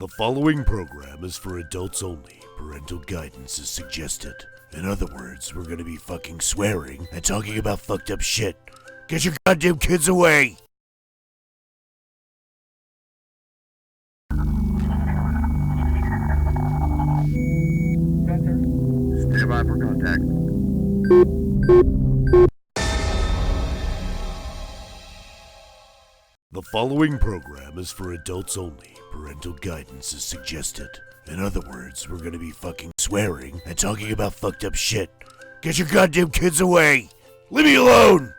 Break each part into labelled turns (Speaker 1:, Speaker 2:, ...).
Speaker 1: The following program is for adults only. Parental guidance is suggested. In other words, we're gonna be fucking swearing and talking about fucked up shit. Get your goddamn kids away!
Speaker 2: Stand by for contact.
Speaker 1: The following program is for adults only. Parental guidance is suggested. In other words, we're gonna be fucking swearing and talking about fucked up shit. Get your goddamn kids away! Leave me alone!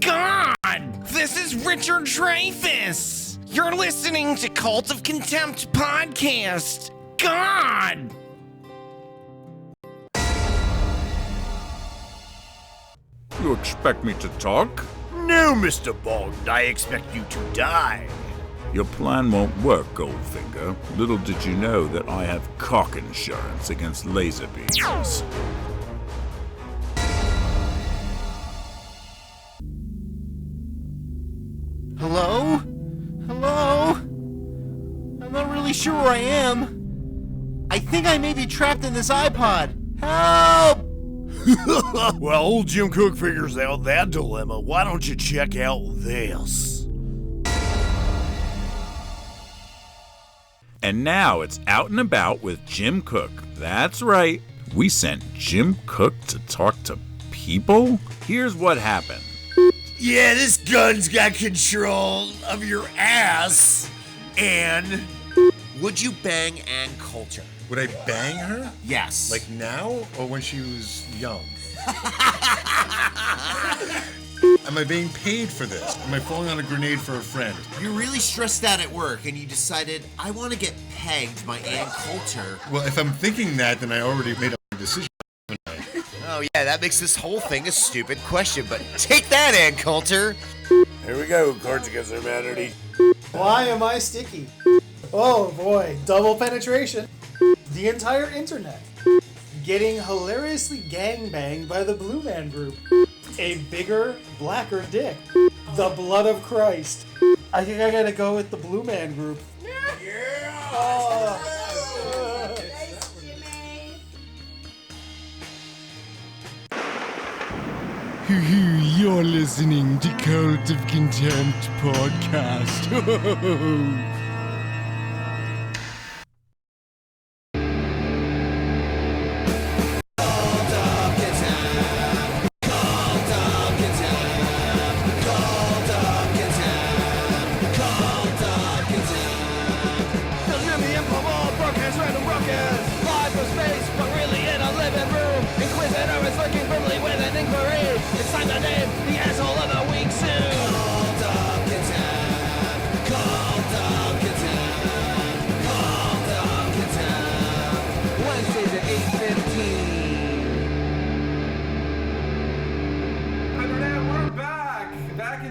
Speaker 3: God! This is Richard Dreyfuss! You're listening to Cult of Contempt podcast! God!
Speaker 4: You expect me to talk?
Speaker 1: No, Mr. Bond, I expect you to die.
Speaker 4: Your plan won't work, Goldfinger. Little did you know that I have cock insurance against laser beams.
Speaker 3: Hello? Hello? I'm not really sure where I am. I think I may be trapped in this iPod. Help!
Speaker 1: While old Jim Cook figures out that dilemma, why don't you check out this?
Speaker 4: And now it's Out and About with Jim Cook. That's right. We sent Jim Cook to talk to people? Here's what happened.
Speaker 1: Yeah, this gun's got control of your ass. And would you bang Ann Coulter?
Speaker 5: Would I bang her?
Speaker 1: Yes.
Speaker 5: Like now or when she was young? Am I being paid for this? Am I falling on a grenade for a friend?
Speaker 6: You're really stressed out at work and you decided, I want to get pegged by Ann Coulter.
Speaker 5: Well, if I'm thinking that, then I already made a decision.
Speaker 6: Oh yeah, that makes this whole thing a stupid question, but take that, Ann Coulter!
Speaker 1: Here we go, Cards Against Humanity.
Speaker 7: Why am I sticky? Oh boy, double penetration. The entire internet. Getting hilariously gangbanged by the Blue Man Group. A bigger, blacker dick. The blood of Christ. I think I gotta go with the Blue Man Group. Yeah! Oh.
Speaker 8: You're listening to Cult of Contempt podcast.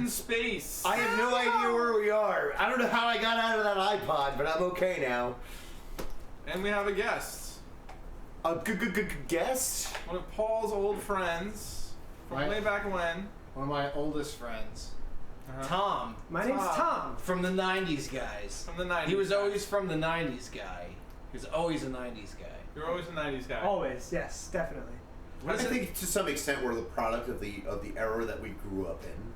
Speaker 9: Space.
Speaker 10: I have no idea where we are. I don't know how I got out of that iPod, but I'm okay now.
Speaker 9: And we have a guest.
Speaker 10: A guest?
Speaker 9: One of Paul's old friends from way back when.
Speaker 11: One of my oldest friends.
Speaker 9: Uh-huh.
Speaker 11: Tom. My name's Tom. From the 90s guys.
Speaker 9: From the 90s.
Speaker 11: He was always from the 90s guy. He was always a 90s guy.
Speaker 9: You're always a 90s guy.
Speaker 7: Always, yes, definitely.
Speaker 10: I think to some extent we're the product of the era that we grew up in.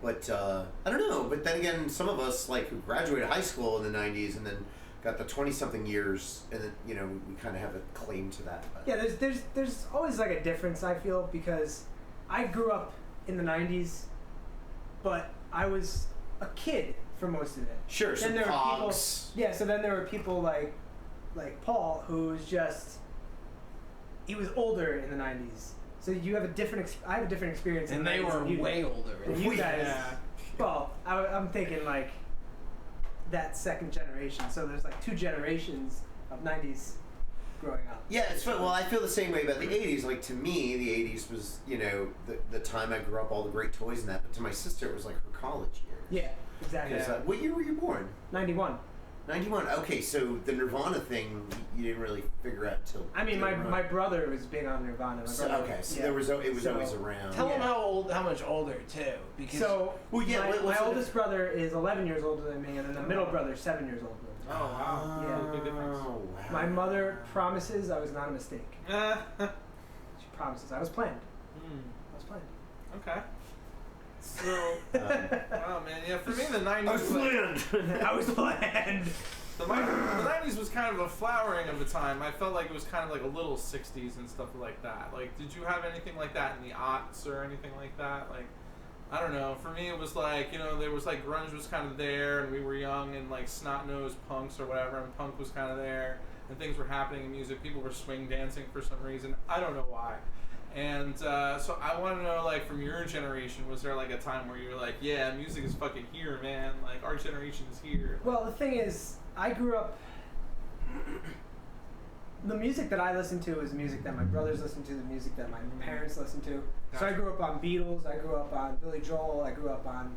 Speaker 10: But I don't know. But then again, some of us like who graduated high school in the '90s and then got the 20-something years, and then we kind of have a claim to that. But.
Speaker 7: Yeah, there's always like a difference, I feel, because I grew up in the '90s, but I was a kid for most of it.
Speaker 10: Sure.
Speaker 7: Then there were people. Yeah. So then there were people like Paul, who was just he was older in the '90s. So you have a different. I have a different experience.
Speaker 11: And they were way older.
Speaker 7: And you guys. Yeah. Well, I'm thinking like that second generation. So there's like two generations of '90s growing up.
Speaker 10: Yeah, it's fun. Well, I feel the same way about the '80s. Like to me, the '80s was the time I grew up, all the great toys and that. But to my sister, it was like her college years.
Speaker 7: Yeah, exactly.
Speaker 10: Yeah. What year were you born?
Speaker 7: 91.
Speaker 10: 91. Okay, so the Nirvana thing you didn't really figure out till.
Speaker 12: I mean, my brother was big on Nirvana.
Speaker 10: So it was always around.
Speaker 11: Tell him how much older too, because
Speaker 12: my oldest brother is 11 years older than me, and then the middle brother is 7 years older.
Speaker 9: Oh wow!
Speaker 12: Yeah,
Speaker 9: big difference.
Speaker 10: Wow.
Speaker 12: My mother promises I was not a mistake. She promises I was planned. I was planned.
Speaker 9: Okay. So, wow, man, yeah. For me, the '90s.
Speaker 10: I was planned.
Speaker 12: I was planned.
Speaker 9: The 90s was kind of a flowering of the time. I felt like it was kind of like a little 60s and stuff like that. Like, did you have anything like that in the aughts or anything like that? Like, I don't know. For me, it was like, you know, there was like grunge was kind of there, and we were young, and like snot-nosed punks or whatever, and punk was kind of there, and things were happening in music. People were swing dancing for some reason. I don't know why. And so I want to know, like, from your generation, was there like a time where you were like, yeah, music is fucking here, man. Like, our generation is here.
Speaker 12: Well, the thing is, I grew up. The music that I listened to is music that my brothers listened to, the music that my parents listened to.
Speaker 9: Gotcha.
Speaker 12: So I grew up on Beatles, I grew up on Billy Joel, I grew up on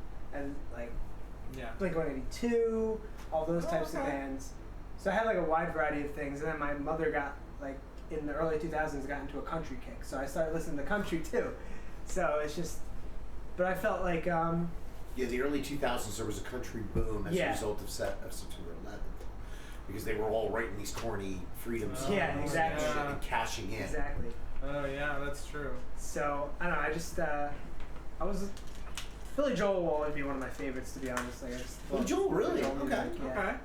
Speaker 12: Blink-182, all those types of bands. So I had like a wide variety of things, and then my mother got like in the early 2000s got into a country kick, so I started listening to country too. So it's just, but I felt like
Speaker 10: yeah, the early 2000s there was a country boom as a result of September 11th. Because they were all writing these corny freedom songs
Speaker 12: exactly.
Speaker 10: and cashing in.
Speaker 12: Exactly.
Speaker 9: Oh yeah, that's true.
Speaker 12: So I don't know. I just I was Billy Joel will always be one of my favorites, to be honest. Like,
Speaker 10: Billy Joel, really?
Speaker 12: Joel
Speaker 10: Okay.
Speaker 12: music, yeah.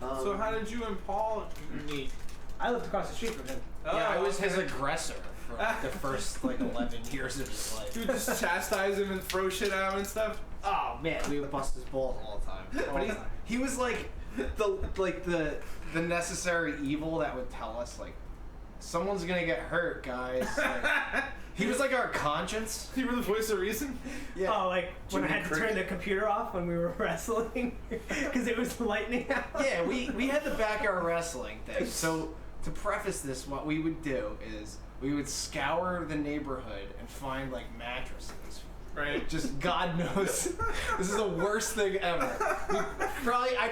Speaker 9: Okay. So how did you and Paul meet?
Speaker 12: I lived across the street from him.
Speaker 9: Oh,
Speaker 11: I was his aggressor for like, the first like 11 years of his life.
Speaker 9: You would just chastise him and throw shit at him and stuff.
Speaker 11: Oh man, we would bust his balls all the time. But he was like the necessary evil that would tell us like someone's gonna get hurt, guys. Like, he was like our conscience.
Speaker 9: You were the voice of reason.
Speaker 12: Yeah. Oh, like when I had to turn the computer off when we were wrestling because it was lightning out.
Speaker 11: Yeah, we had the backyard wrestling thing. So to preface this, what we would do is we would scour the neighborhood and find like mattresses.
Speaker 9: Right.
Speaker 11: Just God knows, this is the worst thing ever. I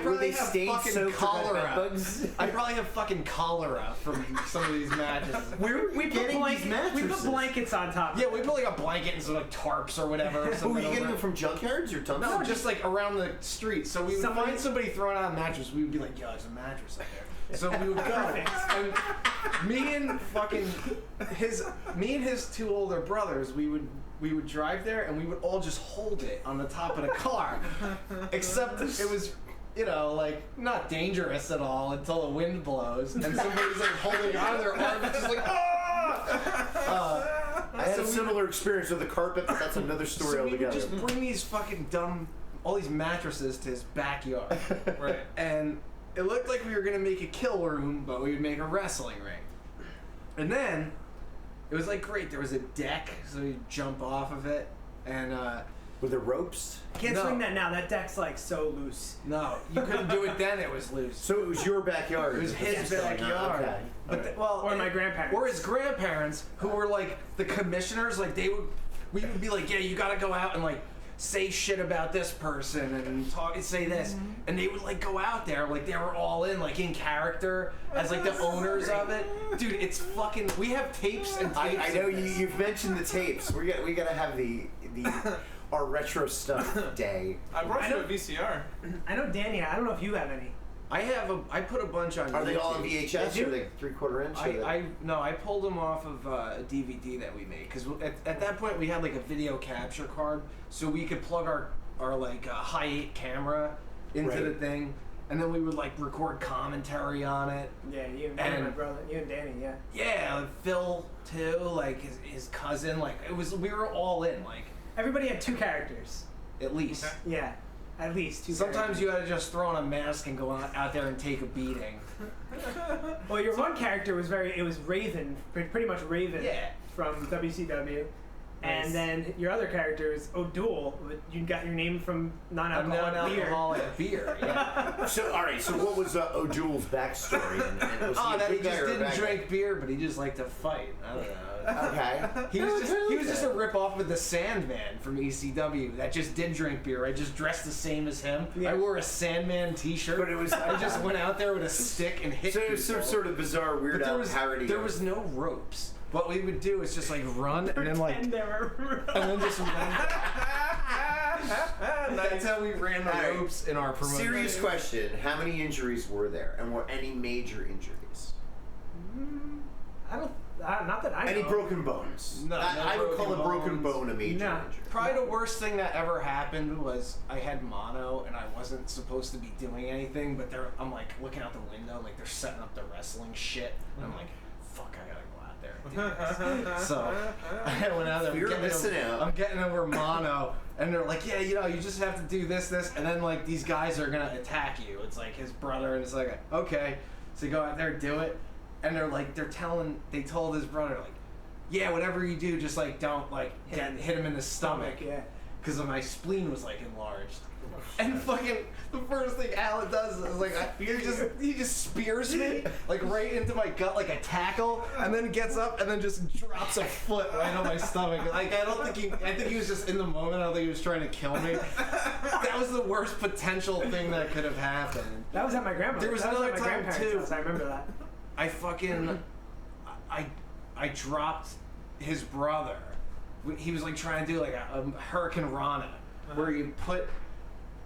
Speaker 11: probably have fucking cholera. I probably have fucking cholera from some of these mattresses.
Speaker 12: We put blankets on top.
Speaker 11: Yeah, we put like a blanket and some like tarps or whatever.
Speaker 10: Were you getting them from junkyards or dumpsters?
Speaker 11: No, just like around the street. So we would find somebody throwing out a mattress. We would be like, yo, there's a mattress up there. So we would go. And me and his two older brothers, we would drive there and we would all just hold it on the top of the car. Except it was, you know, like not dangerous at all until the wind blows and somebody's like holding on their arm and just like, ah!
Speaker 10: I had a similar experience with the carpet, but that's another story altogether.
Speaker 11: So we would just bring these fucking all these mattresses to his backyard.
Speaker 9: Right.
Speaker 11: And it looked like we were gonna make a kill room, but we would make a wrestling ring. And then it was like great. There was a deck, so you jump off of it, and
Speaker 10: were there ropes?
Speaker 12: Can't swing that now. That deck's like so loose.
Speaker 11: No, you couldn't do it then. It was loose.
Speaker 10: So it was your backyard.
Speaker 11: It was his backyard.
Speaker 10: Okay.
Speaker 11: But
Speaker 12: or my grandparents.
Speaker 11: Or his grandparents, who were like the commissioners. Like we would be like, yeah, you gotta go out and like say shit about this person and say this, and they would like go out there like they were all in character as like the owners of it. Dude, it's fucking. We have tapes and tapes.
Speaker 10: I know you've mentioned the tapes. We gotta have the our retro stuff day.
Speaker 9: I brought you a VCR.
Speaker 12: I know Danny. I don't know if you have any.
Speaker 11: I put a bunch on.
Speaker 10: Are
Speaker 11: YouTube.
Speaker 10: they all in VHS or are they 3/4 inch?
Speaker 11: No, I pulled them off of a DVD that we made because at that point we had like a video capture card, so we could plug our like high 8 camera into the thing, and then we would like record commentary on it.
Speaker 12: Yeah, you and my brother, you and Danny, yeah.
Speaker 11: Yeah, like Phil too, like his cousin, like we were all in, like
Speaker 12: everybody had 2 characters
Speaker 11: at least.
Speaker 12: Okay. Yeah. At least 2
Speaker 11: Sometimes
Speaker 12: characters.
Speaker 11: you gotta just throw on a mask and go out there and take a beating.
Speaker 12: Well, your one character was it was Raven, pretty much Raven from WCW.
Speaker 11: Nice.
Speaker 12: And then your other character is O'Doul. You got your name from non-alcoholic
Speaker 11: beer. Yeah.
Speaker 10: So, all right. So, what was O'Doul's backstory? And was he a
Speaker 11: that he
Speaker 10: good guy
Speaker 11: just
Speaker 10: or a
Speaker 11: didn't
Speaker 10: bad
Speaker 11: drink
Speaker 10: guy?
Speaker 11: beer, but he just liked to fight. I don't know.
Speaker 9: was.
Speaker 6: Okay.
Speaker 11: He was just a rip-off of the Sandman from ECW that just did drink beer. I just dressed the same as him. I wore a Sandman t-shirt.
Speaker 6: But it was-
Speaker 11: I just went out there with a stick and hit
Speaker 6: So it was some
Speaker 11: people.
Speaker 6: sort of bizarre Weird Al parody.
Speaker 11: There was no ropes. What we would do is just like run and then like
Speaker 12: And there were
Speaker 11: and then just run. That's how we ran the
Speaker 6: Alright.
Speaker 11: ropes in our promotion.
Speaker 6: Serious question: how many injuries were there, and were any major injuries?
Speaker 12: not that I know.
Speaker 6: Any broken bones?
Speaker 11: No,
Speaker 6: I would call a
Speaker 11: broken
Speaker 6: broken
Speaker 11: bones.
Speaker 6: bone a major
Speaker 12: No.
Speaker 6: injury.
Speaker 11: Probably the worst thing that ever happened was I had mono and I wasn't supposed to be doing anything, but I'm like looking out the window, like they're setting up the wrestling shit, and I'm like, fuck, I gotta go out there and do this. So I went out there.
Speaker 6: You're missing out.
Speaker 11: I'm getting over mono, and they're like, yeah, you just have to do this, and then like these guys are gonna attack you. It's like his brother, and it's like, okay, so you go out there, do it, and they told his brother like, yeah, whatever you do, just like don't like hit him in the stomach, because my spleen was like enlarged. And fucking the first thing Alan does is like he just spears me like right into my gut like a tackle, and then gets up and then just drops a foot right on my stomach. Like I think he was just in the moment. I don't think he was trying to kill me. That was the worst potential thing that could have happened.
Speaker 12: That was at my grandmother's.
Speaker 11: There was
Speaker 12: that
Speaker 11: another
Speaker 12: was at my
Speaker 11: time
Speaker 12: grandparents'
Speaker 11: too.
Speaker 12: house. I remember that.
Speaker 11: I dropped his brother. He was like trying to do like a Hurricane Rana, where you put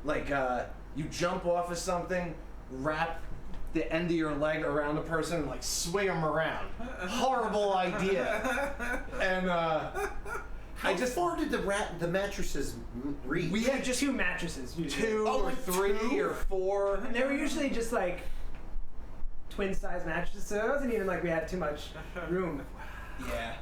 Speaker 11: like you jump off of something, wrap the end of your leg around the person, and like swing them around. Horrible idea. And
Speaker 6: How far did the mattresses reach?
Speaker 11: we had just
Speaker 12: Two mattresses usually.
Speaker 11: two or three or four.
Speaker 12: And they were usually just like twin size mattresses, so it wasn't even like we had too much room.
Speaker 11: Yeah,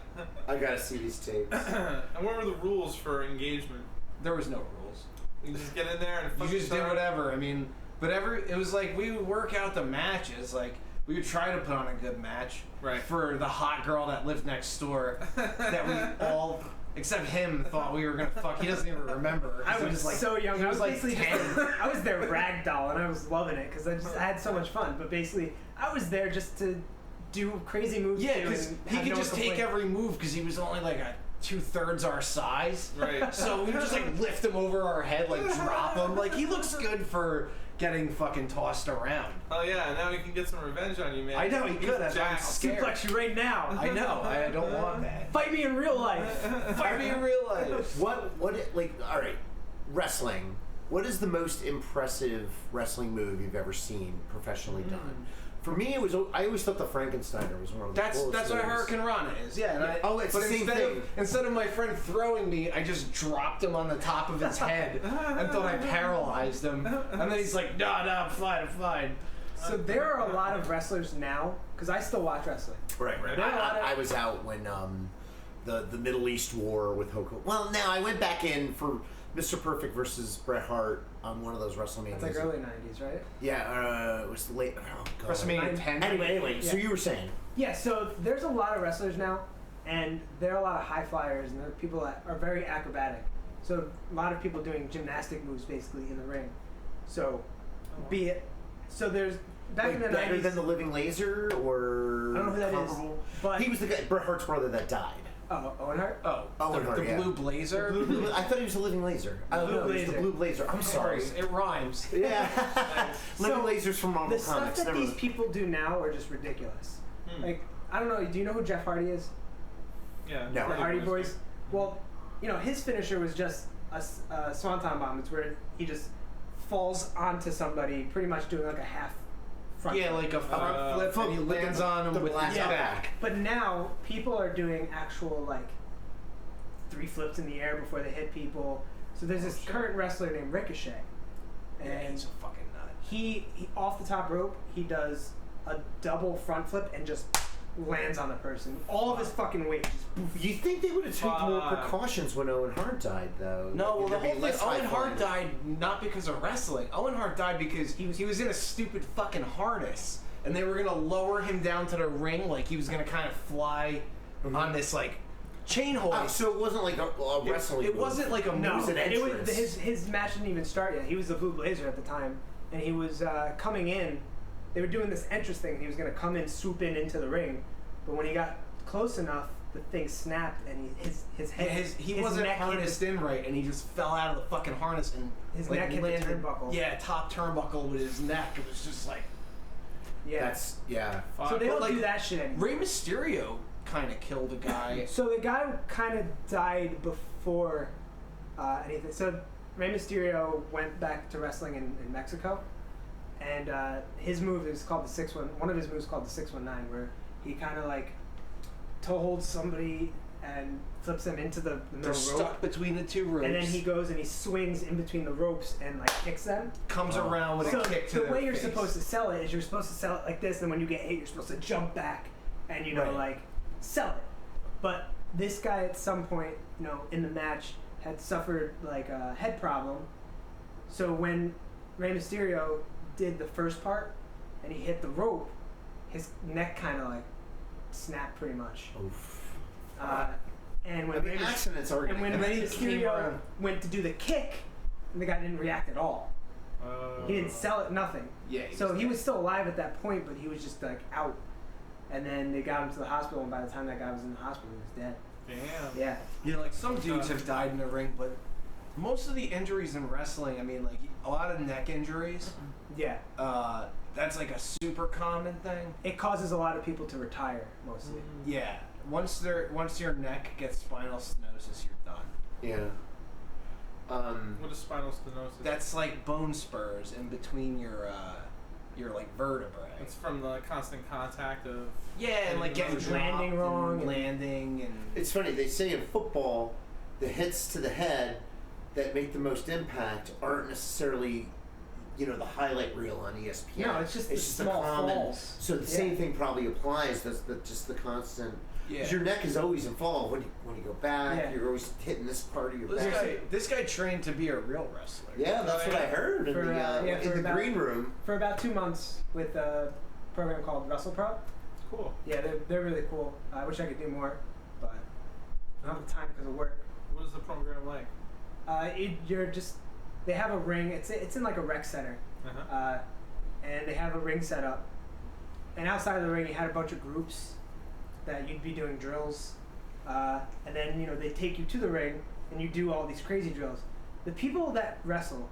Speaker 6: I gotta see these tapes.
Speaker 9: And what were the rules for engagement?
Speaker 11: there was no rules.
Speaker 9: You just get in there and fuck
Speaker 11: You just
Speaker 9: each
Speaker 11: did
Speaker 9: other?
Speaker 11: whatever. I mean, but it was like we would work out the matches. Like we would try to put on a good match for the hot girl that lived next door that we all, except him, thought we were gonna fuck. He doesn't even remember.
Speaker 12: I was
Speaker 11: like,
Speaker 12: so young.
Speaker 11: He
Speaker 12: I
Speaker 11: was
Speaker 12: was
Speaker 11: like
Speaker 12: basically
Speaker 11: 10.
Speaker 12: I was their rag doll, and I was loving it because I had so much fun. But basically, I was there just to do crazy moves.
Speaker 11: Yeah,
Speaker 12: too,
Speaker 11: because
Speaker 12: and
Speaker 11: he
Speaker 12: have
Speaker 11: could
Speaker 12: no
Speaker 11: just
Speaker 12: complaint.
Speaker 11: take every move because he was only like a 2/3 our size.
Speaker 9: Right.
Speaker 11: So we would just like lift him over our head, like drop him. Like he looks good for getting fucking tossed around.
Speaker 9: Oh yeah, and now he can get some revenge on you, man.
Speaker 11: I know he
Speaker 9: He's
Speaker 11: could. That's why I'm
Speaker 9: jacked.
Speaker 11: scared.
Speaker 12: Suplex you right now.
Speaker 11: I know. I don't want that.
Speaker 12: Fight me in real life.
Speaker 11: Fight me in real life.
Speaker 6: What like? All right, wrestling. What is the most impressive wrestling move you've ever seen professionally done? For me, I always thought the Frankensteiner was one of the coolest
Speaker 11: That's what
Speaker 6: moves.
Speaker 11: Hurricane Rana is. Yeah. And
Speaker 6: It's
Speaker 11: but
Speaker 6: the same
Speaker 11: instead
Speaker 6: thing.
Speaker 11: Instead of my friend throwing me, I just dropped him on the top of his head and thought I paralyzed him. And then he's like, no, I'm fine.
Speaker 12: So there are a lot of wrestlers now, because I still watch wrestling.
Speaker 6: Right.
Speaker 12: There are a lot of-
Speaker 6: I was out when the Middle East war with Hulk. Well, now I went back in for Mr. Perfect versus Bret Hart on one of those WrestleManias.
Speaker 12: It's like early 90s, right?
Speaker 6: Yeah, it was late. Oh, God.
Speaker 11: WrestleMania 10.
Speaker 6: Anyway, so
Speaker 12: Yeah.
Speaker 6: you were saying.
Speaker 12: Yeah, so there's a lot of wrestlers now, and there are a lot of high flyers, and there are people that are very acrobatic. So a lot of people doing gymnastic moves basically in the ring. So, there's back
Speaker 6: Like
Speaker 12: in the
Speaker 6: better
Speaker 12: 90s.
Speaker 6: than the Living Laser, or
Speaker 12: I don't know who that is,
Speaker 6: comparable?
Speaker 12: but
Speaker 6: He was the guy, Bret Hart's brother that died.
Speaker 12: Owen Hart.
Speaker 11: Oh,
Speaker 6: Owen Hart,
Speaker 11: the
Speaker 6: yeah.
Speaker 11: Blue Blazer.
Speaker 6: I thought he was the Living Laser.
Speaker 12: Blue
Speaker 6: No, he was the
Speaker 12: Blazer.
Speaker 6: Blue Blazer. I'm sorry.
Speaker 11: It rhymes.
Speaker 6: Yeah. Living
Speaker 12: So,
Speaker 6: Lasers from Marvel
Speaker 12: The
Speaker 6: Comics.
Speaker 12: stuff that
Speaker 6: Never-
Speaker 12: these people do now are just ridiculous. Like, I don't know. Do you know who Jeff Hardy is?
Speaker 9: Yeah.
Speaker 6: No.
Speaker 12: The Hardy Boys. Well, his finisher was just a swanton bomb. It's where he just falls onto somebody, pretty much doing like a half front.
Speaker 11: Yeah, like a front flip, and he lands on him
Speaker 6: the
Speaker 11: with his
Speaker 6: black
Speaker 11: back.
Speaker 12: But now people are doing actual like 3 flips in the air before they hit people. So there's this current wrestler named Ricochet,
Speaker 11: Yeah,
Speaker 12: and
Speaker 11: he's a fucking nut.
Speaker 12: he off the top rope he does a double front flip and just lands on the person. All of his fucking weight just poof.
Speaker 6: You think they would have taken more
Speaker 9: Fuck.
Speaker 6: precautions when Owen Hart died, though?
Speaker 11: No, well, the
Speaker 6: There'd be
Speaker 11: whole thing,
Speaker 6: less
Speaker 11: Owen Hart
Speaker 6: high-flying.
Speaker 11: died not because of wrestling. Owen Hart died because he was in a stupid fucking harness, and they were gonna lower him down to the ring like he was gonna kind of fly on this like chain hoist.
Speaker 6: So it wasn't like a wrestling.
Speaker 11: It
Speaker 6: move.
Speaker 11: wasn't like a
Speaker 12: No,
Speaker 11: move.
Speaker 6: an
Speaker 12: it was,
Speaker 6: entrance.
Speaker 12: his match didn't even start yet. He was the Blue Blazer at the time, and he was coming in. They were doing this entrance thing. He was going to come in, swoop in into the ring, but when he got close enough, the thing snapped and his head.
Speaker 11: Yeah, he wasn't
Speaker 12: neck hit
Speaker 11: harnessed in right, and he just fell out of the fucking harness and
Speaker 12: His
Speaker 11: like,
Speaker 12: neck hit the
Speaker 11: landed,
Speaker 12: turnbuckle.
Speaker 11: Yeah, top turnbuckle with his neck. It was just like
Speaker 12: Yeah. So they don't do that shit anymore.
Speaker 11: Rey Mysterio kind of killed a guy.
Speaker 12: So the guy kind of died before anything. So Rey Mysterio went back to wrestling in Mexico, and his move is called the 619. One of his moves is called the 619, where he kind of like toe holds somebody and flips them into the middle
Speaker 11: They're
Speaker 12: rope.
Speaker 11: stuck between the two ropes.
Speaker 12: And then he goes and he swings in between the ropes and like kicks them.
Speaker 11: Comes around with a kick to
Speaker 12: the
Speaker 11: their
Speaker 12: way you're
Speaker 11: face.
Speaker 12: supposed to sell it is you're supposed to sell it like this, and when you get hit, you're supposed to jump back and like sell it. But this guy at some point, in the match had suffered like a head problem. So when Rey Mysterio did the first part and he hit the rope, his neck kind of like snapped pretty much.
Speaker 10: Oof.
Speaker 12: And when Rey Mysterio went to do the kick, the guy didn't react at all. He didn't sell it, nothing.
Speaker 11: Yeah.
Speaker 12: He was still alive at that point, but he was just like out. And then they got him to the hospital, and by the time that guy was in the hospital, he was dead.
Speaker 9: Damn.
Speaker 12: Yeah.
Speaker 11: Yeah, like some dudes have died in the ring, but most of the injuries in wrestling, I mean, like a lot of neck injuries.
Speaker 12: Yeah.
Speaker 11: That's like a super common thing.
Speaker 12: It causes a lot of people to retire, mostly.
Speaker 11: Yeah. Once your neck gets spinal stenosis, you're done.
Speaker 10: Yeah.
Speaker 9: What is spinal stenosis?
Speaker 11: That's like bone spurs in between your like vertebrae.
Speaker 9: It's from the constant contact of
Speaker 11: and like getting
Speaker 12: landing wrong,
Speaker 11: and landing, and
Speaker 10: it's funny. They say in football, the hits to the head that make the most impact aren't necessarily, the highlight reel on ESPN.
Speaker 12: No, it's just the small falls.
Speaker 10: So the same thing probably applies. That's just the constant.
Speaker 11: Yeah.
Speaker 10: Because your neck is always involved when you go back.
Speaker 12: Yeah.
Speaker 10: You're always hitting this part of your back.
Speaker 11: This guy trained to be a real wrestler.
Speaker 10: Yeah, that's what I heard in the green room.
Speaker 12: For about 2 months with a program called WrestlePro.
Speaker 9: Cool.
Speaker 12: Yeah, they're really cool. I wish I could do more, but I don't have the time because of work.
Speaker 9: What is the program like?
Speaker 12: They have a ring. It's in like a rec center, and they have a ring set up. And outside of the ring, you had a bunch of groups that you'd be doing drills, and then they take you to the ring and you do all these crazy drills. The people that wrestle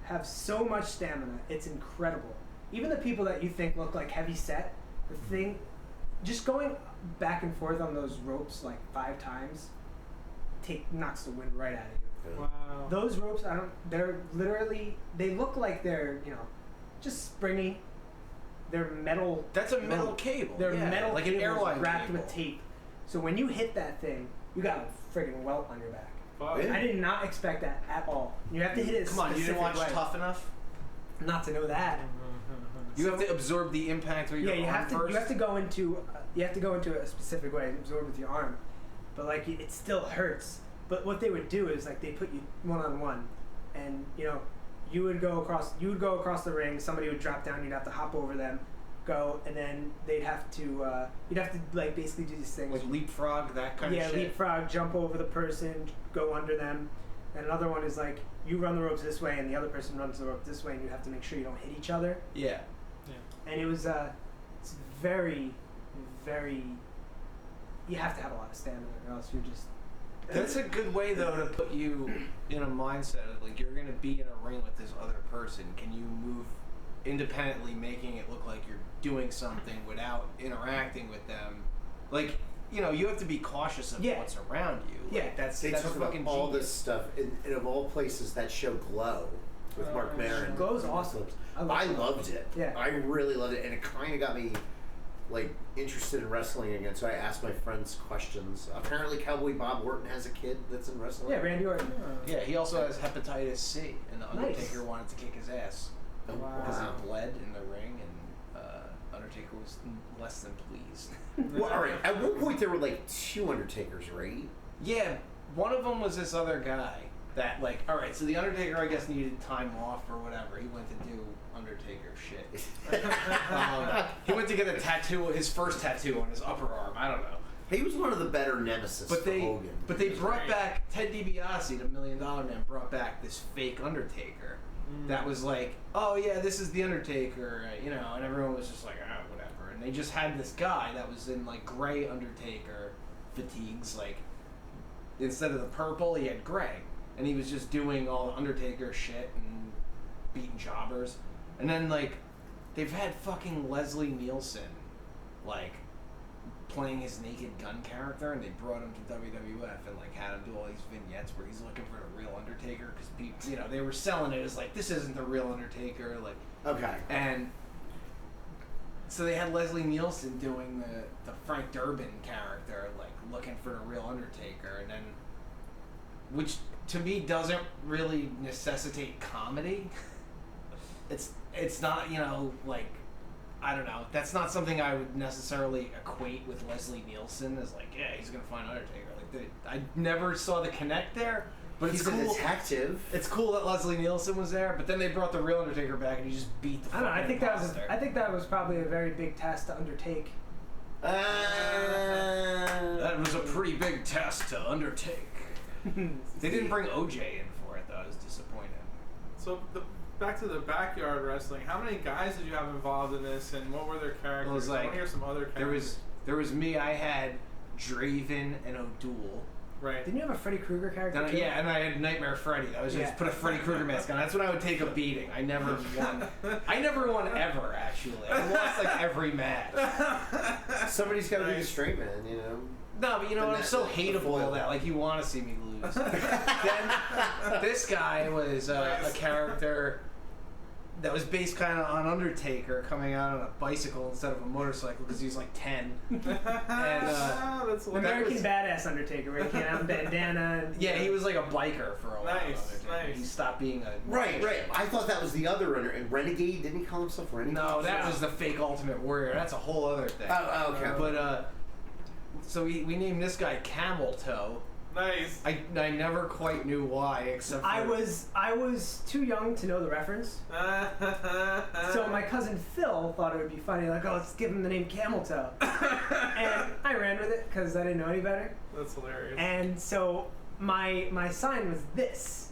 Speaker 12: have so much stamina; it's incredible. Even the people that you think look like heavy set, the thing, just going back and forth on those ropes like 5 times, knocks the wind right out of you.
Speaker 9: Wow.
Speaker 12: Those ropes, they're literally, they look like they're, just springy. They're metal.
Speaker 11: That's a metal cable.
Speaker 12: They're metal
Speaker 11: like an
Speaker 12: cables
Speaker 11: airline
Speaker 12: wrapped
Speaker 11: cable.
Speaker 12: with tape. So when you hit that thing, you got a friggin' welt on your back.
Speaker 9: Fuck.
Speaker 12: I did not expect that at all. You have to hit it.
Speaker 11: Come on, you didn't watch
Speaker 12: way.
Speaker 11: Tough Enough?
Speaker 12: Not to know that.
Speaker 11: You have to absorb the impact with your arm first.
Speaker 12: You have to go into a specific way, absorb with your arm, but like it still hurts. But what they would do is like they put you 1-on-1, and you would go across the ring. Somebody would drop down. You'd have to hop over them, go, and then you'd have to like basically do these things
Speaker 11: like leapfrog, that kind of shit.
Speaker 12: Yeah, leapfrog, jump over the person, go under them. And another one is like you run the ropes this way, and the other person runs the rope this way, and you have to make sure you don't hit each other.
Speaker 11: Yeah.
Speaker 12: And it was it's very, very. You have to have a lot of stamina, or else you're just.
Speaker 11: That's a good way, though, to put you in a mindset of, like, you're going to be in a ring with this other person. Can you move independently, making it look like you're doing something without interacting with them? Like, you have to be cautious of what's around you. Like, that's
Speaker 10: talk
Speaker 11: fucking
Speaker 10: about all
Speaker 11: genius.
Speaker 10: this stuff. And of all places, that show Glow with Mark Maron.
Speaker 12: Glow's awesome.
Speaker 10: I loved it.
Speaker 12: Yeah.
Speaker 10: I really loved it. And it kind of got me interested in wrestling again, so I asked my friends questions. Apparently, Cowboy Bob Orton has a kid that's in wrestling.
Speaker 12: Yeah, Randy Orton.
Speaker 11: Yeah, he also has hepatitis C, and the Undertaker wanted to kick his ass because he bled in the ring, and Undertaker was less than pleased.
Speaker 10: Well, all right. At one point, there were 2 Undertakers, right?
Speaker 11: Yeah, one of them was this other guy that all right, so the Undertaker, I guess, needed time off or whatever. He went to do Undertaker shit. He went to get a tattoo, his first tattoo on his upper arm. I don't know.
Speaker 10: He was one of the better nemesis for Hogan.
Speaker 11: But they brought back Ted DiBiase, the $1 Million Man, brought back this fake Undertaker that was like, oh yeah, this is the Undertaker, and everyone was just like, whatever. And they just had this guy that was in gray Undertaker fatigues. Like, instead of the purple, he had gray. And he was just doing all the Undertaker shit and beating jobbers. And then, like, they've had fucking Leslie Nielsen, like, playing his Naked Gun character, and they brought him to WWF and, like, had him do all these vignettes where he's looking for the real Undertaker, because people, you know, they were selling it as, like, this isn't the real Undertaker, like...
Speaker 10: Okay.
Speaker 11: And so they had Leslie Nielsen doing the Frank Durbin character, like, looking for the real Undertaker, and then... Which, to me, doesn't really necessitate comedy. It's not, you know, like... I don't know. That's not something I would necessarily equate with Leslie Nielsen as like, yeah, he's gonna find Undertaker. Like, I never saw the connect there. But
Speaker 10: he's
Speaker 11: it's cool.
Speaker 10: a detective.
Speaker 11: It's cool that Leslie Nielsen was there, but then they brought the real Undertaker back and he just beat the.
Speaker 12: I don't know. I think that was probably a very big task to undertake.
Speaker 11: That was a pretty big task to undertake. They didn't bring OJ in for it though. I was disappointed.
Speaker 9: So back to the backyard wrestling. How many guys did you have involved in this, and what were their characters?
Speaker 11: It was like,
Speaker 9: I want to hear some other characters.
Speaker 11: There was me. I had Draven and O'Doul.
Speaker 9: Right.
Speaker 12: Didn't you have a Freddy Krueger character?
Speaker 11: Then, yeah, and I had Nightmare Freddy. I was just put a Freddy Krueger mask on. That's when I would take a beating. I never won. I never won ever, actually. I lost like every match.
Speaker 10: Somebody's got to be the straight man, you know.
Speaker 11: No, but you know what? I'm so hateable that like you want to see me lose. Then this guy was a character that was based kind of on Undertaker, coming out on a bicycle instead of a motorcycle because he was like 10. And
Speaker 9: that's
Speaker 12: American Badass Undertaker, where he came out in bandana. And,
Speaker 11: yeah, he was like a biker for a while.
Speaker 9: Nice.
Speaker 11: He stopped being a
Speaker 10: right. I thought that was the other Renegade. Didn't he call himself Renegade?
Speaker 11: No, that was the fake Ultimate Warrior. That's a whole other thing.
Speaker 10: Oh, okay.
Speaker 11: But so we named this guy Camel Toe.
Speaker 9: Nice.
Speaker 11: I never quite knew why, except for...
Speaker 12: I was too young to know the reference. So my cousin Phil thought it would be funny, like, oh, let's give him the name Camel Toe. And I ran with it because I didn't know any better.
Speaker 9: That's hilarious.
Speaker 12: And so my sign was this.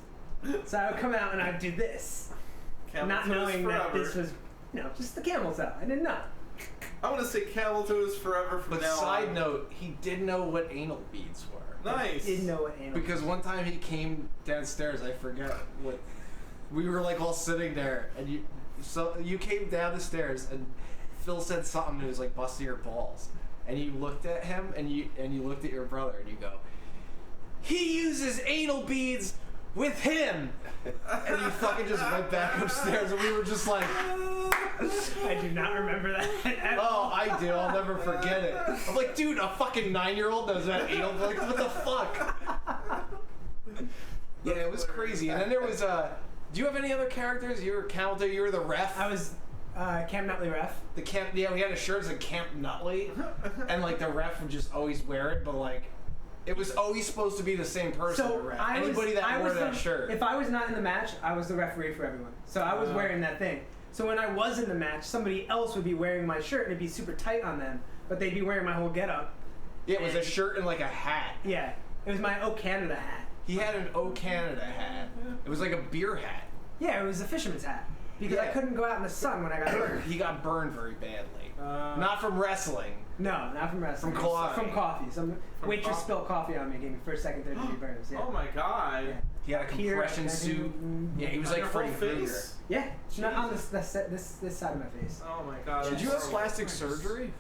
Speaker 12: So I would come out and I'd do this.
Speaker 9: Camel
Speaker 12: not
Speaker 9: toe
Speaker 12: knowing
Speaker 9: is
Speaker 12: that
Speaker 9: forever.
Speaker 12: this was, just the camel toe. I didn't know.
Speaker 9: I want to say Camel Toe is forever from
Speaker 11: But
Speaker 9: now
Speaker 11: side
Speaker 9: on.
Speaker 11: note, he did know what anal beads were.
Speaker 9: Nice.
Speaker 12: Didn't know what anal
Speaker 11: Because one time he came downstairs, I forget what. We were like all sitting there, and you came down the stairs, and Phil said something that was like busting your balls, and you looked at him, and you looked at your brother, and you go, he uses anal beads with him, and you fucking just went back upstairs, and we were just like.
Speaker 12: I do not remember that at all.
Speaker 11: Oh, I do. I'll never forget it. I'm like, dude, a fucking 9-year-old knows that anal. Like, what the fuck? Yeah, it was crazy. And then there was do you have any other characters? You were Camel Toe. You were the ref.
Speaker 12: I was Camp Nutley ref.
Speaker 11: Yeah, we had a shirt that said Camp Nutley, and like the ref would just always wear it, but like. It was always supposed to be the same person.
Speaker 12: So
Speaker 11: to ref. Anybody that wore that shirt.
Speaker 12: If I was not in the match, I was the referee for everyone. So I was wearing that thing. So when I was in the match, somebody else would be wearing my shirt and it'd be super tight on them, but they'd be wearing my whole getup.
Speaker 11: Yeah, it was a shirt and like a hat.
Speaker 12: Yeah, it was my O Canada hat.
Speaker 11: He had an O Canada hat. It was like a beer hat.
Speaker 12: Yeah, it was a fisherman's hat. Because I couldn't go out in the sun when I got burned.
Speaker 11: He got burned very badly. Not from wrestling.
Speaker 12: No, not from wrestling.
Speaker 11: From coffee.
Speaker 12: From coffee. Some waitress spilled coffee on me, gave me first, second, third degree burns. Yeah.
Speaker 9: Oh my god.
Speaker 12: Yeah.
Speaker 11: He had a compression suit. Yeah, he was like Freddy Krueger.
Speaker 12: Yeah, not on this side of my face.
Speaker 9: Oh my god.
Speaker 11: Did you have plastic surgery?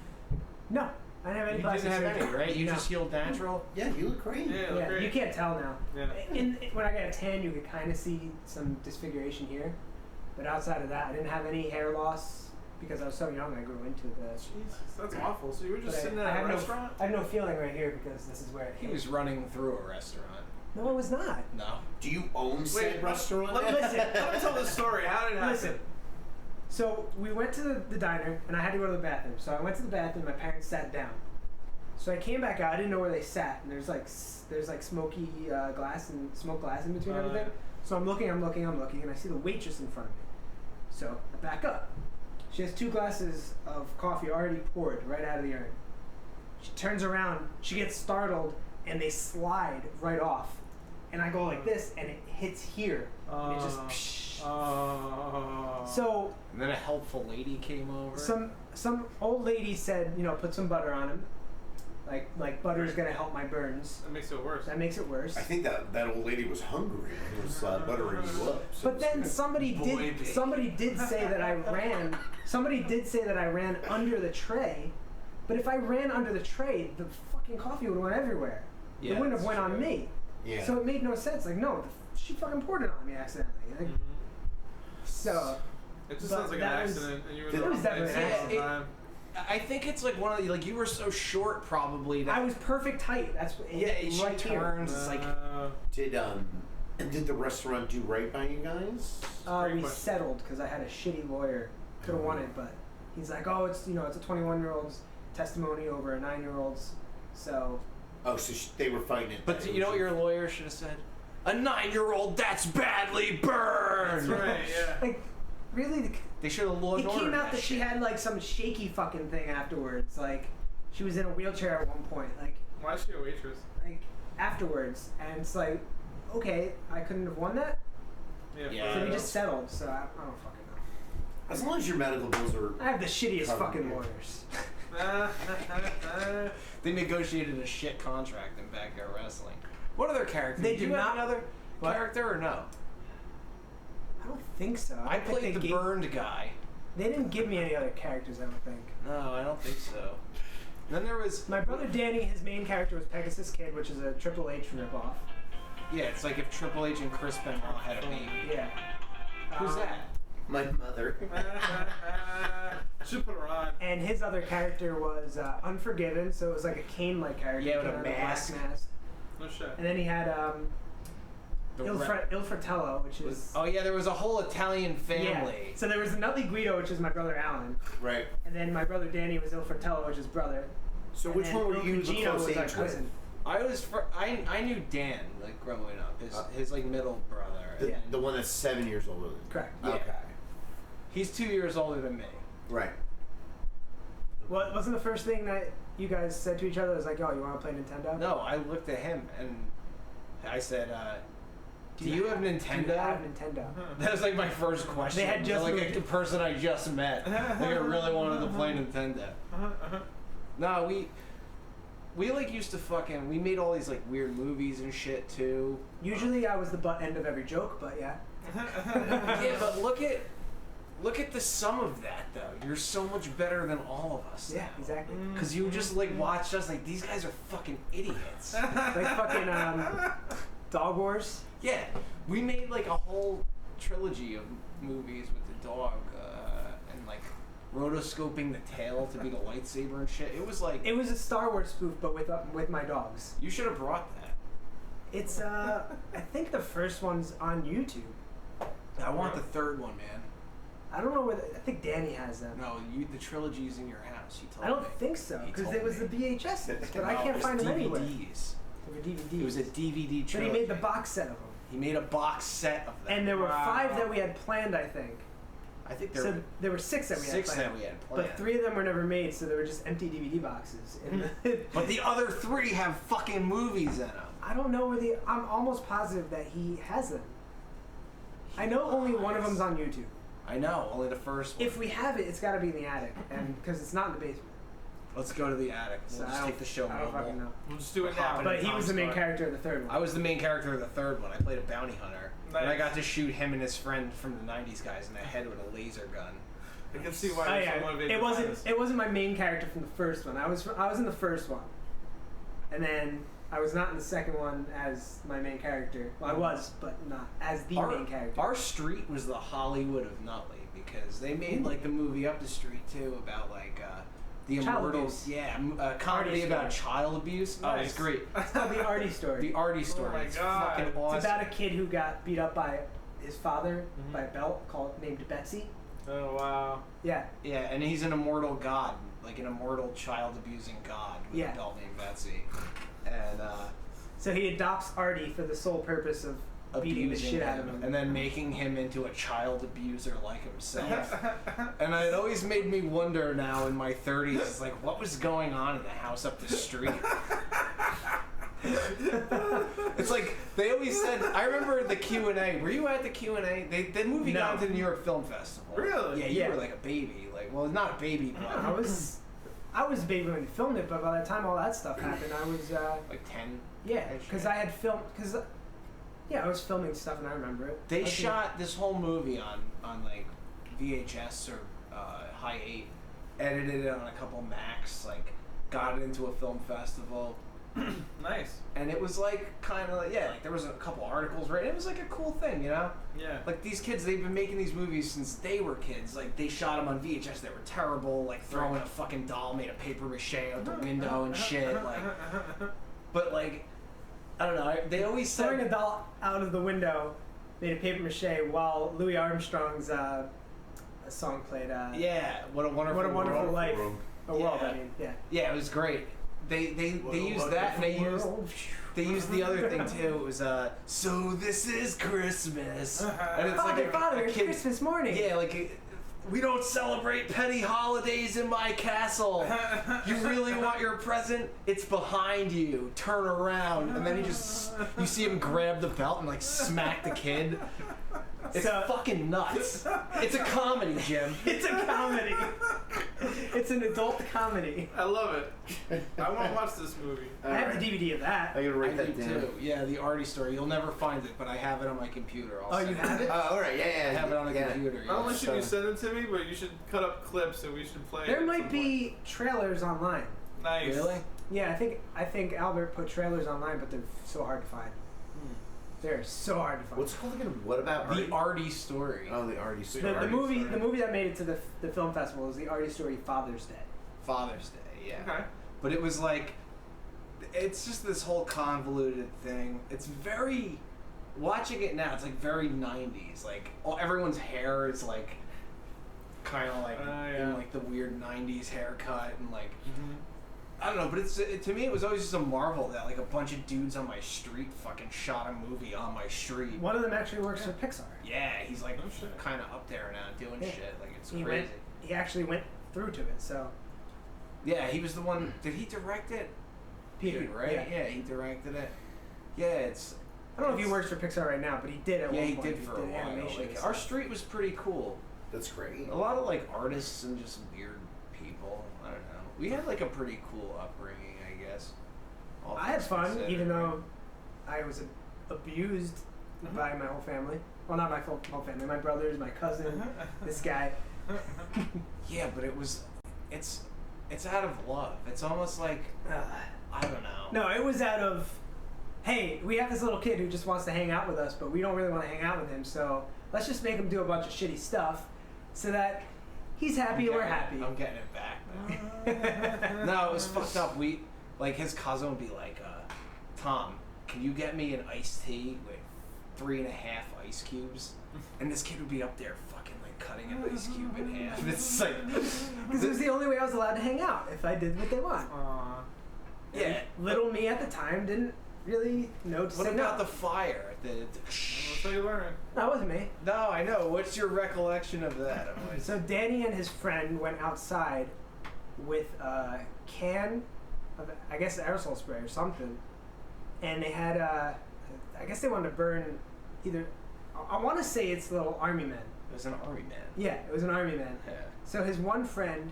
Speaker 12: No, I didn't have any
Speaker 11: You
Speaker 12: plastic
Speaker 11: didn't have
Speaker 12: surgery.
Speaker 11: any, right? You
Speaker 12: No.
Speaker 11: just healed natural?
Speaker 10: Yeah, you look great.
Speaker 9: Yeah,
Speaker 12: Yeah,
Speaker 9: great.
Speaker 12: you can't tell now.
Speaker 9: Yeah.
Speaker 12: When I got a tan, you could kind of see some disfiguration here, but outside of that, I didn't have any hair loss because I was so young. I grew into the.
Speaker 9: Jesus, that's awful. So you were just
Speaker 12: But
Speaker 9: sitting
Speaker 12: I
Speaker 9: at a
Speaker 12: have
Speaker 9: restaurant?
Speaker 12: I have no feeling right here because this is where it
Speaker 11: He
Speaker 12: hit.
Speaker 11: was running through a restaurant.
Speaker 12: No, it was not.
Speaker 11: No.
Speaker 10: Do you own said restaurant?
Speaker 12: Listen,
Speaker 9: Let me tell the story. How did it happen?
Speaker 12: listen. So we went to the diner, and I had to go to the bathroom. So I went to the bathroom. My parents sat down. So I came back out. I didn't know where they sat, and there's like smoky glass and smoked glass in between everything. So I'm looking, and I see the waitress in front of me. So I back up. She has 2 glasses of coffee already poured right out of the urn. She turns around, she gets startled, and they slide right off. And I go like this, and it hits here. And it just psh. So
Speaker 11: And then a helpful lady came over.
Speaker 12: some old lady said, put some butter on him. Like butter's gonna help my burns.
Speaker 9: That makes it worse.
Speaker 12: That makes it worse.
Speaker 10: I think that old lady was hungry and was buttering you up. So
Speaker 12: But then somebody did say that I ran. Somebody did say that I ran under the tray. But if I ran under the tray, the fucking coffee would have went everywhere.
Speaker 11: Yeah,
Speaker 12: it wouldn't have
Speaker 11: that's
Speaker 12: went on
Speaker 11: true.
Speaker 12: me.
Speaker 10: Yeah.
Speaker 12: So it made no sense. Like no, she fucking poured it on me accidentally. Like, So.
Speaker 9: It just
Speaker 12: But
Speaker 9: sounds like an
Speaker 12: that was-
Speaker 9: accident, and you were
Speaker 12: it
Speaker 9: in the
Speaker 12: was
Speaker 9: wrong
Speaker 12: definitely
Speaker 9: place
Speaker 12: an
Speaker 9: at the
Speaker 12: accident.
Speaker 9: wrong time.
Speaker 11: I think it's like one of the, like you were so short probably that
Speaker 12: I was perfect height. That's what.
Speaker 11: yeah, she
Speaker 12: right here.
Speaker 11: turns. It's like
Speaker 10: did the restaurant do right by you guys?
Speaker 12: We settled because I had a shitty lawyer. Could have won it, but he's like, oh, it's it's a 21-year-old's testimony over a 9-year-old's. So.
Speaker 10: Oh, so they were fighting it.
Speaker 11: But you know what your lawyer should have said? A 9-year-old that's badly burned.
Speaker 9: That's right. Yeah.
Speaker 12: Like, really?
Speaker 11: They should have looked.
Speaker 12: It came out that she had like some shaky fucking thing afterwards. Like, she was in a wheelchair at one point. Like.
Speaker 9: Why is she a waitress?
Speaker 12: Like afterwards, and it's like, okay, I couldn't have won that.
Speaker 11: Yeah.
Speaker 12: So we just settled. So I don't fucking know.
Speaker 10: As long as your medical bills are.
Speaker 12: I have the shittiest
Speaker 10: covered
Speaker 12: fucking
Speaker 10: here.
Speaker 12: lawyers.
Speaker 11: They negotiated a shit contract in Backyard Wrestling. What other character?
Speaker 12: They
Speaker 11: Did
Speaker 12: did
Speaker 11: you have
Speaker 12: not-
Speaker 11: another
Speaker 12: What?
Speaker 11: character or no?
Speaker 12: I don't think so.
Speaker 11: I
Speaker 12: don't think
Speaker 11: played the
Speaker 12: they gave-
Speaker 11: burned guy.
Speaker 12: They didn't give me any other characters. I don't think.
Speaker 11: No, I don't think so. Then there was
Speaker 12: My brother Danny. His main character was Pegasus Kid, which is a Triple H ripoff.
Speaker 11: yeah, it's like if Triple H and Chris Benoit had a baby.
Speaker 12: Yeah.
Speaker 11: Who's that?
Speaker 10: My mother.
Speaker 9: Should put her on.
Speaker 12: And his other character was Unforgiven, so it was like a Kane-like character.
Speaker 11: Yeah, with a
Speaker 12: He had
Speaker 11: mask.
Speaker 12: black mask.
Speaker 9: No shit.
Speaker 12: And then he had
Speaker 11: The
Speaker 12: Il Fratello, which is
Speaker 11: Oh yeah, there was a whole Italian
Speaker 12: yeah.
Speaker 11: family.
Speaker 12: So there was Nutley Guido, which is my brother Alan,
Speaker 10: Right.
Speaker 12: and then my brother Danny was Il Fratello, which is brother.
Speaker 10: So
Speaker 12: And
Speaker 10: which
Speaker 12: then
Speaker 10: one were
Speaker 12: Il
Speaker 10: you the
Speaker 12: Cugino
Speaker 10: close
Speaker 12: was our
Speaker 10: age
Speaker 12: cousin.
Speaker 10: with?
Speaker 11: I knew Dan like growing up. His like middle brother.
Speaker 10: The,
Speaker 12: Yeah.
Speaker 10: the one that's 7 years older than you.
Speaker 12: Correct.
Speaker 11: Yeah.
Speaker 10: Okay.
Speaker 11: He's 2 years older than me.
Speaker 10: Right.
Speaker 12: Well, wasn't the first thing that you guys said to each other was like, "Oh, you want to play Nintendo?"
Speaker 11: No, I looked at him and I said, "Do you have Nintendo?"
Speaker 12: Do you have Nintendo?
Speaker 11: That was like my first question.
Speaker 12: They had just
Speaker 11: like
Speaker 12: moved.
Speaker 11: a person I just met. Like I really wanted to play Nintendo. No, we like used to fucking. We made all these like weird movies and shit too.
Speaker 12: Usually, I was the butt end of every joke, but yeah.
Speaker 11: Yeah, but look at the sum of that though. You're so much better than all of us.
Speaker 12: Yeah, exactly.
Speaker 11: Because you just like watched us like these guys are fucking idiots.
Speaker 12: Like fucking Dog Wars.
Speaker 11: Yeah, we made like a whole trilogy of movies with the dog and like rotoscoping the tail to be the lightsaber and shit. It was like
Speaker 12: It was a Star Wars spoof, but with my dogs.
Speaker 11: you should have brought that.
Speaker 12: It's I think the first one's on YouTube.
Speaker 11: I want the third one, man.
Speaker 12: I don't know whether I think Danny has them.
Speaker 11: No, the trilogy's in your house. You told
Speaker 12: I
Speaker 11: me.
Speaker 12: don't think so
Speaker 11: He
Speaker 12: because
Speaker 11: told
Speaker 12: it was
Speaker 11: me.
Speaker 12: the VHSs, but I
Speaker 11: No, it
Speaker 12: can't
Speaker 11: was
Speaker 12: find them anywhere.
Speaker 11: DVDs.
Speaker 12: They were DVDs.
Speaker 11: It was a DVD trilogy.
Speaker 12: But he made the box set of them,
Speaker 11: He made a box set of them.
Speaker 12: and there were
Speaker 9: Wow.
Speaker 12: 5 that we had planned, I think.
Speaker 11: I think there
Speaker 12: So
Speaker 11: were
Speaker 12: there were 6 that we had
Speaker 11: 6
Speaker 12: planned.
Speaker 11: that we had planned.
Speaker 12: But 3 of them were never made, so they were just empty DVD boxes.
Speaker 11: But the other 3 have fucking movies in them.
Speaker 12: I don't know where I'm almost positive that he has them. I know only one of them's on YouTube.
Speaker 11: I know, only the first one.
Speaker 12: If we have it, it's got to be in the attic, and because it's not in the basement.
Speaker 11: Let's go to the attic. We'll
Speaker 12: So
Speaker 11: just take the show
Speaker 12: I don't
Speaker 11: mobile.
Speaker 12: fucking know.
Speaker 9: We'll just do it
Speaker 11: Hop
Speaker 9: now.
Speaker 11: in
Speaker 12: But he
Speaker 11: Tom's
Speaker 12: was the main
Speaker 11: car.
Speaker 12: character of the third one.
Speaker 11: I was the main character of the third one. I played a bounty hunter.
Speaker 9: Nice.
Speaker 11: And I got to shoot him and his friend from the 90s guys in the head with a laser gun.
Speaker 9: I can see
Speaker 12: Oh,
Speaker 9: why you're so
Speaker 12: yeah.
Speaker 9: motivated.
Speaker 12: It
Speaker 9: to
Speaker 12: wasn't.
Speaker 9: find this.
Speaker 12: It wasn't my main character from the first one. I was in the first one, and then I was not in the second one as my main character. Well, I was, but not as the main character.
Speaker 11: Our street was the Hollywood of Nutley because they made like the movie up the street too about like the
Speaker 12: Child
Speaker 11: immortals.
Speaker 12: abuse.
Speaker 11: Yeah, a comedy
Speaker 12: Artie
Speaker 11: about
Speaker 12: story.
Speaker 11: child abuse. Oh, it's
Speaker 9: Nice.
Speaker 11: great.
Speaker 12: It's called the Artie story.
Speaker 11: The Artie story.
Speaker 9: my
Speaker 11: it's
Speaker 9: God.
Speaker 11: fucking
Speaker 12: It's
Speaker 11: awesome.
Speaker 12: about a kid who got beat up by his father by a belt named Betsy.
Speaker 9: Oh wow.
Speaker 12: Yeah.
Speaker 11: Yeah, and he's an immortal god, like an immortal child abusing god with
Speaker 12: Yeah.
Speaker 11: a belt named Betsy. And
Speaker 12: So he adopts Artie for the sole purpose of beating the
Speaker 11: abusing
Speaker 12: shit out of
Speaker 11: him,
Speaker 12: him.
Speaker 11: and then making him into a child abuser like himself. And it always made me wonder now in my 30s, it's like, what was going on in the house up the street? It's like, they always said, I remember the Q&A. Were you at the Q&A? The movie got
Speaker 12: No.
Speaker 11: into the New York Film Festival.
Speaker 9: Really?
Speaker 11: Yeah, you
Speaker 12: Yeah.
Speaker 11: were like a baby. Like, well, not a baby, but...
Speaker 12: I was I was a baby when they filmed it, but by the time all that stuff happened, I was
Speaker 11: like 10.
Speaker 12: Yeah, because I had filmed I was filming stuff and I remember it.
Speaker 11: They shot this whole movie on like VHS or High 8, edited it on a couple Macs, like got it into a film festival.
Speaker 9: Nice.
Speaker 11: And it was like kind of like there was a couple articles written. It was like a cool thing, you know?
Speaker 9: Yeah.
Speaker 11: Like these kids, they've been making these movies since they were kids. Like they shot them on VHS. They were terrible. Like throwing a fucking doll made of paper mache out the window and shit. Like, but like, I don't know. They always said
Speaker 12: throwing a doll out of the window made of paper mache while Louis Armstrong's song played.
Speaker 11: Yeah. What a wonderful
Speaker 12: life. A world.
Speaker 11: Yeah.
Speaker 12: I mean, yeah.
Speaker 11: Yeah, it was great. They used that, and they used the other thing too. It was so this is Christmas, and it's like
Speaker 12: Father,
Speaker 11: a
Speaker 12: it's
Speaker 11: kid,
Speaker 12: Christmas morning.
Speaker 11: Yeah, like we don't celebrate petty holidays in my castle. You really want your present? It's behind you. Turn around, and then you see him grab the belt and like smack the kid. It's fucking nuts. It's a comedy, Jim.
Speaker 12: It's a comedy. It's an adult comedy.
Speaker 9: I love it. I want to watch this movie.
Speaker 12: I have the DVD of that.
Speaker 10: I gotta write that
Speaker 11: do
Speaker 10: down.
Speaker 11: too. Yeah, the Artie story. You'll never find it, but I have it on my computer.
Speaker 12: Oh, you have it?
Speaker 10: All right, yeah.
Speaker 11: I have it on a computer.
Speaker 9: Not only
Speaker 11: Yeah.
Speaker 9: should you send it to me, but you should cut up clips and we should play it.
Speaker 12: There
Speaker 9: at
Speaker 12: might
Speaker 9: some
Speaker 12: be trailers online.
Speaker 9: point. Nice.
Speaker 11: Really?
Speaker 12: Yeah, I think Albert put trailers online, but they're so hard to find. They're so hard to find.
Speaker 10: What's it called again? What about
Speaker 11: The Artie story.
Speaker 10: Oh, the Artie story.
Speaker 12: The movie that made it to the film festival is the Artie story Father's Day.
Speaker 11: Father's Day, yeah.
Speaker 9: Okay.
Speaker 11: But it was like, it's just this whole convoluted thing. It's very, watching it now, it's like very 90s. Like, everyone's hair is like, kind of like, in like the weird 90s haircut and like, I don't know, but to me it was always just a marvel that like a bunch of dudes on my street fucking shot a movie on my street.
Speaker 12: One of them actually works for Pixar.
Speaker 11: Yeah, he's like kind of up there now doing shit. Like it's
Speaker 12: He
Speaker 11: crazy.
Speaker 12: he actually went through to it, so.
Speaker 11: Yeah, he was the one. Did he direct it?
Speaker 12: Peter,
Speaker 11: right?
Speaker 12: yeah.
Speaker 11: Yeah, he directed it. Yeah, it's.
Speaker 12: I don't know if he works for Pixar right now, but he did at
Speaker 11: Yeah,
Speaker 12: one
Speaker 11: he
Speaker 12: point.
Speaker 11: did for a while.
Speaker 12: animation
Speaker 11: Like,
Speaker 12: and
Speaker 11: our
Speaker 12: stuff.
Speaker 11: street was pretty cool.
Speaker 10: That's great.
Speaker 11: A lot of like artists and just weird people. I don't know. We had like a pretty cool upbringing, I guess. All
Speaker 12: I had
Speaker 11: things
Speaker 12: fun,
Speaker 11: considered.
Speaker 12: even though I was abused by my whole family. Well, not my whole family. My brothers, my cousin, this guy.
Speaker 11: Yeah, but it's out of love. It's almost like I don't know.
Speaker 12: No, it was out of, hey, we have this little kid who just wants to hang out with us, but we don't really want to hang out with him, so let's just make him do a bunch of shitty stuff so that he's happy and we're happy.
Speaker 11: I'm getting it back now. No, it was fucked up. Like his cousin would be like, Tom, can you get me an iced tea with 3.5 ice cubes? And this kid would be up there fucking like cutting an ice cube in half. And it's like,
Speaker 12: Because it was the only way I was allowed to hang out, if I did what they want.
Speaker 11: yeah.
Speaker 12: Little me at the time didn't really know to
Speaker 11: What
Speaker 12: say
Speaker 11: about
Speaker 12: no.
Speaker 11: the fire?
Speaker 9: That's how you learn.
Speaker 12: That wasn't me.
Speaker 11: No, I know. What's your recollection of that?
Speaker 12: So Danny and his friend went outside with a can of, I guess, aerosol spray or something, and they had I guess they wanted to burn either. I want to say it's little army men.
Speaker 11: It was an army man.
Speaker 12: Yeah, it was an army man.
Speaker 11: Yeah.
Speaker 12: So his one friend,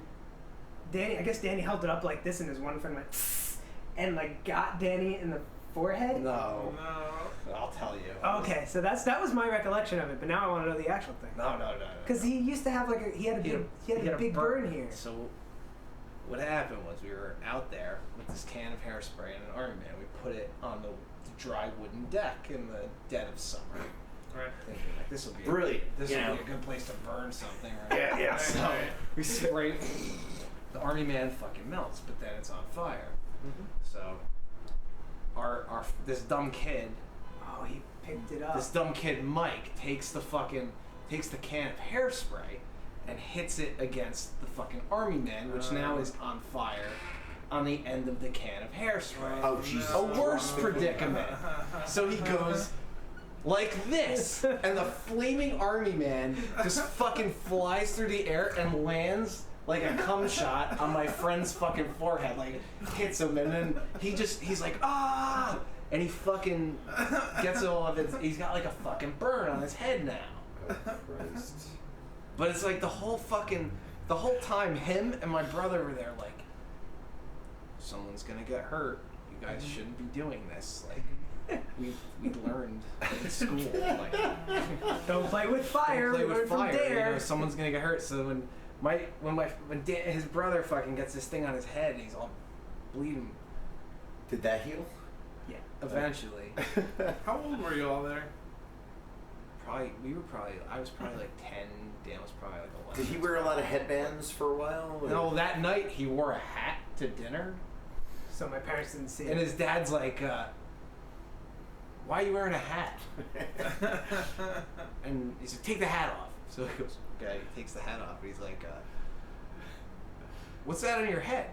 Speaker 12: Danny, I guess Danny held it up like this, and his one friend went and like got Danny in the forehead.
Speaker 11: No.
Speaker 9: No.
Speaker 11: I'll tell you.
Speaker 12: Okay, so that was my recollection of it, but now I want to know the actual thing.
Speaker 11: No.
Speaker 12: Because he used to have like he had a big burn here.
Speaker 11: So what happened was we were out there with this can of hairspray and an army man. We put it on the dry wooden deck in the dead of summer.
Speaker 9: Right.
Speaker 11: Thinking like this will be
Speaker 10: Brilliant.
Speaker 11: This
Speaker 10: You
Speaker 11: will
Speaker 10: know.
Speaker 11: be a good place to burn something, right?
Speaker 10: Yeah.
Speaker 11: So we spray. The army man fucking melts, but then it's on fire. So our this dumb kid.
Speaker 12: Oh, he picked it up.
Speaker 11: This dumb kid Mike takes the can of hairspray and hits it against the fucking army man, which now is on fire on the end of the can of hairspray.
Speaker 10: Oh, Jesus.
Speaker 11: A worse predicament. So he goes like this, and the flaming army man just fucking flies through the air and lands like a cum shot on my friend's fucking forehead, like hits him, and then he's like, ah! And he fucking gets all of it. He's got like a fucking burn on his head now.
Speaker 10: Christ.
Speaker 11: But it's like the whole time, him and my brother were there like, someone's gonna get hurt. You guys shouldn't be doing this. Like, we learned in school. Like,
Speaker 12: Don't play with fire.
Speaker 11: don't play
Speaker 12: Learn
Speaker 11: with
Speaker 12: from
Speaker 11: fire. You
Speaker 12: Dare.
Speaker 11: know, someone's gonna get hurt. So when his brother fucking gets this thing on his head and he's all bleeding.
Speaker 10: Did that heal?
Speaker 11: Yeah. Eventually.
Speaker 9: How old were you all there?
Speaker 11: I was probably like 10. Dan was probably like 11.
Speaker 10: Did he wear a lot of headbands for a while? or-
Speaker 11: No, that night he wore a hat to dinner.
Speaker 12: So my parents didn't see
Speaker 11: And
Speaker 12: it.
Speaker 11: his dad's like, why are you wearing a hat? And he said, take the hat off. So he goes, okay, he takes the hat off. And he's like, what's that on your head?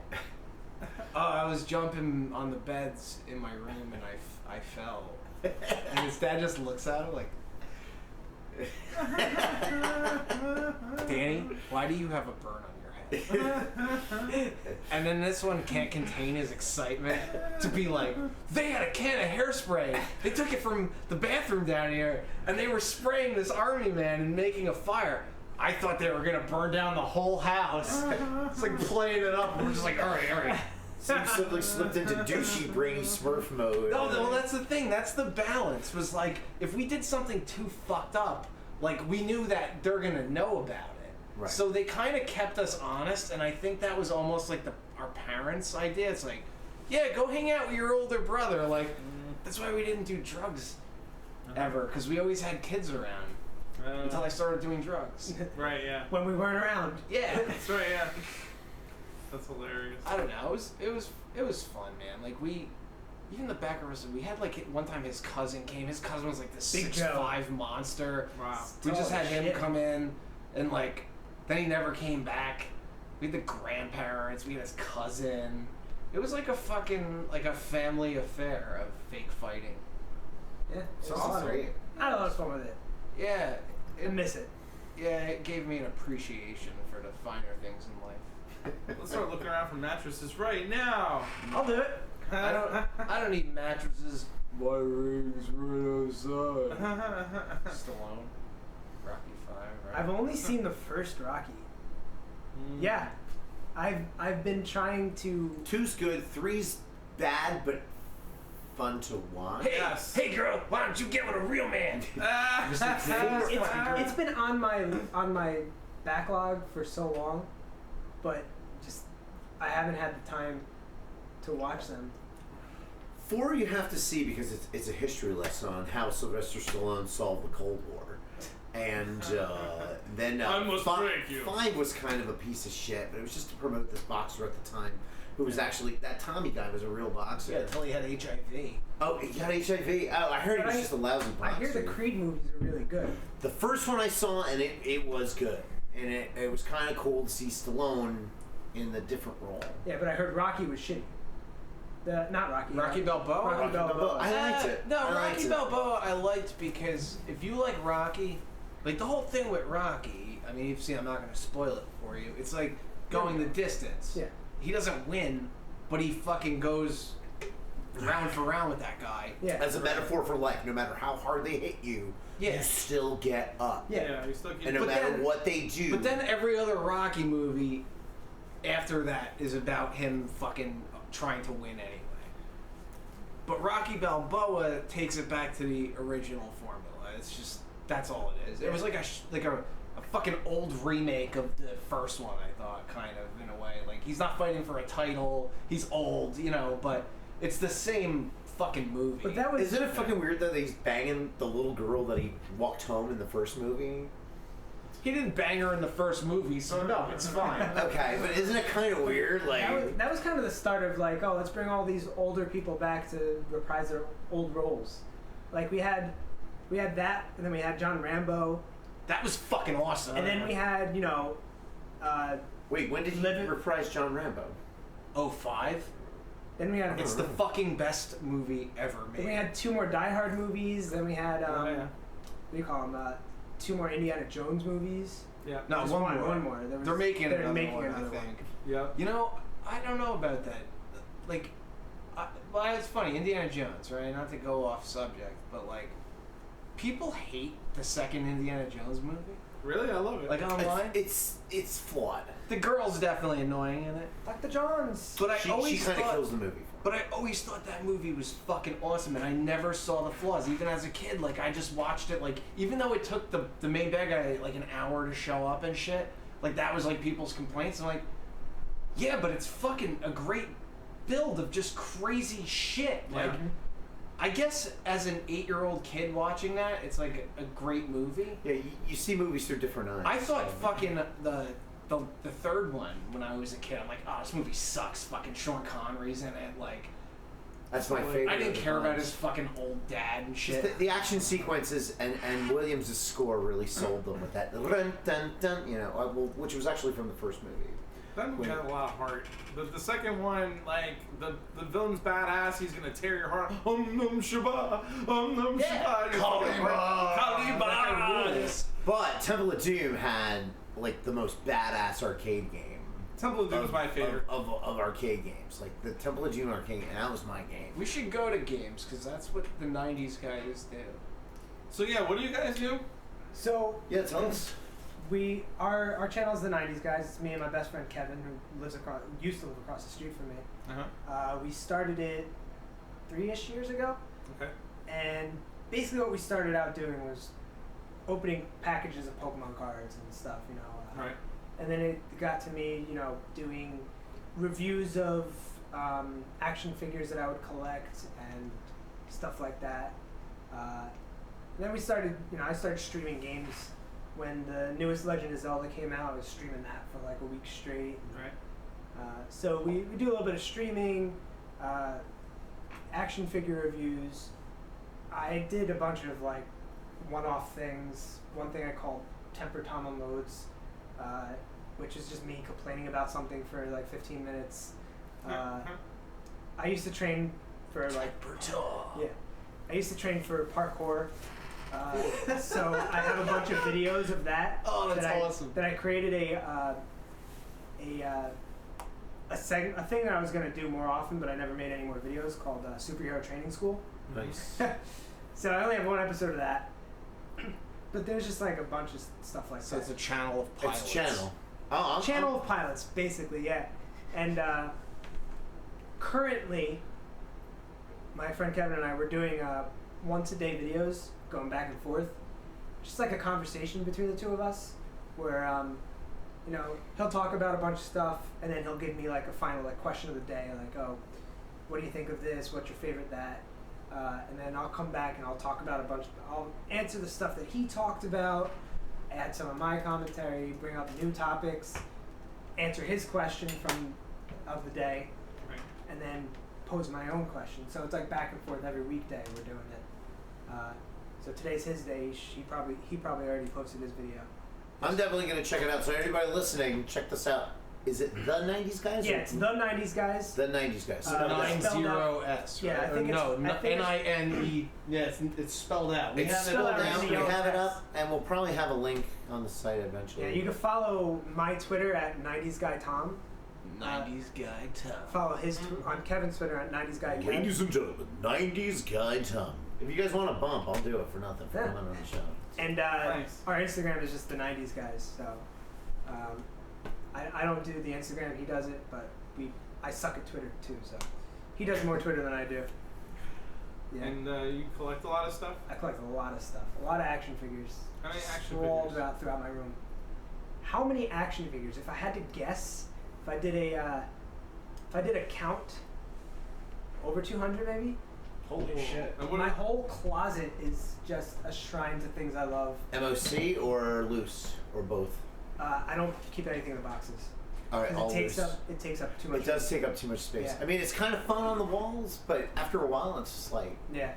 Speaker 11: Oh, I was jumping on the beds in my room and I fell. And his dad just looks at him like, Danny, why do you have a burn on your head? And then this one can't contain his excitement to be like, they had a can of hairspray. They took it from the bathroom down here and they were spraying this army man and making a fire. I thought they were gonna burn down the whole house. It's like playing it up. And we're just like, all right.
Speaker 10: So you slipped into douchey, brainy Smurf mode.
Speaker 11: No, well, that's the thing. That's the balance. Was like, if we did something too fucked up, like, we knew that they're gonna know about it.
Speaker 10: Right.
Speaker 11: So they kind of kept us honest, and I think that was almost like our parents' idea. It's like, yeah, go hang out with your older brother. Like, that's why we didn't do drugs ever, because we always had kids around until I started doing drugs.
Speaker 9: Right, yeah.
Speaker 12: When we weren't around.
Speaker 11: Yeah.
Speaker 9: That's right, yeah. That's hilarious.
Speaker 11: I don't know. It was fun, man. Like, even the back of us, we had like one time his cousin came. His cousin was like this
Speaker 12: Big
Speaker 11: 6'5" monster.
Speaker 9: Wow.
Speaker 11: We just had him
Speaker 12: shit.
Speaker 11: come in, and like, then he never came back. We had the grandparents. We had his cousin. It was like a fucking like a family affair of fake fighting.
Speaker 12: Yeah.
Speaker 11: So
Speaker 12: it was awesome.
Speaker 10: great.
Speaker 12: I had a lot of fun with it.
Speaker 11: Yeah.
Speaker 12: I miss it.
Speaker 11: Yeah, it gave me an appreciation for the finer things in life.
Speaker 9: Let's start looking around for mattresses right now.
Speaker 12: I'll do it.
Speaker 11: I don't need mattresses. My ring's right outside. Stallone. Rocky 5, right?
Speaker 12: I've only seen the first Rocky. Yeah. I've been trying to.
Speaker 10: 2's good, 3's bad, but fun to watch.
Speaker 11: Hey girl, why don't you get with a real man?
Speaker 12: It's been on my backlog for so long, but just I haven't had the time to watch them.
Speaker 10: 4 you have to see because it's a history lesson on how Sylvester Stallone solved the Cold War. And then
Speaker 9: I must break you.
Speaker 10: 5 was kind of a piece of shit, but it was just to promote this boxer at the time who was actually, that Tommy guy was a real boxer.
Speaker 11: Yeah, until he had HIV.
Speaker 10: Oh, he got HIV? Oh, I heard he was just a lousy boxer.
Speaker 12: I hear the Creed movies are really good.
Speaker 10: The first one I saw, and it was good. And it was kind of cool to see Stallone in the different role.
Speaker 12: Yeah, but I heard Rocky was shitty. Not Rocky.
Speaker 11: Rocky Balboa?
Speaker 12: Rocky Balboa.
Speaker 10: I liked it.
Speaker 11: No,
Speaker 10: I liked
Speaker 11: Rocky
Speaker 10: it.
Speaker 11: Balboa I liked because if you like Rocky, like the whole thing with Rocky, I mean, you've seen, I'm not going to spoil it for you. It's like going the distance.
Speaker 12: Yeah.
Speaker 11: He doesn't win, but he fucking goes round for round with that guy.
Speaker 12: Yeah.
Speaker 10: As a metaphor for life, no matter how hard they hit you,
Speaker 11: Yeah.
Speaker 10: you still get up.
Speaker 12: Yeah.
Speaker 9: You still keep.
Speaker 10: And no
Speaker 11: But
Speaker 10: matter
Speaker 11: then-
Speaker 10: what they do.
Speaker 11: But then every other Rocky movie after that is about him fucking trying to win anyway. But Rocky Balboa takes it back to the original formula. It's just, that's all it is. It was like a fucking old remake of the first one, I thought, kind of, in a way. Like, he's not fighting for a title, he's old, you know, but it's the same fucking movie.
Speaker 12: But that was.
Speaker 10: Isn't it fucking weird that he's banging the little girl that he walked home in the first movie?
Speaker 11: He didn't bang her in the first movie, so no, it's fine.
Speaker 10: Okay, but isn't it kind of weird? Like,
Speaker 12: That was kind of the start of like, oh, let's bring all these older people back to reprise their old roles. Like we had that, and then we had John Rambo,
Speaker 11: That was fucking awesome.
Speaker 12: and then we had
Speaker 10: wait, when did he reprise John Rambo?
Speaker 11: 05?
Speaker 12: then we had
Speaker 11: It's the fucking best movie ever made.
Speaker 12: then we had 2 more Die Hard movies. Then we had
Speaker 9: yeah.
Speaker 12: what do you call them? 2 more Indiana Jones movies.
Speaker 9: Yeah.
Speaker 11: No,
Speaker 12: There's
Speaker 11: one more.
Speaker 12: One more.
Speaker 11: They're making
Speaker 12: they're
Speaker 11: another
Speaker 12: making
Speaker 11: one,
Speaker 12: another
Speaker 11: I think.
Speaker 9: Yep.
Speaker 11: You know, I don't know about that. Like, well, it's funny, Indiana Jones, right? Not to go off subject, but like, people hate the second Indiana Jones movie.
Speaker 9: Really? I love it.
Speaker 11: Like online?
Speaker 10: It's flawed.
Speaker 11: The girl's definitely annoying in it.
Speaker 12: Dr. Johns.
Speaker 11: But
Speaker 10: She
Speaker 11: always
Speaker 10: kind of
Speaker 11: thought,
Speaker 10: kills the movie.
Speaker 11: But I always thought that movie was fucking awesome, and I never saw the flaws. Even as a kid, like, I just watched it, like, even though it took the main bad guy, like, an hour to show up and shit, like, that was, like, people's complaints. I'm like, yeah, but it's fucking a great build of just crazy shit. Like, I guess as an 8-year-old kid watching that, it's, like, a great movie.
Speaker 10: Yeah, you see movies through different eyes.
Speaker 11: I thought fucking the third one when I was a kid. I'm like, oh, this movie sucks. Fucking Sean Connery's in it. Like,
Speaker 10: that's my favorite.
Speaker 11: I didn't care about his fucking old dad and shit.
Speaker 10: The action sequences and Williams' score really sold them with that dun, dun, dun, you know, which was actually from the first movie.
Speaker 9: That movie had a lot of heart. The second one, like, the villain's badass, he's gonna tear your heart. Num Shaba, Num Shaba. Kaliba.
Speaker 10: But Temple of Doom had like the most badass arcade game.
Speaker 9: Temple of Doom was my favorite
Speaker 10: of arcade games. Like the Temple of Doom arcade, and that was my game.
Speaker 11: We should go to games because that's what the '90s guys do.
Speaker 9: So yeah, what do you guys do?
Speaker 12: So
Speaker 10: yeah, tell us.
Speaker 12: Our channel is the '90s guys. It's me and my best friend Kevin, who used to live across the street from me. We started it 3-ish years ago.
Speaker 9: Okay.
Speaker 12: And basically, what we started out doing was opening packages of Pokemon cards and stuff, you know.
Speaker 9: Right.
Speaker 12: And then it got to me, you know, doing reviews of action figures that I would collect and stuff like that. And then we started, you know, I started streaming games. When the newest Legend of Zelda came out, I was streaming that for like a week straight.
Speaker 9: Right.
Speaker 12: So we do a little bit of streaming, action figure reviews. I did a bunch of like one-off things. One thing I called Temper Tama modes, which is just me complaining about something for like 15 minutes. I used to train for like I used to train for parkour. So I have a bunch of videos of that.
Speaker 11: Oh, that's awesome.
Speaker 12: That I created a thing that I was going to do more often, but I never made any more videos, called Superhero Training School.
Speaker 10: Nice.
Speaker 12: So I only have one episode of that. But there's just like a bunch of stuff like that.
Speaker 11: So it's a channel of pilots.
Speaker 10: It's a channel.
Speaker 12: Channel of pilots, basically, yeah. And currently, my friend Kevin and I were doing once-a-day videos, going back and forth. Just like a conversation between the two of us, where, you know, he'll talk about a bunch of stuff, and then he'll give me like a final like question of the day, like, oh, what do you think of this? What's your favorite that? And then I'll come back and I'll talk about I'll answer the stuff that he talked about, add some of my commentary, bring up new topics, answer his question of the day,
Speaker 9: right.
Speaker 12: And then pose my own question. So it's like back and forth every weekday we're doing it. So today's his day. He probably already posted his video.
Speaker 10: I'm definitely going to check it out. So everybody listening, check this out. Is it the 90s guys?
Speaker 12: Yeah, it's the 90s guys.
Speaker 10: The 90s guys.
Speaker 11: 90S.
Speaker 12: Yeah,
Speaker 11: right?
Speaker 12: I think
Speaker 11: no,
Speaker 12: it's
Speaker 11: N-I-N-E. Yeah, it's spelled out.
Speaker 10: It's spelled out. We have it up, and we'll probably have a link on the site eventually.
Speaker 12: Yeah, you can follow my Twitter at 90s guy Tom.
Speaker 11: 90s guy Tom.
Speaker 12: Follow his on Kevin's Twitter at 90s guy Kevin.
Speaker 10: Ladies and gentlemen, 90s guy Tom. If you guys want a bump, I'll do it for nothing for coming on the show.
Speaker 12: And
Speaker 9: Nice.
Speaker 12: Our Instagram is just the 90s guys. So I don't do the Instagram, he does it, but I suck at Twitter too. So he does more Twitter than I do. Yeah.
Speaker 9: And you collect a lot of stuff?
Speaker 12: I collect a lot of stuff, a lot of action figures.
Speaker 9: How many action
Speaker 12: sprawled
Speaker 9: figures?
Speaker 12: throughout my room. How many action figures? If I had to guess, if I did a count, over 200 maybe.
Speaker 11: Holy shit.
Speaker 12: My whole closet is just a shrine to things I love.
Speaker 10: MOC or loose or both?
Speaker 12: I don't keep anything in the boxes.
Speaker 10: All right, all
Speaker 12: it takes
Speaker 10: loose.
Speaker 12: up too much.
Speaker 10: It does take up too much space.
Speaker 12: Yeah.
Speaker 10: I mean, it's kind of fun on the walls, but after a while, it's just like.
Speaker 12: Yeah.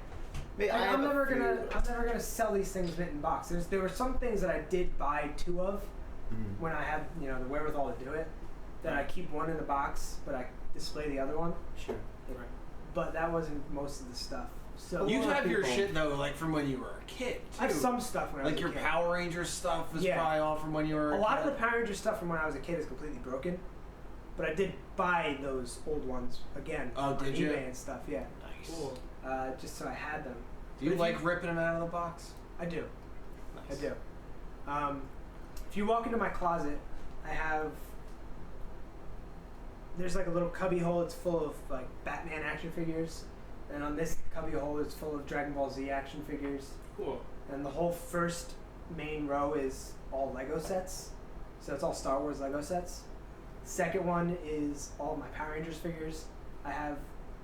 Speaker 10: I'm
Speaker 12: never gonna sell these things mint in box. There were some things that I did buy two of when I had the wherewithal to do it. That I keep one in the box, but I display the other one.
Speaker 10: Sure.
Speaker 12: Right. But that wasn't most of the stuff. So
Speaker 11: You have your shit though, like from when you were a kid. Too.
Speaker 12: I have some stuff when I was
Speaker 11: like
Speaker 12: a
Speaker 11: your
Speaker 12: kid.
Speaker 11: Power Rangers stuff is probably all from when you were
Speaker 12: a lot of the Power Ranger stuff from when I was a kid is completely broken. But I did buy those old ones again on
Speaker 11: did
Speaker 12: eBay
Speaker 11: you?
Speaker 12: and stuff. Yeah.
Speaker 11: Nice.
Speaker 12: Cool. Just so I had them.
Speaker 11: Do you like ripping them out of the box?
Speaker 12: I do.
Speaker 11: Nice.
Speaker 12: I do. if you walk into my closet, there's like a little cubby hole. It's full of like Batman action figures, and on this cubby hole is full of Dragon Ball Z action figures.
Speaker 9: Cool.
Speaker 12: And the whole first main row is all Lego sets, so it's all Star Wars Lego sets. Second one is all of my Power Rangers figures. I have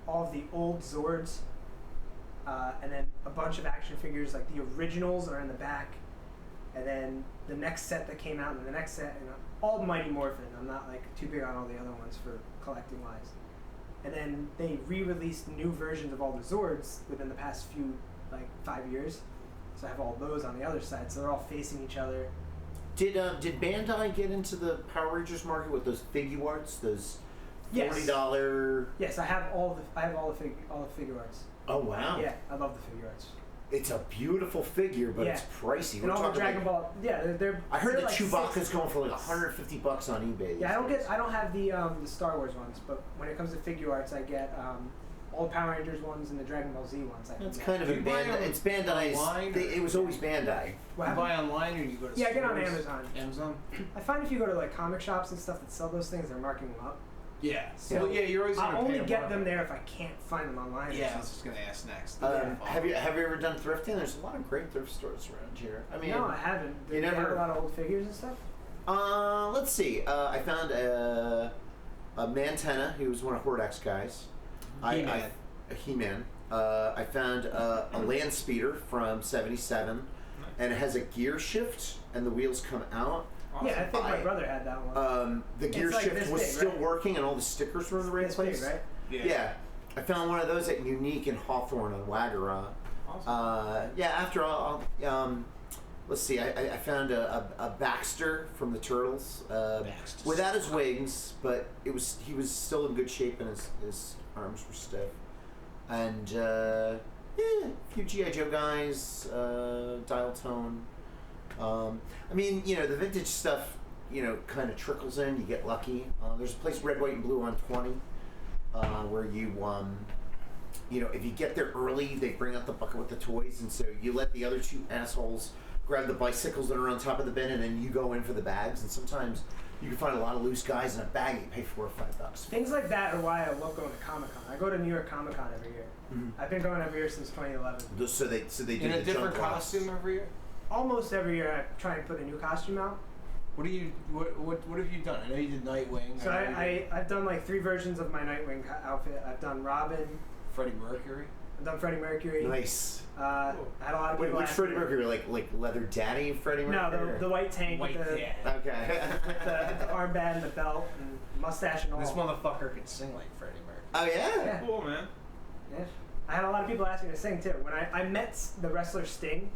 Speaker 12: all of the old Zords, and then a bunch of action figures. Like the originals are in the back, and then the next set that came out, and the next set, and all Mighty Morphin. I'm not like too big on all the other ones for collecting wise. And then they re-released new versions of all the Zords within the past few, like 5 years. So I have all those on the other side, so they're all facing each other.
Speaker 10: Did Bandai get into the Power Rangers market with those Figuarts, those $40?
Speaker 12: Yes, I have all the figure arts.
Speaker 10: Oh wow!
Speaker 12: Yeah, I love the figure arts.
Speaker 10: It's a beautiful figure, but it's pricey.
Speaker 12: And all the Dragon Ball. Yeah, they're.
Speaker 10: I heard
Speaker 12: they're
Speaker 10: that
Speaker 12: like
Speaker 10: Chewbacca's going for like $150 on eBay.
Speaker 12: Yeah, I don't have the Star Wars ones, but when it comes to figure arts, I get all the Power Rangers ones and the Dragon Ball Z ones.
Speaker 10: It's kind of a Bandai. It's Bandai's. It was always Bandai.
Speaker 11: You buy online or you go to
Speaker 12: Yeah, I
Speaker 11: stores?
Speaker 12: get on Amazon.
Speaker 11: Amazon?
Speaker 12: I find if you go to like comic shops and stuff that sell those things, they're marking them up.
Speaker 11: Yeah.
Speaker 12: So
Speaker 11: yeah, you're always
Speaker 12: I
Speaker 11: gonna
Speaker 12: only
Speaker 11: pay
Speaker 12: get
Speaker 11: more.
Speaker 12: them there if I can't find them online.
Speaker 11: Yeah, I was just gonna ask next.
Speaker 10: Have you ever done thrifting? There's a lot of great thrift stores around here. I mean,
Speaker 12: no, I haven't.
Speaker 10: You
Speaker 12: They have
Speaker 10: never.
Speaker 12: a lot of old figures and stuff.
Speaker 10: Let's see. I found a Mantena. He was one of Hordak's guys.
Speaker 11: He-Man.
Speaker 10: He-Man. I found a land speeder from '77, and it has a gear shift, and the wheels come out.
Speaker 12: Awesome. Yeah, I think my brother had that one.
Speaker 10: The gear
Speaker 12: It's like
Speaker 10: shift
Speaker 12: this
Speaker 10: was
Speaker 12: big,
Speaker 10: still
Speaker 12: right?
Speaker 10: working, and all the stickers were in the right
Speaker 12: This
Speaker 10: place.
Speaker 12: big, right?
Speaker 10: Yeah. I found one of those at Unique in Hawthorne on Wagara.
Speaker 9: Awesome.
Speaker 10: Yeah. After all, let's see. I found a Baxter from the Turtles, without his wings, but he was still in good shape, and his arms were stiff. And a few GI Joe guys, dial tone. I mean, the vintage stuff, kind of trickles in. You get lucky. There's a place, Red, White, and Blue on 20, where if you get there early, they bring out the bucket with the toys, and so you let the other two assholes grab the bicycles that are on top of the bin, and then you go in for the bags. And sometimes you can find a lot of loose guys in a bag and you pay $4 or $5.
Speaker 12: Things like that are why I love going to Comic Con. I go to New York Comic Con every year.
Speaker 10: Mm-hmm.
Speaker 12: I've been going every year since 2011.
Speaker 10: So they do
Speaker 11: in a
Speaker 10: the
Speaker 11: different
Speaker 10: jump lots.
Speaker 11: costume every year.
Speaker 12: Almost every year, I try and put a new costume out.
Speaker 11: What have you done? I know you did Nightwing.
Speaker 12: So I've done like 3 versions of my Nightwing outfit. I've done Robin.
Speaker 11: Freddie Mercury.
Speaker 12: I've done Freddie Mercury.
Speaker 10: Nice.
Speaker 12: I had a lot of people.
Speaker 10: Which
Speaker 12: ask
Speaker 10: Freddie
Speaker 12: me-
Speaker 10: Mercury? Like leather daddy Freddie Mercury?
Speaker 12: No, the white tank with the
Speaker 10: Okay.
Speaker 12: with the armband and the belt and mustache and all.
Speaker 11: This motherfucker could sing like Freddie Mercury.
Speaker 10: Oh yeah?
Speaker 12: Yeah.
Speaker 9: Cool, man.
Speaker 12: Yeah. I had a lot of people ask me to sing too. When I met the wrestler Sting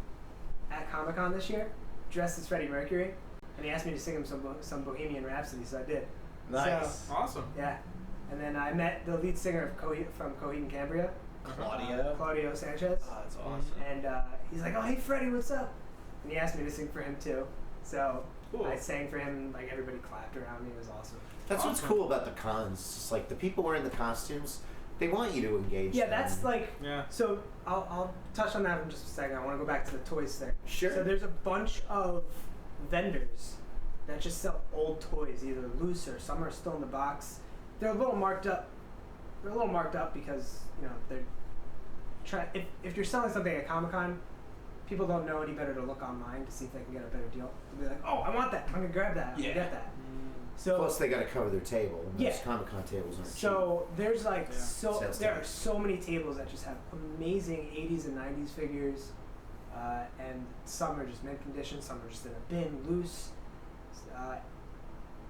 Speaker 12: at Comic Con this year, dressed as Freddie Mercury, and he asked me to sing him some Bohemian Rhapsody, so I did.
Speaker 11: Nice.
Speaker 12: So,
Speaker 9: Awesome.
Speaker 12: yeah. And then I met the lead singer of from Coheed and Cambria, Claudio Sanchez.
Speaker 11: Oh, that's awesome.
Speaker 12: And he's like, "Oh, hey Freddie, what's up?" And he asked me to sing for him too. So
Speaker 9: Cool.
Speaker 12: I sang for him. Like everybody clapped around me. It was awesome.
Speaker 10: That's what's cool about the cons. It's just like the people wearing the costumes, they want you to engage.
Speaker 12: Yeah,
Speaker 10: them.
Speaker 12: that's like.
Speaker 9: Yeah.
Speaker 12: So I'll touch on that in just a second. I want to go back to the toys thing.
Speaker 10: Sure.
Speaker 12: So there's a bunch of vendors that just sell old toys, either loose or some are still in the box. They're a little marked up. They're a little marked up because they're trying. If you're selling something at Comic-Con, people don't know any better to look online to see if they can get a better deal. They'll be like, "Oh, I want that. I'm gonna grab that. I'm gonna get that." So
Speaker 10: plus they got to cover their table. And
Speaker 12: Yeah.
Speaker 10: those Comic-Con tables aren't
Speaker 12: So there's like
Speaker 10: Sales
Speaker 12: there are
Speaker 10: tax.
Speaker 12: so many tables that just have amazing 80s and 90s figures, and some are just mint condition, some are just in a bin, loose.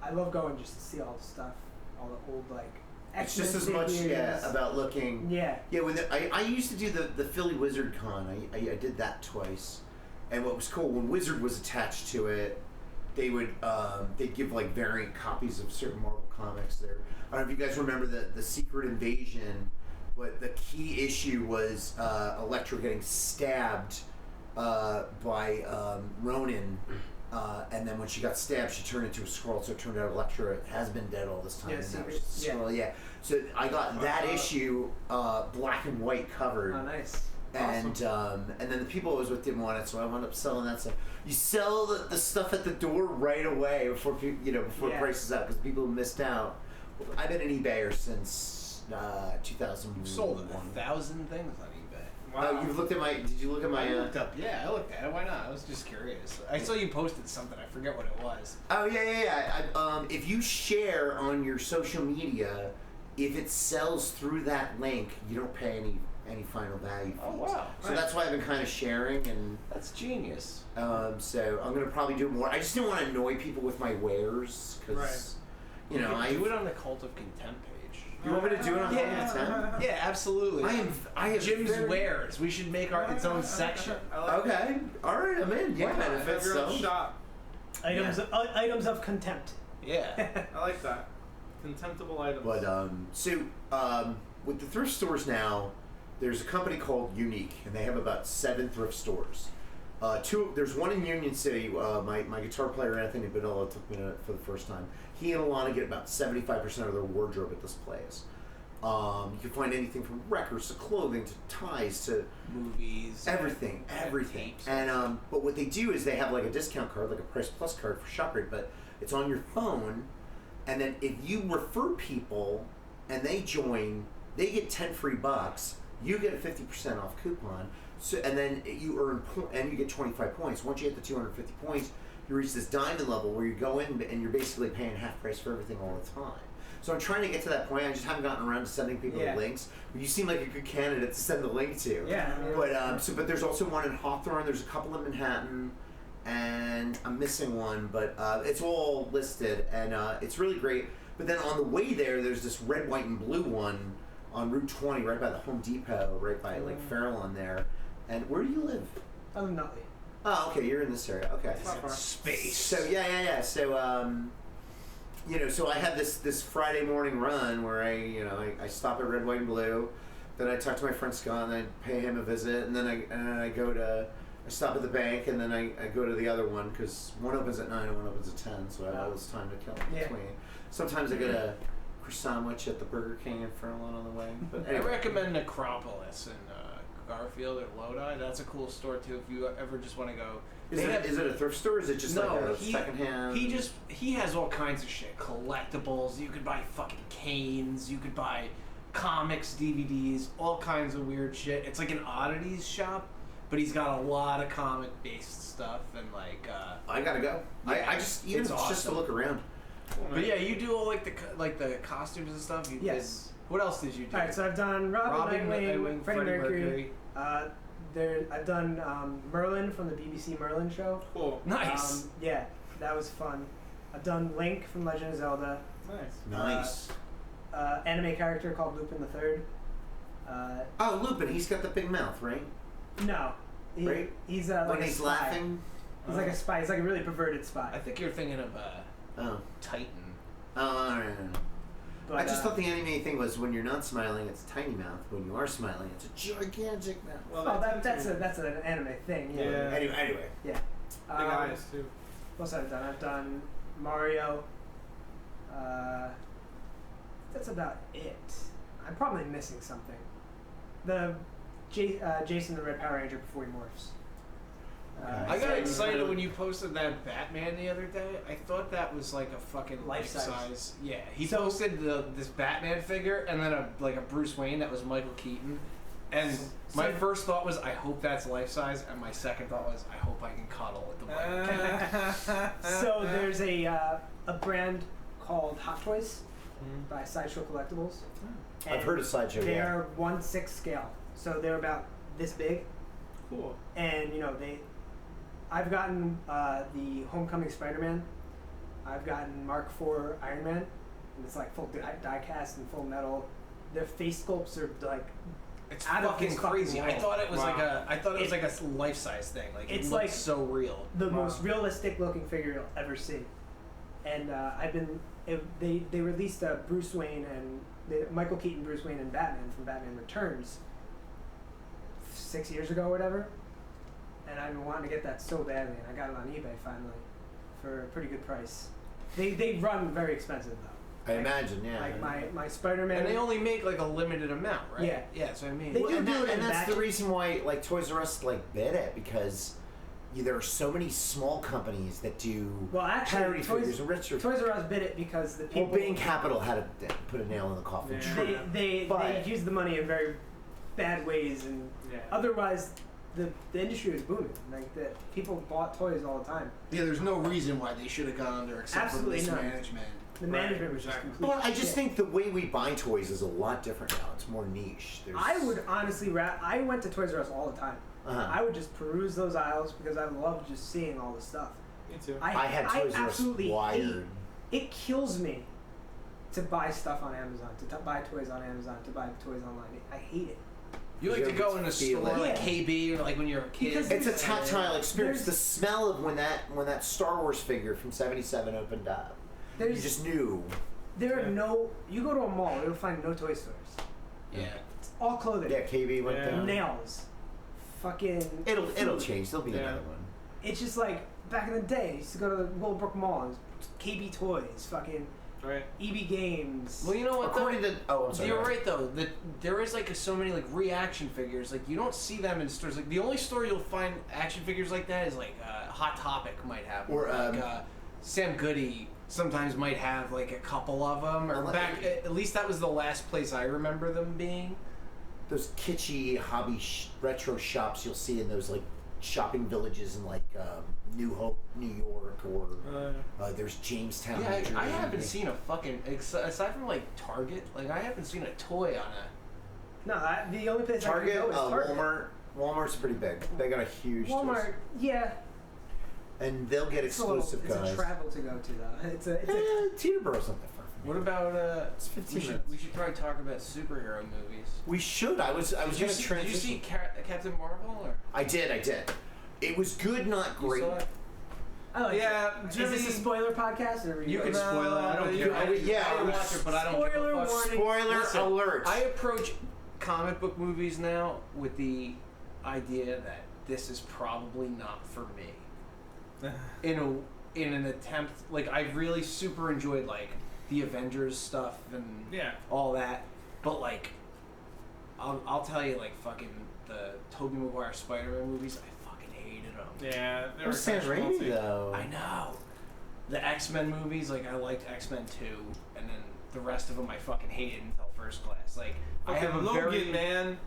Speaker 12: I love going just to see all the stuff, all the old like.
Speaker 10: It's just as
Speaker 12: X-Men
Speaker 10: much
Speaker 12: figures.
Speaker 10: about looking.
Speaker 12: Yeah.
Speaker 10: Yeah, when I used to do the Philly Wizard Con. I did that twice, and what was cool when Wizard was attached to it, they would they'd give like variant copies of certain Marvel comics there. I don't know if you guys remember the Secret Invasion, but the key issue was Elektra getting stabbed by Ronin. And then when she got stabbed, she turned into a Skrull. So it turned out Elektra has been dead all this time.
Speaker 12: Yeah,
Speaker 10: and now
Speaker 12: Secret-
Speaker 10: she's a Skrull. Yeah. So I got that issue black and white covered.
Speaker 12: Oh, nice.
Speaker 6: And and then the people I was with didn't want it, so I wound up selling that stuff. You sell the stuff at the door right away before before prices up, because people missed out. I've been an eBayer since 2001.
Speaker 11: You've sold 1,000 things on eBay.
Speaker 6: Wow. You've looked at my. Did you look at my?
Speaker 11: I looked up. Yeah, I looked at it. Why not? I was just curious. I saw you posted something. I forget what it was.
Speaker 6: Oh yeah. If you share on your social media, if it sells through that link, you don't pay any final value fees.
Speaker 11: Oh wow!
Speaker 6: So that's why I've been kind of sharing, and
Speaker 11: that's genius.
Speaker 6: So I'm gonna probably do more. I just didn't want to annoy people with my wares, because
Speaker 11: you do it on the Cult of Contempt page.
Speaker 6: You want me to do it on Cult of Contempt?
Speaker 11: Yeah, absolutely.
Speaker 6: I have
Speaker 11: Jim's wares. We should make its own section.
Speaker 6: Okay. All right. I'm in. Yeah.
Speaker 9: Have your own shop.
Speaker 12: Items of contempt.
Speaker 11: Yeah.
Speaker 9: I like that. Contemptible items.
Speaker 6: But with the thrift stores now, there's a company called Unique, and they have about 7 thrift stores. There's one in Union City. My guitar player Anthony Bonilla took me to it for the first time. He and Alana get about 75% of their wardrobe at this place. You can find anything from records to clothing to ties to
Speaker 11: movies,
Speaker 6: everything. And but what they do is they have like a discount card, like a Price Plus card for ShopRite, but it's on your phone. And then if you refer people and they join, they get 10 free bucks. You get a 50% off coupon. So, and then you earn and you get 25 points. Once you hit the 250 points, you reach this diamond level where you go in and you're basically paying half price for everything all the time. So I'm trying to get to that point. I just haven't gotten around to sending people the links. But you seem like a good candidate to send the link to.
Speaker 12: Yeah.
Speaker 6: But there's also one in Hawthorne. There's a couple in Manhattan, and I'm missing one. But it's all listed, and it's really great. But then on the way there, there's this red, white, and blue one on Route 20, right by the Home Depot, right by like Fairlawn there. And where do you live?
Speaker 12: I live in Nutley.
Speaker 6: Oh, okay, you're in this area. Okay.
Speaker 11: Space.
Speaker 6: So yeah. So so I have this Friday morning run where I stop at Red, White, and Blue, then I talk to my friend Scott and I pay him a visit, and then I stop at the bank, and then I go to the other one because one opens at 9 and one opens at 10, so I have all this time to kill in between. Sometimes I get a croissant sandwich at the Burger King in Fairlawn on the way. But anyway.
Speaker 11: I recommend Necropolis in Garfield or Lodi. That's a cool store too if you ever just want to go.
Speaker 6: Is it a thrift store or is it just like a secondhand?
Speaker 11: He has all kinds of shit. Collectibles. You could buy fucking canes. You could buy comics, DVDs, all kinds of weird shit. It's like an oddities shop, but he's got a lot of comic based stuff and like
Speaker 6: I gotta go.
Speaker 11: Yeah,
Speaker 6: I just it's
Speaker 11: awesome.
Speaker 6: just to look around.
Speaker 11: But yeah, you do all like the costumes and stuff.
Speaker 12: Yes.
Speaker 11: What else did you do?
Speaker 12: All right, so I've done Robin, Nightwing, Freddie Mercury. I've done Merlin from the BBC Merlin show.
Speaker 9: Cool.
Speaker 11: Nice.
Speaker 12: Yeah, that was fun. I've done Link from Legend of Zelda.
Speaker 6: Nice.
Speaker 12: Anime character called Lupin the Third.
Speaker 6: Lupin, he's got the big mouth, right?
Speaker 12: No.
Speaker 6: Right?
Speaker 12: He's like
Speaker 6: when
Speaker 12: a
Speaker 6: he's
Speaker 12: spy.
Speaker 6: laughing?
Speaker 12: He's like a spy. He's like a really perverted spy.
Speaker 11: I think you're thinking of Titan.
Speaker 6: Oh, no.
Speaker 12: But,
Speaker 6: I just thought the anime thing was when you're not smiling, it's a tiny mouth. When you are smiling, it's a gigantic mouth.
Speaker 12: Well, that's an anime thing. Yeah.
Speaker 6: Anyway.
Speaker 12: Yeah.
Speaker 9: Big eyes too.
Speaker 12: What else have I done? I've done Mario. That's about it. I'm probably missing something. The Jason the Red Power Ranger before he morphs.
Speaker 11: I got excited when you posted that Batman the other day. I thought that was like a fucking life size. Yeah, he posted this Batman figure and then a Bruce Wayne that was Michael Keaton. And my first thought was, I hope that's life size, and my second thought was, I hope I can cuddle with the Michael Keaton.
Speaker 12: So there's a brand called Hot Toys by Sideshow Collectibles.
Speaker 6: I've heard of Sideshow.
Speaker 12: They are 1/6 scale, so they're about this big.
Speaker 9: Cool.
Speaker 12: And I've gotten the Homecoming Spider-Man. I've gotten Mark IV Iron Man, and it's like full die cast and full metal. Their face sculpts are like
Speaker 11: it's fucking crazy. I thought it was
Speaker 12: like
Speaker 11: a life size thing. Like
Speaker 12: it's
Speaker 11: it
Speaker 12: like
Speaker 11: looks so real.
Speaker 12: The most realistic looking figure you'll ever see. And they released a Bruce Wayne and Michael Keaton Bruce Wayne and Batman from Batman Returns 6 years ago or whatever. And I've been wanting to get that so badly, and I got it on eBay finally for a pretty good price. They run very expensive though.
Speaker 6: I imagine, yeah.
Speaker 12: Like my Spider-Man.
Speaker 11: And they only make like a limited amount, right?
Speaker 12: Yeah.
Speaker 11: Yeah, so I mean.
Speaker 12: They do
Speaker 6: and,
Speaker 12: do it in
Speaker 6: and that's
Speaker 12: batches.
Speaker 6: the reason why like Toys R Us like bid it, because there are so many small companies that do
Speaker 12: Well, actually,
Speaker 6: parody figures and retro.
Speaker 12: Toys R Us bid it because the people.
Speaker 6: Well, Bain Capital had to put a nail in the coffin.
Speaker 9: Yeah.
Speaker 6: True.
Speaker 12: They use the money in very bad ways, and otherwise the industry was booming. Like the people bought toys all the time.
Speaker 13: Yeah, there's no reason why they should have gone under except
Speaker 12: Absolutely
Speaker 13: for
Speaker 12: none.
Speaker 13: mismanagement.
Speaker 12: The management was just complete.
Speaker 6: Well, I just
Speaker 12: shit.
Speaker 6: think the way we buy toys is a lot different now. It's more niche.
Speaker 12: I would honestly I went to Toys R Us all the time.
Speaker 6: Uh-huh.
Speaker 12: I would just peruse those aisles because I loved just seeing all the stuff.
Speaker 9: Me too.
Speaker 6: I had Toys R Us
Speaker 12: absolutely
Speaker 6: wired.
Speaker 12: hate. It kills me to buy stuff on Amazon, to buy toys on Amazon, to buy toys online. I hate it.
Speaker 11: You like to go in a store like
Speaker 12: Yeah.
Speaker 11: KB or like when you're a kid.
Speaker 12: Because
Speaker 6: It's a tactile experience.
Speaker 12: There's-
Speaker 6: The smell of when that Star Wars figure from '77 opened up. You just knew.
Speaker 12: There are no. You go to a mall, you'll find no toy stores.
Speaker 11: Yeah.
Speaker 12: It's all clothing.
Speaker 6: Yeah, KB went down.
Speaker 12: Nails. Fucking.
Speaker 6: It'll
Speaker 12: food.
Speaker 6: change. There'll be another one.
Speaker 12: It's just like back in the day, I used to go to the Willowbrook Mall. And it was KB Toys, fucking
Speaker 9: Right.
Speaker 12: EB Games.
Speaker 11: Well, you know what?
Speaker 6: According to I'm sorry.
Speaker 11: You're right though. There is like so many like reaction figures. Like you don't see them in stores. Like the only store you'll find action figures like that is like Hot Topic might have,
Speaker 6: Or,
Speaker 11: like Sam Goody sometimes might have like a couple of them. Or back at least that was the last place I remember them being.
Speaker 6: Those kitschy hobby retro shops you'll see in those like shopping villages in like New Hope, New York, or there's Jamestown.
Speaker 11: Yeah,
Speaker 6: New Jersey.
Speaker 11: I haven't seen a fucking aside from like Target. Like I haven't seen a toy on a.
Speaker 12: No, the only place
Speaker 6: Target,
Speaker 12: I can go is Target.
Speaker 6: Walmart. Walmart's pretty big. They got a huge.
Speaker 12: Walmart,
Speaker 6: toys.
Speaker 12: yeah.
Speaker 6: And they'll get exclusive
Speaker 12: It's
Speaker 6: guys.
Speaker 12: a travel to go to though. It's a
Speaker 6: Teterborough's not that far from
Speaker 11: What about
Speaker 6: It's 15
Speaker 11: we should,
Speaker 6: minutes.
Speaker 11: we should probably talk about superhero movies.
Speaker 6: We should. I was
Speaker 11: Did you
Speaker 6: gonna
Speaker 11: see,
Speaker 6: transition.
Speaker 11: did you see Captain Marvel or?
Speaker 6: I did. It was good, not
Speaker 11: You
Speaker 6: great.
Speaker 11: saw it?
Speaker 12: Oh
Speaker 9: Yeah,
Speaker 12: Is this a
Speaker 9: Jimmy-
Speaker 12: spoiler podcast or
Speaker 11: You can spoil it. I don't care.
Speaker 6: I would- yeah,
Speaker 11: I didn't
Speaker 6: it was-
Speaker 11: watch it, but I don't give
Speaker 12: Spoiler
Speaker 11: a fuck.
Speaker 12: warning.
Speaker 6: Spoiler
Speaker 11: Listen,
Speaker 6: alert.
Speaker 11: I approach comic book movies now with the idea that this is probably not for me. In an attempt, like I really super enjoyed like the Avengers stuff and all that, but like I'll tell you like fucking the Tobey Maguire Spider-Man movies, I fucking hated them.
Speaker 9: Yeah, they
Speaker 6: It
Speaker 9: were
Speaker 6: was Sam
Speaker 9: kind of
Speaker 6: Raimi
Speaker 9: schmaltzy.
Speaker 6: though.
Speaker 11: I know. The X-Men movies, like I liked X-Men 2, and then the rest of them I fucking hated until First Class. Like I
Speaker 9: Okay,
Speaker 11: have a
Speaker 9: Logan,
Speaker 11: very
Speaker 9: man.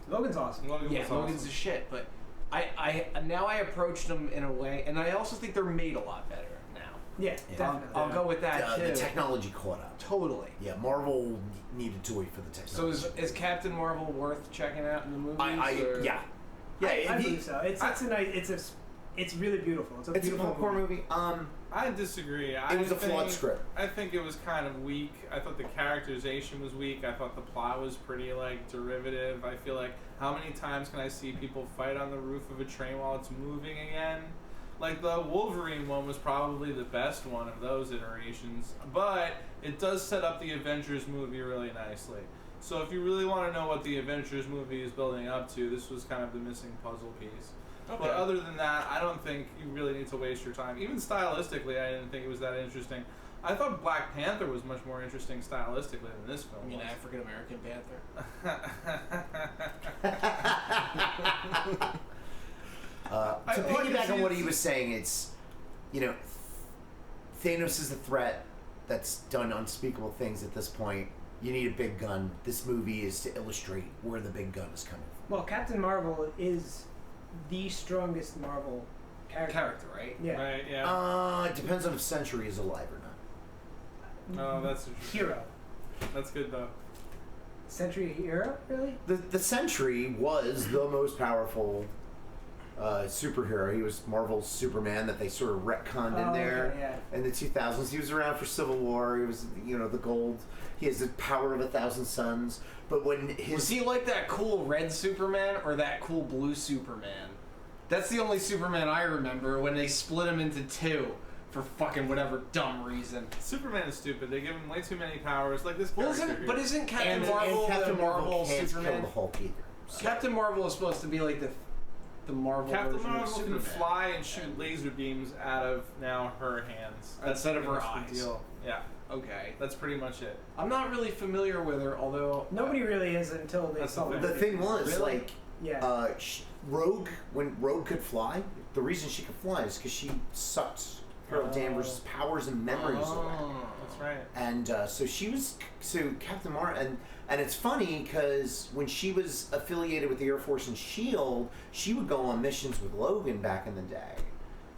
Speaker 12: Logan's awesome.
Speaker 9: Logan
Speaker 11: yeah,
Speaker 9: was
Speaker 11: Logan's
Speaker 9: awesome.
Speaker 11: the shit, but I now I approach them in a way, and I also think they're made a lot better now.
Speaker 12: Yeah, definitely.
Speaker 11: I'll go with that too.
Speaker 6: The technology caught up.
Speaker 11: Totally.
Speaker 6: Yeah, Marvel needed to wait for the
Speaker 11: So
Speaker 6: technology.
Speaker 11: is Captain Marvel worth checking out in the movies? or?
Speaker 6: Yeah.
Speaker 12: I believe so. It's really beautiful. It's a
Speaker 6: It's a
Speaker 12: beautiful
Speaker 6: popcorn movie.
Speaker 9: I disagree.
Speaker 6: It was a flawed script.
Speaker 9: I think it was kind of weak. I thought the characterization was weak. I thought the plot was pretty like derivative. I feel like how many times can I see people fight on the roof of a train while it's moving again? Like the Wolverine one was probably the best one of those iterations, but it does set up the Avengers movie really nicely. So if you really want to know what the Avengers movie is building up to, this was kind of the missing puzzle piece.
Speaker 11: Okay.
Speaker 9: But other than that, I don't think you really need to waste your time. Even stylistically, I didn't think it was that interesting. I thought Black Panther was much more interesting stylistically than this film
Speaker 11: I mean,
Speaker 9: was.
Speaker 11: African American Panther.
Speaker 6: To piggyback on what he was saying, it's, Thanos is a threat that's done unspeakable things at this point. You need a big gun. This movie is to illustrate where the big gun is coming from.
Speaker 12: Well, Captain Marvel is the strongest Marvel character.
Speaker 11: Right?
Speaker 12: Yeah.
Speaker 9: Right, yeah.
Speaker 6: It depends on if Sentry is alive or not.
Speaker 9: Oh, that's interesting.
Speaker 12: Hero.
Speaker 9: That's good, though.
Speaker 12: Sentry hero? Really?
Speaker 6: The Sentry was the most powerful superhero. He was Marvel's Superman that they sort of retconned in there.
Speaker 12: Okay, yeah.
Speaker 6: In the 2000s, he was around for Civil War. He was, the gold. He has the power of 1,000 suns. But when
Speaker 11: Was he like that cool red Superman or that cool blue Superman? That's the only Superman I remember when they split him into two for fucking whatever dumb reason.
Speaker 9: Superman is stupid. They give him way too many powers. Like this
Speaker 11: Well,
Speaker 9: character.
Speaker 11: isn't Captain
Speaker 6: and
Speaker 11: Marvel
Speaker 6: Captain
Speaker 11: the Marvel
Speaker 6: can't
Speaker 11: Superman?
Speaker 6: kill the Hulk either. So.
Speaker 11: Captain Marvel is supposed to be like the the Marvel
Speaker 9: Captain
Speaker 11: version of
Speaker 9: Marvel can
Speaker 11: Superman.
Speaker 9: fly and shoot laser beams out of now her hands. That's
Speaker 11: Instead of
Speaker 9: pretty
Speaker 11: her
Speaker 9: much the
Speaker 11: eyes.
Speaker 9: deal. Yeah,
Speaker 11: Okay.
Speaker 9: that's pretty much it.
Speaker 11: I'm not really familiar with her, although
Speaker 12: Nobody really is until they
Speaker 9: That's
Speaker 12: saw
Speaker 9: the
Speaker 12: it.
Speaker 10: The thing was,
Speaker 11: Really?
Speaker 10: like,
Speaker 12: Yeah.
Speaker 10: Rogue, when Rogue could fly, the reason she could fly is because she sucked Carol Danvers' powers and memories away.
Speaker 9: That's right.
Speaker 10: And so Captain Marvel, and it's funny because when she was affiliated with the Air Force and SHIELD, she would go on missions with Logan back in the day.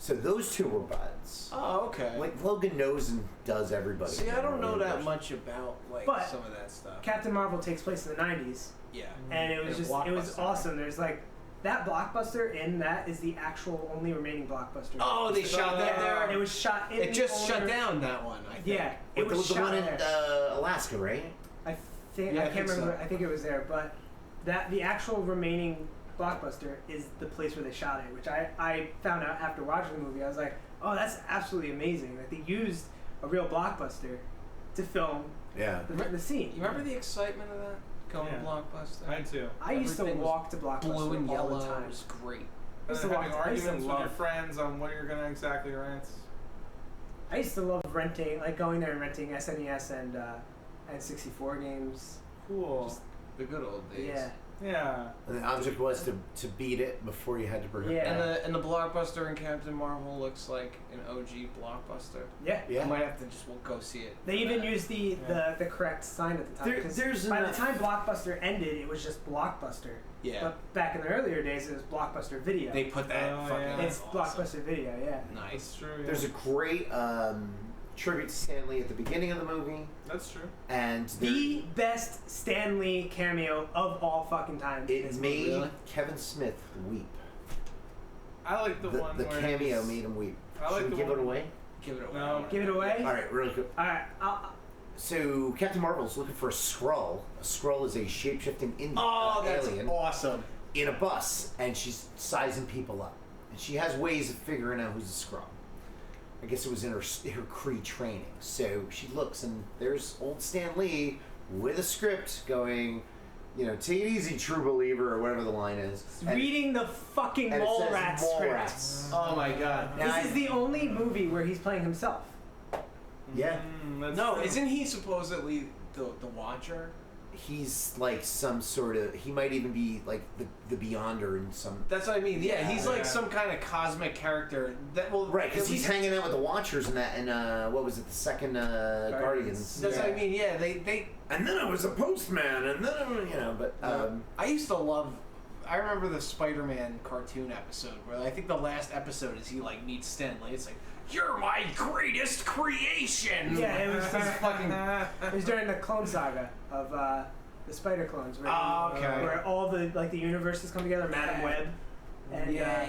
Speaker 10: So those two were buds.
Speaker 11: Oh, okay.
Speaker 10: Like Logan knows and does everybody.
Speaker 11: See, I don't know that much about like
Speaker 12: But
Speaker 11: some of that stuff.
Speaker 12: Captain Marvel takes place in the 90s,
Speaker 11: Yeah.
Speaker 12: and it was
Speaker 11: In a
Speaker 12: just it was
Speaker 11: blockbuster.
Speaker 12: awesome. There's like that blockbuster in that is the actual only remaining blockbuster.
Speaker 11: Oh, they shot that there?
Speaker 12: It was shot in
Speaker 11: It just
Speaker 12: the
Speaker 11: shut
Speaker 12: only-
Speaker 11: down that one, I think.
Speaker 12: Yeah, it
Speaker 10: But
Speaker 12: was
Speaker 10: the
Speaker 12: shot
Speaker 10: one in
Speaker 12: there.
Speaker 10: Alaska, right?
Speaker 12: I think
Speaker 11: Yeah,
Speaker 12: I
Speaker 11: I
Speaker 12: can't
Speaker 11: think
Speaker 12: remember.
Speaker 11: so.
Speaker 12: I think it was there, but that the actual remaining blockbuster is the place where they shot it, which I found out after watching the movie. I was like, oh, that's absolutely amazing that they used a real blockbuster to film
Speaker 10: Yeah.
Speaker 12: the scene.
Speaker 11: You remember the excitement of that? Going
Speaker 9: Yeah.
Speaker 11: to Blockbuster?
Speaker 9: Mine too.
Speaker 12: I used to
Speaker 11: Everything was
Speaker 12: walk to Blockbuster
Speaker 11: Blue and
Speaker 12: all
Speaker 11: yellow.
Speaker 12: the time.
Speaker 11: It was great.
Speaker 12: I used
Speaker 9: And
Speaker 12: to
Speaker 9: having
Speaker 12: walk- I used to
Speaker 9: arguments with your
Speaker 12: love-
Speaker 9: friends on what you're gonna exactly rent.
Speaker 12: I used to love renting, like going there and renting SNES and 64 games.
Speaker 9: Cool.
Speaker 12: Just-
Speaker 11: The good old days.
Speaker 12: Yeah.
Speaker 9: Yeah.
Speaker 10: And the object was to beat it before you had to bring it
Speaker 12: Yeah.
Speaker 10: back.
Speaker 11: And the Blockbuster in Captain Marvel looks like an OG Blockbuster.
Speaker 12: Yeah.
Speaker 10: Yeah.
Speaker 11: I might have to just go see it.
Speaker 12: They even used the correct sign at the time.
Speaker 10: There-
Speaker 12: 'cause
Speaker 10: there's
Speaker 12: by
Speaker 10: enough-
Speaker 12: the time Blockbuster ended, it was just Blockbuster.
Speaker 11: Yeah.
Speaker 12: But back in the earlier days, it was Blockbuster Video.
Speaker 11: They put that
Speaker 9: Oh,
Speaker 11: fucking.
Speaker 9: yeah.
Speaker 12: it's
Speaker 11: awesome.
Speaker 12: Blockbuster Video, yeah.
Speaker 11: Nice.
Speaker 9: That's true. Yeah.
Speaker 10: There's a great tribute to Stan Lee at the beginning of the movie,
Speaker 9: That's true.
Speaker 10: and
Speaker 12: The best Stan Lee cameo of all fucking time. in
Speaker 10: it
Speaker 12: this
Speaker 10: made
Speaker 12: movie.
Speaker 11: Really?
Speaker 10: Kevin Smith weep.
Speaker 9: I like the one
Speaker 10: The
Speaker 9: where
Speaker 10: cameo
Speaker 9: he's-
Speaker 10: made him weep.
Speaker 9: I like
Speaker 10: Should we
Speaker 9: the
Speaker 10: give
Speaker 9: one-
Speaker 10: it away?
Speaker 11: Give it away.
Speaker 9: No.
Speaker 12: Give it away.
Speaker 10: All right, really quick.
Speaker 12: All right.
Speaker 10: So Captain Marvel's looking for a Skrull. A Skrull is a shape-shifting
Speaker 11: Oh, that's
Speaker 10: alien
Speaker 11: awesome.
Speaker 10: in a bus, and she's sizing people up. And she has ways of figuring out who's a Skrull. I guess it was in her Kree training. So she looks, and there's old Stan Lee with a script going, take it easy, true believer, or whatever the line is. And-
Speaker 12: Reading the fucking
Speaker 10: and it says
Speaker 12: Mallrats
Speaker 10: Mallrats.
Speaker 12: script.
Speaker 11: Oh my god.
Speaker 10: Now
Speaker 12: This is the only movie where he's playing himself.
Speaker 10: Yeah.
Speaker 9: That's
Speaker 11: No,
Speaker 9: true.
Speaker 11: isn't he supposedly the Watcher?
Speaker 10: He's like some sort of. He might even be like the Beyonder in some.
Speaker 11: That's what I mean. Yeah, he's like
Speaker 9: Yeah.
Speaker 11: some kind of cosmic character that will.
Speaker 10: Right, because
Speaker 11: at
Speaker 10: he's
Speaker 11: least-
Speaker 10: hanging out with the Watchers in that, and what was it, the second Guardians?
Speaker 11: That's what I mean. Yeah, they.
Speaker 10: And then I was a postman, and then but
Speaker 11: I used to love. I remember the Spider-Man cartoon episode where I think the last episode is he like meets Stan Lee. It's like, "You're my greatest creation."
Speaker 12: Yeah, it was
Speaker 11: This fucking.
Speaker 12: It was during the Clone Saga of the Spider Clones, where,
Speaker 11: Oh, okay.
Speaker 12: where all the universes come together. Madam Web, and
Speaker 11: yeah.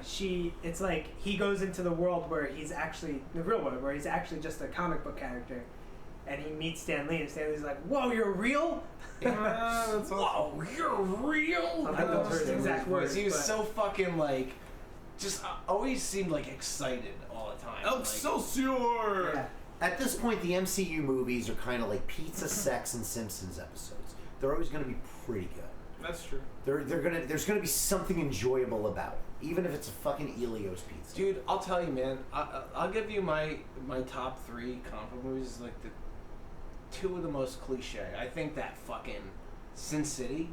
Speaker 12: it's like he goes into the world where he's actually the real world, where he's actually just a comic book character, and he meets Stan Lee, and Stan Lee's like, "Whoa, you're real!"
Speaker 9: That's
Speaker 11: Whoa, you're real.
Speaker 12: I thought those were his exact words.
Speaker 11: He was
Speaker 12: but-
Speaker 11: so fucking like, just always seemed like excited all the time. Like,
Speaker 9: Excelsior!
Speaker 12: Yeah.
Speaker 10: at this point, the MCU movies are kind of like Pizza, Sex, and Simpsons episodes. They're always going to be pretty good.
Speaker 9: That's true.
Speaker 10: There's gonna be something enjoyable about it, even if it's a fucking Elio's pizza.
Speaker 11: Dude, I'll tell you, man. I'll give you my top 3 comic book movies. Like the 2 of the most cliche. I think that fucking Sin City.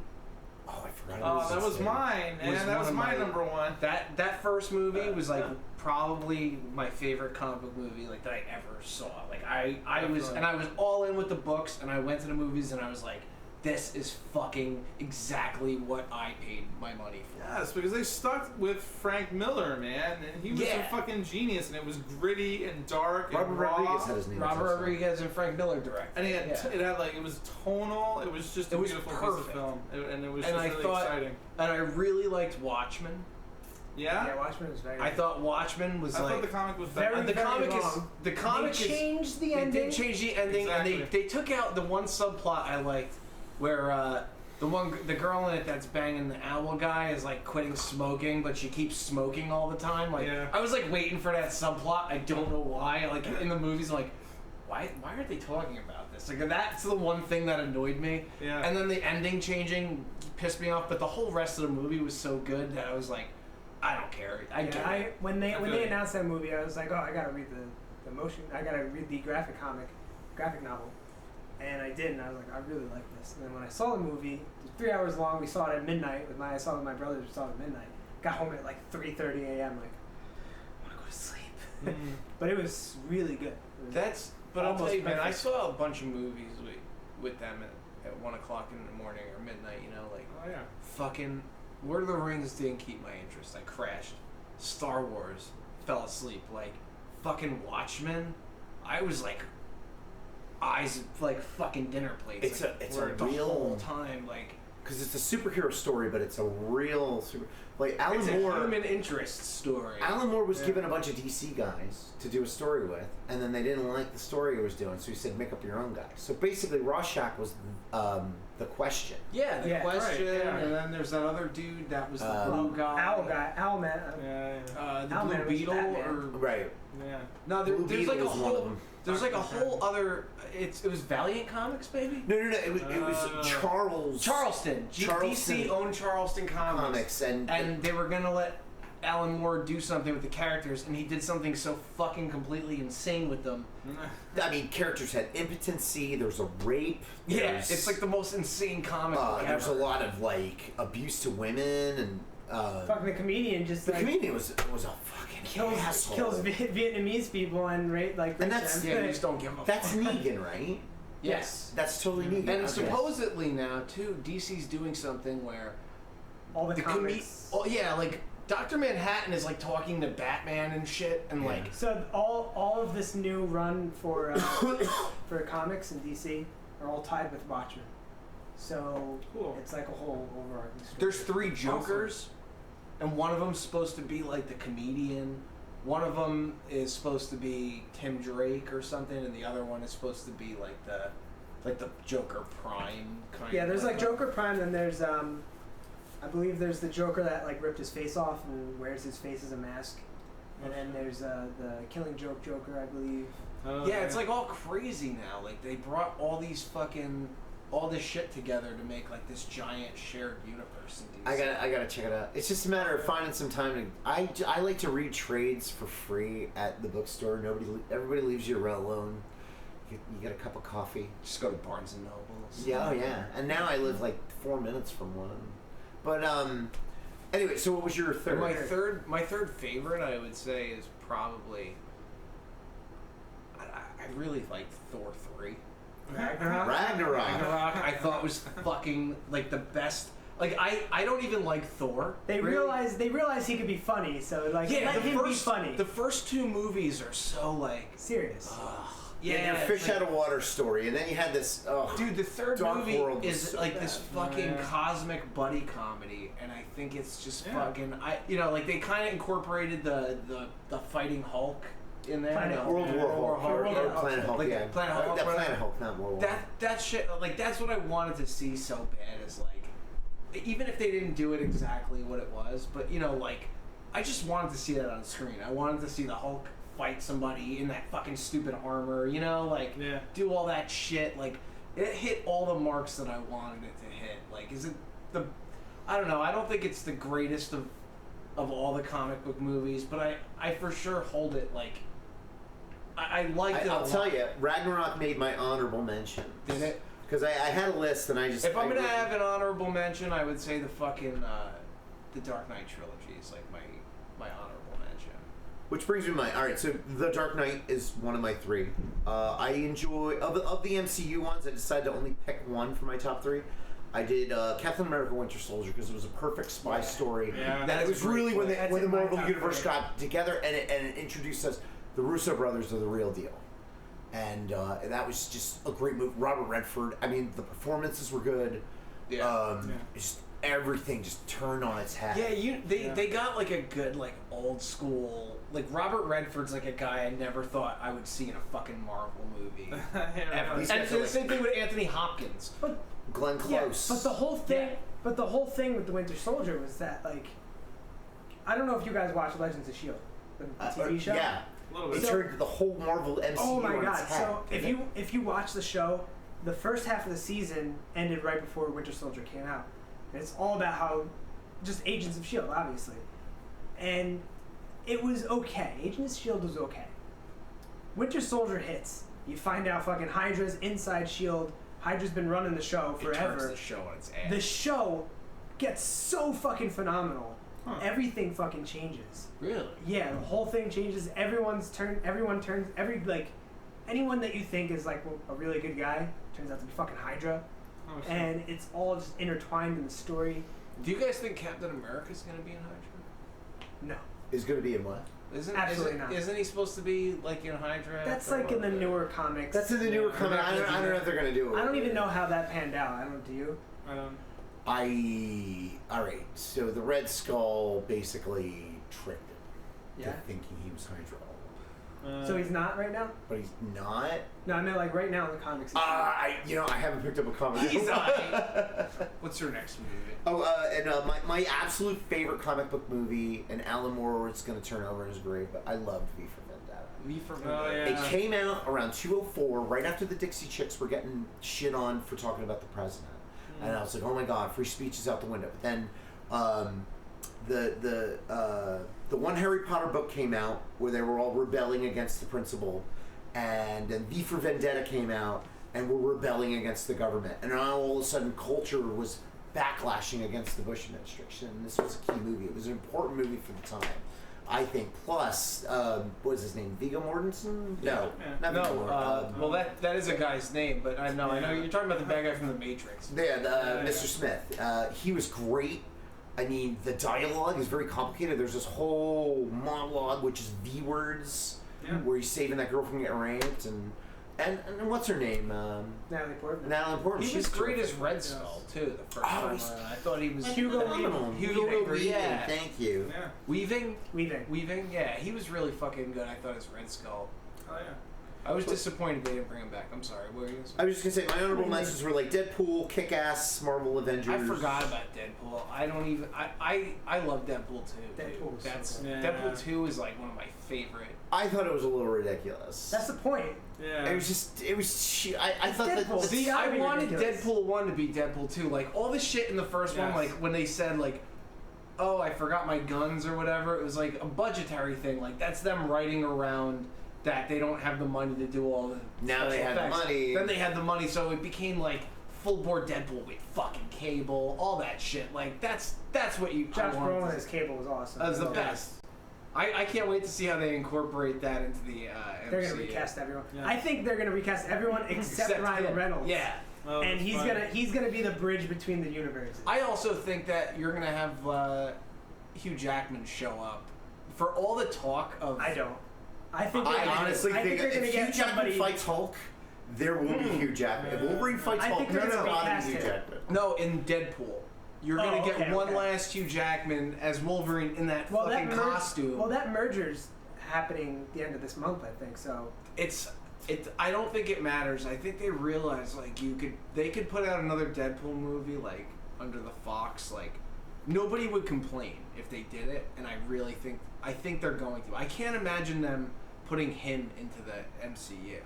Speaker 10: Oh, I forgot.
Speaker 9: Oh, that was mine,
Speaker 11: Was
Speaker 9: and that was
Speaker 11: one of
Speaker 9: my
Speaker 11: my-
Speaker 9: number one.
Speaker 11: That first movie was like probably my favorite comic book movie like that I ever saw. Like I was all in with the books, and I went to the movies, and I was like, this is fucking exactly what I paid my money for.
Speaker 9: Yes, because they stuck with Frank Miller, man, and he was
Speaker 11: Yeah.
Speaker 9: a fucking genius, and it was gritty and dark
Speaker 10: Robert
Speaker 9: and raw.
Speaker 10: Rodriguez had his name.
Speaker 11: Robert Rodriguez and Frank Miller directed.
Speaker 9: And he had
Speaker 11: Yeah.
Speaker 9: it had like it was tonal. It was just a
Speaker 11: It was
Speaker 9: beautiful
Speaker 11: perfect.
Speaker 9: piece of film, and it was
Speaker 11: And
Speaker 9: just
Speaker 11: I
Speaker 9: really
Speaker 11: thought-
Speaker 9: exciting.
Speaker 11: And I really liked Watchmen.
Speaker 9: Yeah,
Speaker 12: Yeah, Watchmen was very.
Speaker 11: I thought Watchmen was
Speaker 9: I
Speaker 11: like
Speaker 9: thought the comic was
Speaker 12: Very,
Speaker 9: better.
Speaker 11: the
Speaker 12: very
Speaker 11: comic is
Speaker 12: long.
Speaker 11: the comic
Speaker 12: They
Speaker 11: is
Speaker 12: changed the
Speaker 11: they
Speaker 12: ending.
Speaker 11: did change the ending, and
Speaker 9: Exactly.
Speaker 11: they took out the one subplot I liked, where the girl in it that's banging the owl guy is like quitting smoking, but she keeps smoking all the time. Like
Speaker 9: Yeah.
Speaker 11: I was like waiting for that subplot. I don't know why. Like in the movies, like why aren't they talking about this? Like, that's the one thing that annoyed me.
Speaker 9: Yeah.
Speaker 11: And then the ending changing pissed me off, but the whole rest of the movie was so good that I was like, I don't care.
Speaker 12: When they announced that movie, I was like, oh, I gotta read the I gotta read the graphic novel. And I did, and I was like, I really like this. And then when I saw the movie, it was 3 hours long. We saw it at midnight. I saw it with my brothers. We saw it at midnight. Got home at like 3:30 a.m. Like, I want to go to sleep. But it was really good.
Speaker 11: But I'll tell you, man, I saw a bunch of movies with them at 1 o'clock in the morning or midnight. You know, like,
Speaker 9: Oh yeah.
Speaker 11: fucking Lord of the Rings didn't keep my interest. I crashed. Star Wars, fell asleep. Like, fucking Watchmen, I was like, eyes like fucking dinner plates.
Speaker 10: It's a
Speaker 11: the
Speaker 10: real
Speaker 11: whole time, like,
Speaker 10: because it's a superhero story, but it's a real like Alan
Speaker 11: it's
Speaker 10: Moore.
Speaker 11: a human interest story.
Speaker 10: Alan Moore was given a bunch of DC guys to do a story with, and then they didn't like the story he was doing, so he said, "Make up your own guy." So basically, Rorschach was the Question.
Speaker 11: Yeah, the Question,
Speaker 9: right, yeah.
Speaker 11: and then there's that other dude that was the blue guy.
Speaker 12: Owlman.
Speaker 11: The
Speaker 12: Owlman
Speaker 11: Blue
Speaker 12: was
Speaker 11: Beetle,
Speaker 12: Batman.
Speaker 11: or
Speaker 10: Right.
Speaker 9: Yeah.
Speaker 11: no,
Speaker 10: Blue
Speaker 11: there's
Speaker 10: Beetle
Speaker 11: like a
Speaker 10: was one of
Speaker 11: whole.
Speaker 10: them.
Speaker 11: There's like a whole other. It was Valiant Comics, baby.
Speaker 10: No. It was
Speaker 11: Charleston. DC owned Charleston Comics, and they were gonna let Alan Moore do something with the characters, and he did something so fucking completely insane with them.
Speaker 10: I mean, characters had impotency. There was a rape.
Speaker 11: Yeah, it's like the most insane comic book ever.
Speaker 10: There's a lot of like abuse to women and.
Speaker 12: Fucking the comedian just
Speaker 10: the
Speaker 12: like
Speaker 10: comedian was a fucking asshole.
Speaker 12: kills Vietnamese people and rape
Speaker 10: and that's
Speaker 11: you just don't give a
Speaker 10: that's
Speaker 11: fuck.
Speaker 10: Negan, right?
Speaker 11: Yes,
Speaker 10: that's totally Negan.
Speaker 11: And supposedly now too, DC's doing something where
Speaker 12: all the comics.
Speaker 11: Like Dr. Manhattan is like talking to Batman and shit, and like
Speaker 12: so all of this new run for comics in DC are all tied with Watchmen. So
Speaker 9: cool.
Speaker 12: It's like a whole overarching story.
Speaker 11: There's 3 Jokers. And one of them's supposed to be like the comedian. One of them is supposed to be Tim Drake or something, and the other one is supposed to be like the Joker Prime kind.
Speaker 12: Yeah, there's like Joker Prime, and there's I believe there's the Joker that like ripped his face off and wears his face as a mask, and then there's the Killing Joke Joker, I believe.
Speaker 11: Yeah, it's like all crazy now. Like they brought all this shit together to make like this giant shared universe in DC.
Speaker 10: I gotta check it out. It's just a matter of finding some time to. I like to read trades for free at the bookstore. Everybody leaves you alone. You get a cup of coffee.
Speaker 11: Just go to Barnes and Nobles.
Speaker 10: Yeah, oh yeah. And now I live like 4 minutes from one. But anyway, so what was your third?
Speaker 11: My third favorite, I would say, is probably. I really liked Thor 3.
Speaker 10: Ragnarok.
Speaker 11: I thought was fucking like the best. Like I don't even like Thor.
Speaker 12: They realized he could be funny, so like let him be funny.
Speaker 11: The first 2 movies are so like
Speaker 12: serious.
Speaker 10: Yeah, fish out of water story, and then you had this.
Speaker 11: Dude, the third
Speaker 10: Dark
Speaker 11: movie
Speaker 10: World
Speaker 11: is
Speaker 10: so
Speaker 11: like
Speaker 10: bad.
Speaker 11: this fucking cosmic buddy comedy, and I think it's just fucking. Like they kind of incorporated the fighting Hulk in there.
Speaker 10: World War Hulk. Planet Hulk.
Speaker 11: Like
Speaker 10: Yeah.
Speaker 11: Planet Hulk.
Speaker 10: Planet Hulk, not World War.
Speaker 11: That shit, like that's what I wanted to see so bad. Is like, even if they didn't do it exactly what it was, but like, I just wanted to see that on screen. I wanted to see the Hulk fight somebody in that fucking stupid armor, do all that shit. Like, it hit all the marks that I wanted it to hit. Like, is it I don't know. I don't think it's the greatest of all the comic book movies, but I for sure hold it like. I liked it.
Speaker 10: I'll tell you, Ragnarok made my honorable mention.
Speaker 11: Did it?
Speaker 10: Because I had a list and I just.
Speaker 11: If I'm gonna have an honorable mention, I would say the fucking the Dark Knight trilogy is like my honorable mention.
Speaker 10: Which brings me to all right. So the Dark Knight is one of my 3. I enjoy of the MCU ones. I decided to only pick one for my top 3. I did Captain America: Winter Soldier because it was a perfect spy story.
Speaker 9: Yeah,
Speaker 10: that it was really when the Marvel Universe
Speaker 12: 3.
Speaker 10: got together and it introduced us. The Russo brothers are the real deal. And that was just a great movie. Robert Redford, I mean, the performances were good. Just everything just turned on its head.
Speaker 11: Yeah, they got like a good like old school, like Robert Redford's like a guy I never thought I would see in a fucking Marvel movie. Ever. And the same thing with Anthony Hopkins.
Speaker 12: But
Speaker 10: Glenn Close.
Speaker 12: But the whole thing with the Winter Soldier was that like, I don't know if you guys watch Legends of S.H.I.E.L.D., the TV show.
Speaker 10: Yeah.
Speaker 9: A little
Speaker 6: It
Speaker 9: bit.
Speaker 6: turned the whole Marvel MCU
Speaker 12: Oh my
Speaker 6: on
Speaker 12: god!
Speaker 6: its head.
Speaker 12: So if you watch the show, the first half of the season ended right before Winter Soldier came out. And it's all about how just Agents of S.H.I.E.L.D., obviously. And it was okay. Agents of S.H.I.E.L.D. was okay. Winter Soldier hits. You find out fucking Hydra's inside S.H.I.E.L.D. Hydra's been running the show
Speaker 11: It turns
Speaker 12: forever.
Speaker 11: the show on its ass.
Speaker 12: The show gets so fucking phenomenal. Everything fucking changes.
Speaker 11: Really?
Speaker 12: Yeah, the whole thing changes. Everyone turns anyone that you think is like a really good guy turns out to be fucking Hydra.
Speaker 9: Oh, shit.
Speaker 12: And it's all just intertwined in the story.
Speaker 11: Do you guys think Captain America's gonna be in Hydra?
Speaker 12: No.
Speaker 6: Is going to be in what?
Speaker 12: Absolutely not.
Speaker 11: Isn't he supposed to be like in Hydra?
Speaker 12: That's
Speaker 11: after
Speaker 12: like in the
Speaker 11: all?
Speaker 12: newer comics.
Speaker 6: That's in the newer comic. I don't know if they're going to do it.
Speaker 12: I don't even know how that panned out. I don't. Do you?
Speaker 9: I don't.
Speaker 6: Alright, so the Red Skull basically tricked him
Speaker 12: Yeah.
Speaker 6: to thinking he was Hydra.
Speaker 12: So he's not right now.
Speaker 6: But he's not?
Speaker 12: No, I meant like right now in the comics. he's not.
Speaker 6: I haven't picked up a comic.
Speaker 11: He's What's your next movie?
Speaker 6: My absolute favorite comic book movie, and Alan Moore is going to turn over in his grave, but I loved V for Vendetta.
Speaker 11: V for
Speaker 9: Oh,
Speaker 11: Vendetta.
Speaker 9: yeah.
Speaker 6: It came out around 204, right after the Dixie Chicks were getting shit on for talking about the president. And I was like, oh my god, free speech is out the window. But then the one Harry Potter book came out where they were all rebelling against the principal, and then V for Vendetta came out and were rebelling against the government. And now all of a sudden culture was backlashing against the Bush administration. And this was a key movie. It was an important movie for the time, I think. Plus, what was his name? Viggo Mortensen? No, not Viggo Mortensen.
Speaker 11: Well, that is a guy's name, but I know you're talking about the bad guy from The Matrix.
Speaker 6: Yeah, Mr. Smith. He was great. I mean, the dialogue is very complicated. There's this whole monologue, which is V words, where he's saving that girl from getting raped, and what's her name?
Speaker 12: Natalie Portman.
Speaker 6: Natalie Portman.
Speaker 11: He was great as Red Skull too. The first time around. I thought he was
Speaker 12: Hugo
Speaker 6: phenomenal.
Speaker 11: Hugo Weaving. Yeah.
Speaker 6: Thank you.
Speaker 9: Yeah.
Speaker 11: Weaving. Yeah, he was really fucking good. I thought as Red Skull.
Speaker 9: Oh yeah.
Speaker 11: I was disappointed they didn't bring him back. I'm sorry. What were you gonna say?
Speaker 6: I was just gonna say my honorable mentions were like Deadpool, Kick-Ass, Marvel Avengers.
Speaker 11: I forgot about Deadpool. I don't even. I love Deadpool 2.
Speaker 12: Deadpool was
Speaker 11: That's
Speaker 12: so good.
Speaker 11: Deadpool 2 is like one of my favorite.
Speaker 6: I thought it was a little ridiculous.
Speaker 12: That's the point.
Speaker 9: Yeah.
Speaker 6: It was just. It was. I thought
Speaker 12: Deadpool.
Speaker 6: that.
Speaker 11: See,
Speaker 12: gotta
Speaker 11: I
Speaker 12: be
Speaker 11: wanted
Speaker 12: ridiculous.
Speaker 11: Deadpool 1 to be Deadpool 2. Like, all the shit in the first one,
Speaker 9: Yes.
Speaker 11: like, when they said, like, oh, I forgot my guns or whatever, it was like a budgetary thing. Like, that's them writing around that they don't have the money to do all the
Speaker 6: Now they
Speaker 11: special
Speaker 6: have the
Speaker 11: effects.
Speaker 6: money.
Speaker 11: Then they had the money, so it became, like, full-bore Deadpool with fucking Cable, all that shit. Like, that's what you...
Speaker 12: Josh
Speaker 11: I wanted
Speaker 12: Brolin
Speaker 11: to
Speaker 12: as Cable was awesome.
Speaker 11: That was the best. I can't wait to see how they incorporate that into the MCU.
Speaker 12: They're gonna recast everyone.
Speaker 9: Yeah.
Speaker 12: I think they're gonna recast everyone except Ryan
Speaker 11: him.
Speaker 12: Reynolds.
Speaker 11: Yeah.
Speaker 9: Oh,
Speaker 12: And
Speaker 9: that's
Speaker 12: he's gonna be the bridge between the universes.
Speaker 11: I also think that you're gonna have Hugh Jackman show up for all the talk of.
Speaker 12: I don't. I think
Speaker 6: I
Speaker 12: they're gonna-
Speaker 6: honestly
Speaker 12: I
Speaker 6: think
Speaker 12: they're gonna
Speaker 6: if Hugh
Speaker 12: get
Speaker 6: Jackman
Speaker 12: somebody.
Speaker 6: fights Hulk, there will be Hugh Jackman. If Wolverine fights
Speaker 12: I
Speaker 6: Hulk,
Speaker 12: think they're
Speaker 6: there's
Speaker 12: gonna
Speaker 6: a lot of
Speaker 12: recast
Speaker 6: Hugh
Speaker 12: him.
Speaker 6: Jackman.
Speaker 11: No, in Deadpool, you're gonna get
Speaker 12: okay,
Speaker 11: one
Speaker 12: okay.
Speaker 11: last Hugh Jackman as Wolverine in that fucking costume.
Speaker 12: Well, that merger's happening the end of this month, I think. So
Speaker 11: It's. I don't think it matters. I think they realize like they could put out another Deadpool movie like under the Fox. Like nobody would complain if they did it, and I think they're going to. I can't imagine them putting him into the MCU.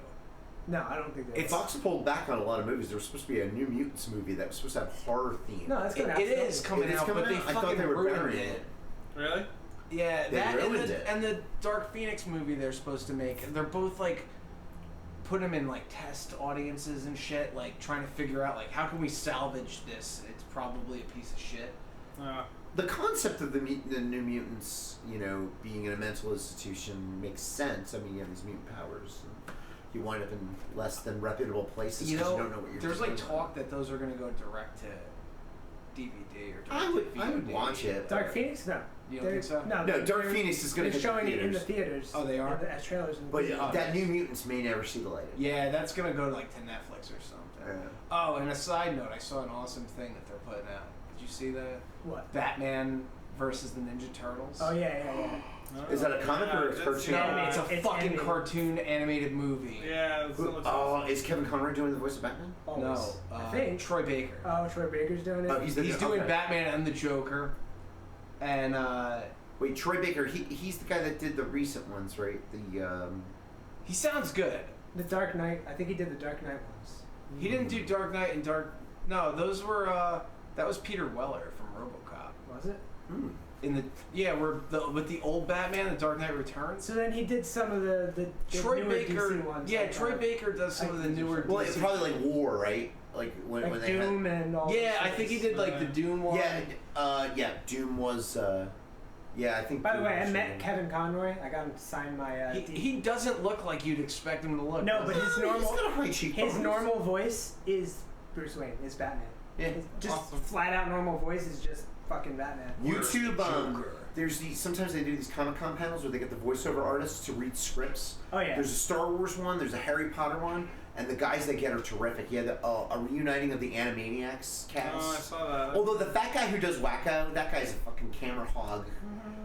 Speaker 12: no, I don't think that.
Speaker 6: Fox pulled back on a lot of movies. There was supposed to be a New Mutants movie that was supposed to have horror theme.
Speaker 12: No, that's gonna.
Speaker 11: It is coming
Speaker 6: It is
Speaker 11: out,
Speaker 6: coming
Speaker 11: but they
Speaker 6: out? I
Speaker 11: fucking
Speaker 6: thought they were
Speaker 11: ruined
Speaker 6: burying
Speaker 11: it.
Speaker 6: it.
Speaker 9: Really?
Speaker 11: Yeah,
Speaker 6: They
Speaker 11: that
Speaker 6: ruined it.
Speaker 11: and the Dark Phoenix movie they're supposed to make. They're both like put them in like test audiences and shit, like trying to figure out like how can we salvage this? It's probably a piece of shit.
Speaker 6: The concept of the New Mutants, being in a mental institution makes sense. I mean, you have these mutant powers. And you wind up in less than reputable places because you don't know what you're
Speaker 11: there's
Speaker 6: doing.
Speaker 11: like talk that those are going to go direct to DVD or direct
Speaker 6: I would
Speaker 11: DVD.
Speaker 6: watch it.
Speaker 12: Dark Phoenix, no.
Speaker 11: You don't think so?
Speaker 12: No,
Speaker 6: No, Dark Phoenix is going to
Speaker 12: They're
Speaker 6: hit the
Speaker 12: showing it in the
Speaker 6: theaters.
Speaker 12: theaters.
Speaker 11: Oh, they are?
Speaker 12: As trailers. In the
Speaker 6: But
Speaker 12: theaters.
Speaker 6: that New Mutants may never see the light of day.
Speaker 11: Yeah, that's going to go like to Netflix or something. Oh, and a side note, I saw an awesome thing that they're putting out. Did you see that?
Speaker 12: What?
Speaker 11: Batman versus the Ninja Turtles.
Speaker 12: Oh yeah.
Speaker 6: Is that a comic or a cartoon?
Speaker 11: No, it's a
Speaker 12: It's
Speaker 11: fucking
Speaker 12: animated.
Speaker 11: cartoon animated movie.
Speaker 9: Yeah.
Speaker 6: Is Kevin Conroy doing the voice of Batman?
Speaker 11: No,
Speaker 12: I think
Speaker 11: Troy Baker.
Speaker 12: Oh, Troy Baker's doing it.
Speaker 6: Oh, he's
Speaker 11: He's doing
Speaker 6: okay.
Speaker 11: Batman and the Joker, and
Speaker 6: Wait, Troy Baker. He's the guy that did the recent ones, right?
Speaker 11: He sounds good.
Speaker 12: The Dark Knight. I think he did the Dark Knight ones.
Speaker 11: He didn't do Dark Knight and No, those were. That was Peter Weller from RoboCop.
Speaker 12: Was it?
Speaker 11: With the old Batman, The Dark Knight Returns.
Speaker 12: So then he did some of the
Speaker 11: Troy
Speaker 12: newer
Speaker 11: Baker.
Speaker 12: DC ones.
Speaker 11: Yeah, Troy Baker does some of the newer.
Speaker 6: Well,
Speaker 11: DC.
Speaker 6: it's probably like War, right? Like when they
Speaker 12: Doom
Speaker 6: had.
Speaker 12: and all.
Speaker 11: Yeah, I think he did like the Doom one.
Speaker 6: Yeah, Doom was. Yeah, I think.
Speaker 12: By the
Speaker 6: Doom
Speaker 12: way, I
Speaker 6: was
Speaker 12: met
Speaker 6: showing.
Speaker 12: Kevin Conroy. I got him to sign my.
Speaker 11: He doesn't look like you'd expect him to look.
Speaker 12: No, but his normal.
Speaker 6: He's got a high cheekbones.
Speaker 12: His normal voice is Bruce Wayne. Is Batman.
Speaker 6: Yeah,
Speaker 12: His just
Speaker 9: awesome.
Speaker 12: flat out normal voice is just fucking Batman.
Speaker 6: YouTube. There's these. Sometimes they do these Comic-Con panels where they get the voiceover artists to read scripts.
Speaker 12: Oh yeah.
Speaker 6: There's a Star Wars one. There's a Harry Potter one. And the guys they get are terrific. Yeah, a reuniting of the Animaniacs cast.
Speaker 9: Oh, I saw that.
Speaker 6: Although the fat guy who does Wacko, that guy's a fucking camera hog.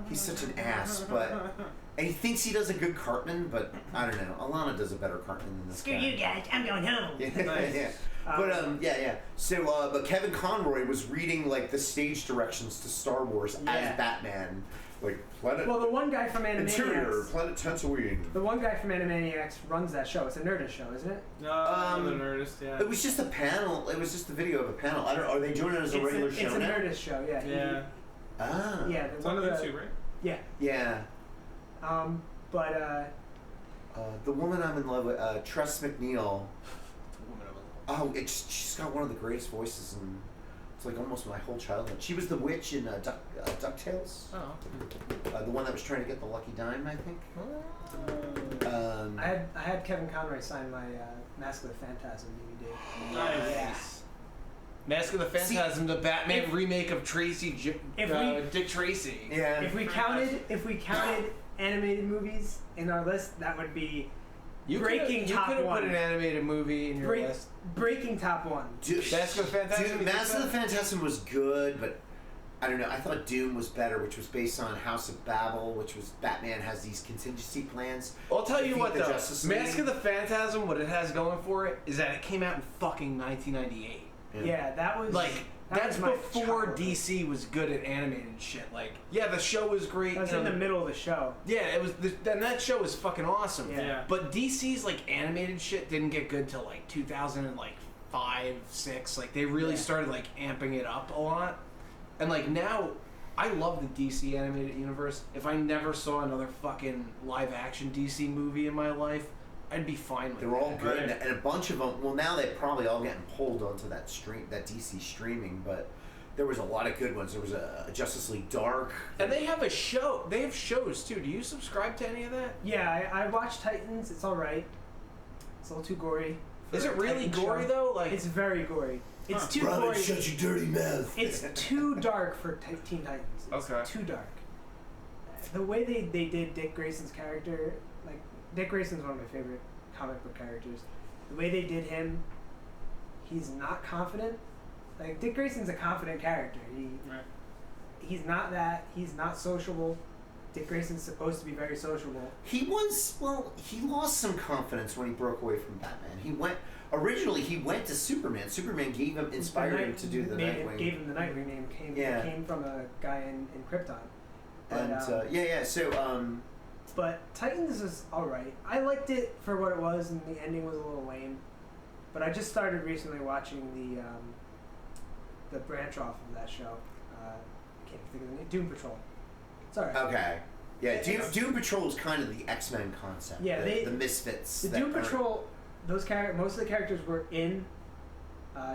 Speaker 6: He's such an ass, and he thinks he does a good Cartman, but I don't know. Alana does a better Cartman than this
Speaker 12: Screw
Speaker 6: guy.
Speaker 12: you guys, I'm going home.
Speaker 6: Yeah. But So, but Kevin Conroy was reading like the stage directions to Star Wars as Batman, like Planet.
Speaker 12: Well, the one guy from
Speaker 6: Interior,
Speaker 12: Animaniacs.
Speaker 6: Planet Tatooine.
Speaker 12: The one guy from Animaniacs runs that show. It's a Nerdist show, isn't it?
Speaker 9: No, the Nerdist, yeah.
Speaker 6: It was just a panel. It was just the video of a panel. I don't know. Are they doing it as a regular show
Speaker 12: It's a
Speaker 6: now?
Speaker 12: Nerdist show, yeah.
Speaker 9: Yeah.
Speaker 12: Yeah,
Speaker 9: It's on YouTube, right?
Speaker 12: Yeah.
Speaker 6: Yeah.
Speaker 12: But
Speaker 6: the woman I'm in love with, Tress McNeil. Oh, she's got one of the greatest voices, and it's like almost my whole childhood. She was the witch in DuckTales.
Speaker 11: Oh.
Speaker 6: The one that was trying to get the lucky dime, I think.
Speaker 12: I had Kevin Conroy sign my Mask of the Phantasm DVD.
Speaker 11: Nice.
Speaker 12: Yeah.
Speaker 11: Mask of the Phantasm, the Batman remake of Dick Tracy.
Speaker 6: Yeah.
Speaker 12: If we counted animated movies in our list, that would be Breaking
Speaker 11: You
Speaker 12: top
Speaker 11: could have
Speaker 12: one.
Speaker 11: put an animated movie in your list.
Speaker 12: Breaking top one.
Speaker 11: Mask of the Phantasm.
Speaker 6: Mask of the Phantasm was good, but I don't know. I thought Doom was better, which was based on House of Babel, which was Batman has these contingency plans.
Speaker 11: I'll tell you
Speaker 6: defeat
Speaker 11: what
Speaker 6: the
Speaker 11: though,
Speaker 6: Justice League.
Speaker 11: Mask of the Phantasm, what it has going for it is that it came out in fucking 1998.
Speaker 12: Yeah, that was
Speaker 11: that's
Speaker 12: was my
Speaker 11: before
Speaker 12: childhood.
Speaker 11: DC was good at animated shit. Like, yeah, the show was great.
Speaker 12: That was in the middle of the show.
Speaker 11: Yeah, it was. And that show was fucking awesome.
Speaker 12: Yeah.
Speaker 11: But DC's like animated shit didn't get good till like 2005, 6. Like they really started like amping it up a lot. And like now, I love the DC animated universe. If I never saw another fucking live action DC movie in my life, I'd be fine with it.
Speaker 6: They're all good, and a bunch of them. Well, now they're probably all getting pulled onto that DC streaming. But there was a lot of good ones. There was a Justice League Dark,
Speaker 11: and they have a show. They have shows too. Do you subscribe to any of that?
Speaker 12: Yeah, I watch Titans. It's all right. It's a little too gory.
Speaker 11: Is it really gory though? Like
Speaker 12: it's very gory. It's too
Speaker 6: Robin,
Speaker 12: gory.
Speaker 6: shut your dirty mouth.
Speaker 12: It's too dark for Teen Titans. It's too dark. The way they did Dick Grayson's character, like Dick Grayson's one of my favorite comic book characters. The way they did him, he's not confident. Like Dick Grayson's a confident character. He's not that. He's not sociable. Dick Grayson's supposed to be very sociable.
Speaker 6: He lost some confidence when he broke away from Batman. Originally he went to Superman. Superman inspired him to do the Nightwing.
Speaker 12: Gave him the Nightwing name. Came from a guy in Krypton.
Speaker 6: And
Speaker 12: But Titans is alright. I liked it for what it was, and the ending was a little lame. But I just started recently watching the branch off of that show. I can't think of the name. Doom Patrol. It's alright.
Speaker 6: Okay. Yeah, Doom Patrol is kind of the X-Men concept.
Speaker 12: Yeah,
Speaker 6: the misfits.
Speaker 12: The Doom Patrol, most of the characters were in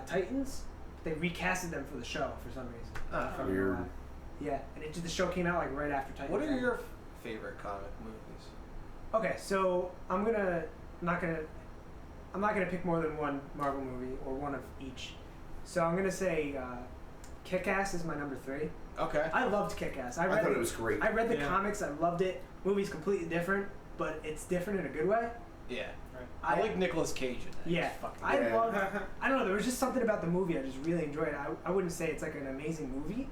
Speaker 12: Titans. They recasted them for the show for some reason.
Speaker 6: Weird.
Speaker 12: Yeah, and the show came out like right after Titans.
Speaker 11: What are your favorite comic movies?
Speaker 12: Okay, so I'm not gonna pick more than one Marvel movie or one of each. So I'm gonna say Kick-Ass is my number 3.
Speaker 11: Okay.
Speaker 12: I loved Kick-Ass.
Speaker 6: I thought it was great.
Speaker 12: I read the comics. I loved it. Movie's completely different, but it's different in a good way.
Speaker 11: Yeah. I like Nicolas Cage in that.
Speaker 12: Yeah. I don't know. There was just something about the movie I just really enjoyed. I wouldn't say it's like an amazing movie,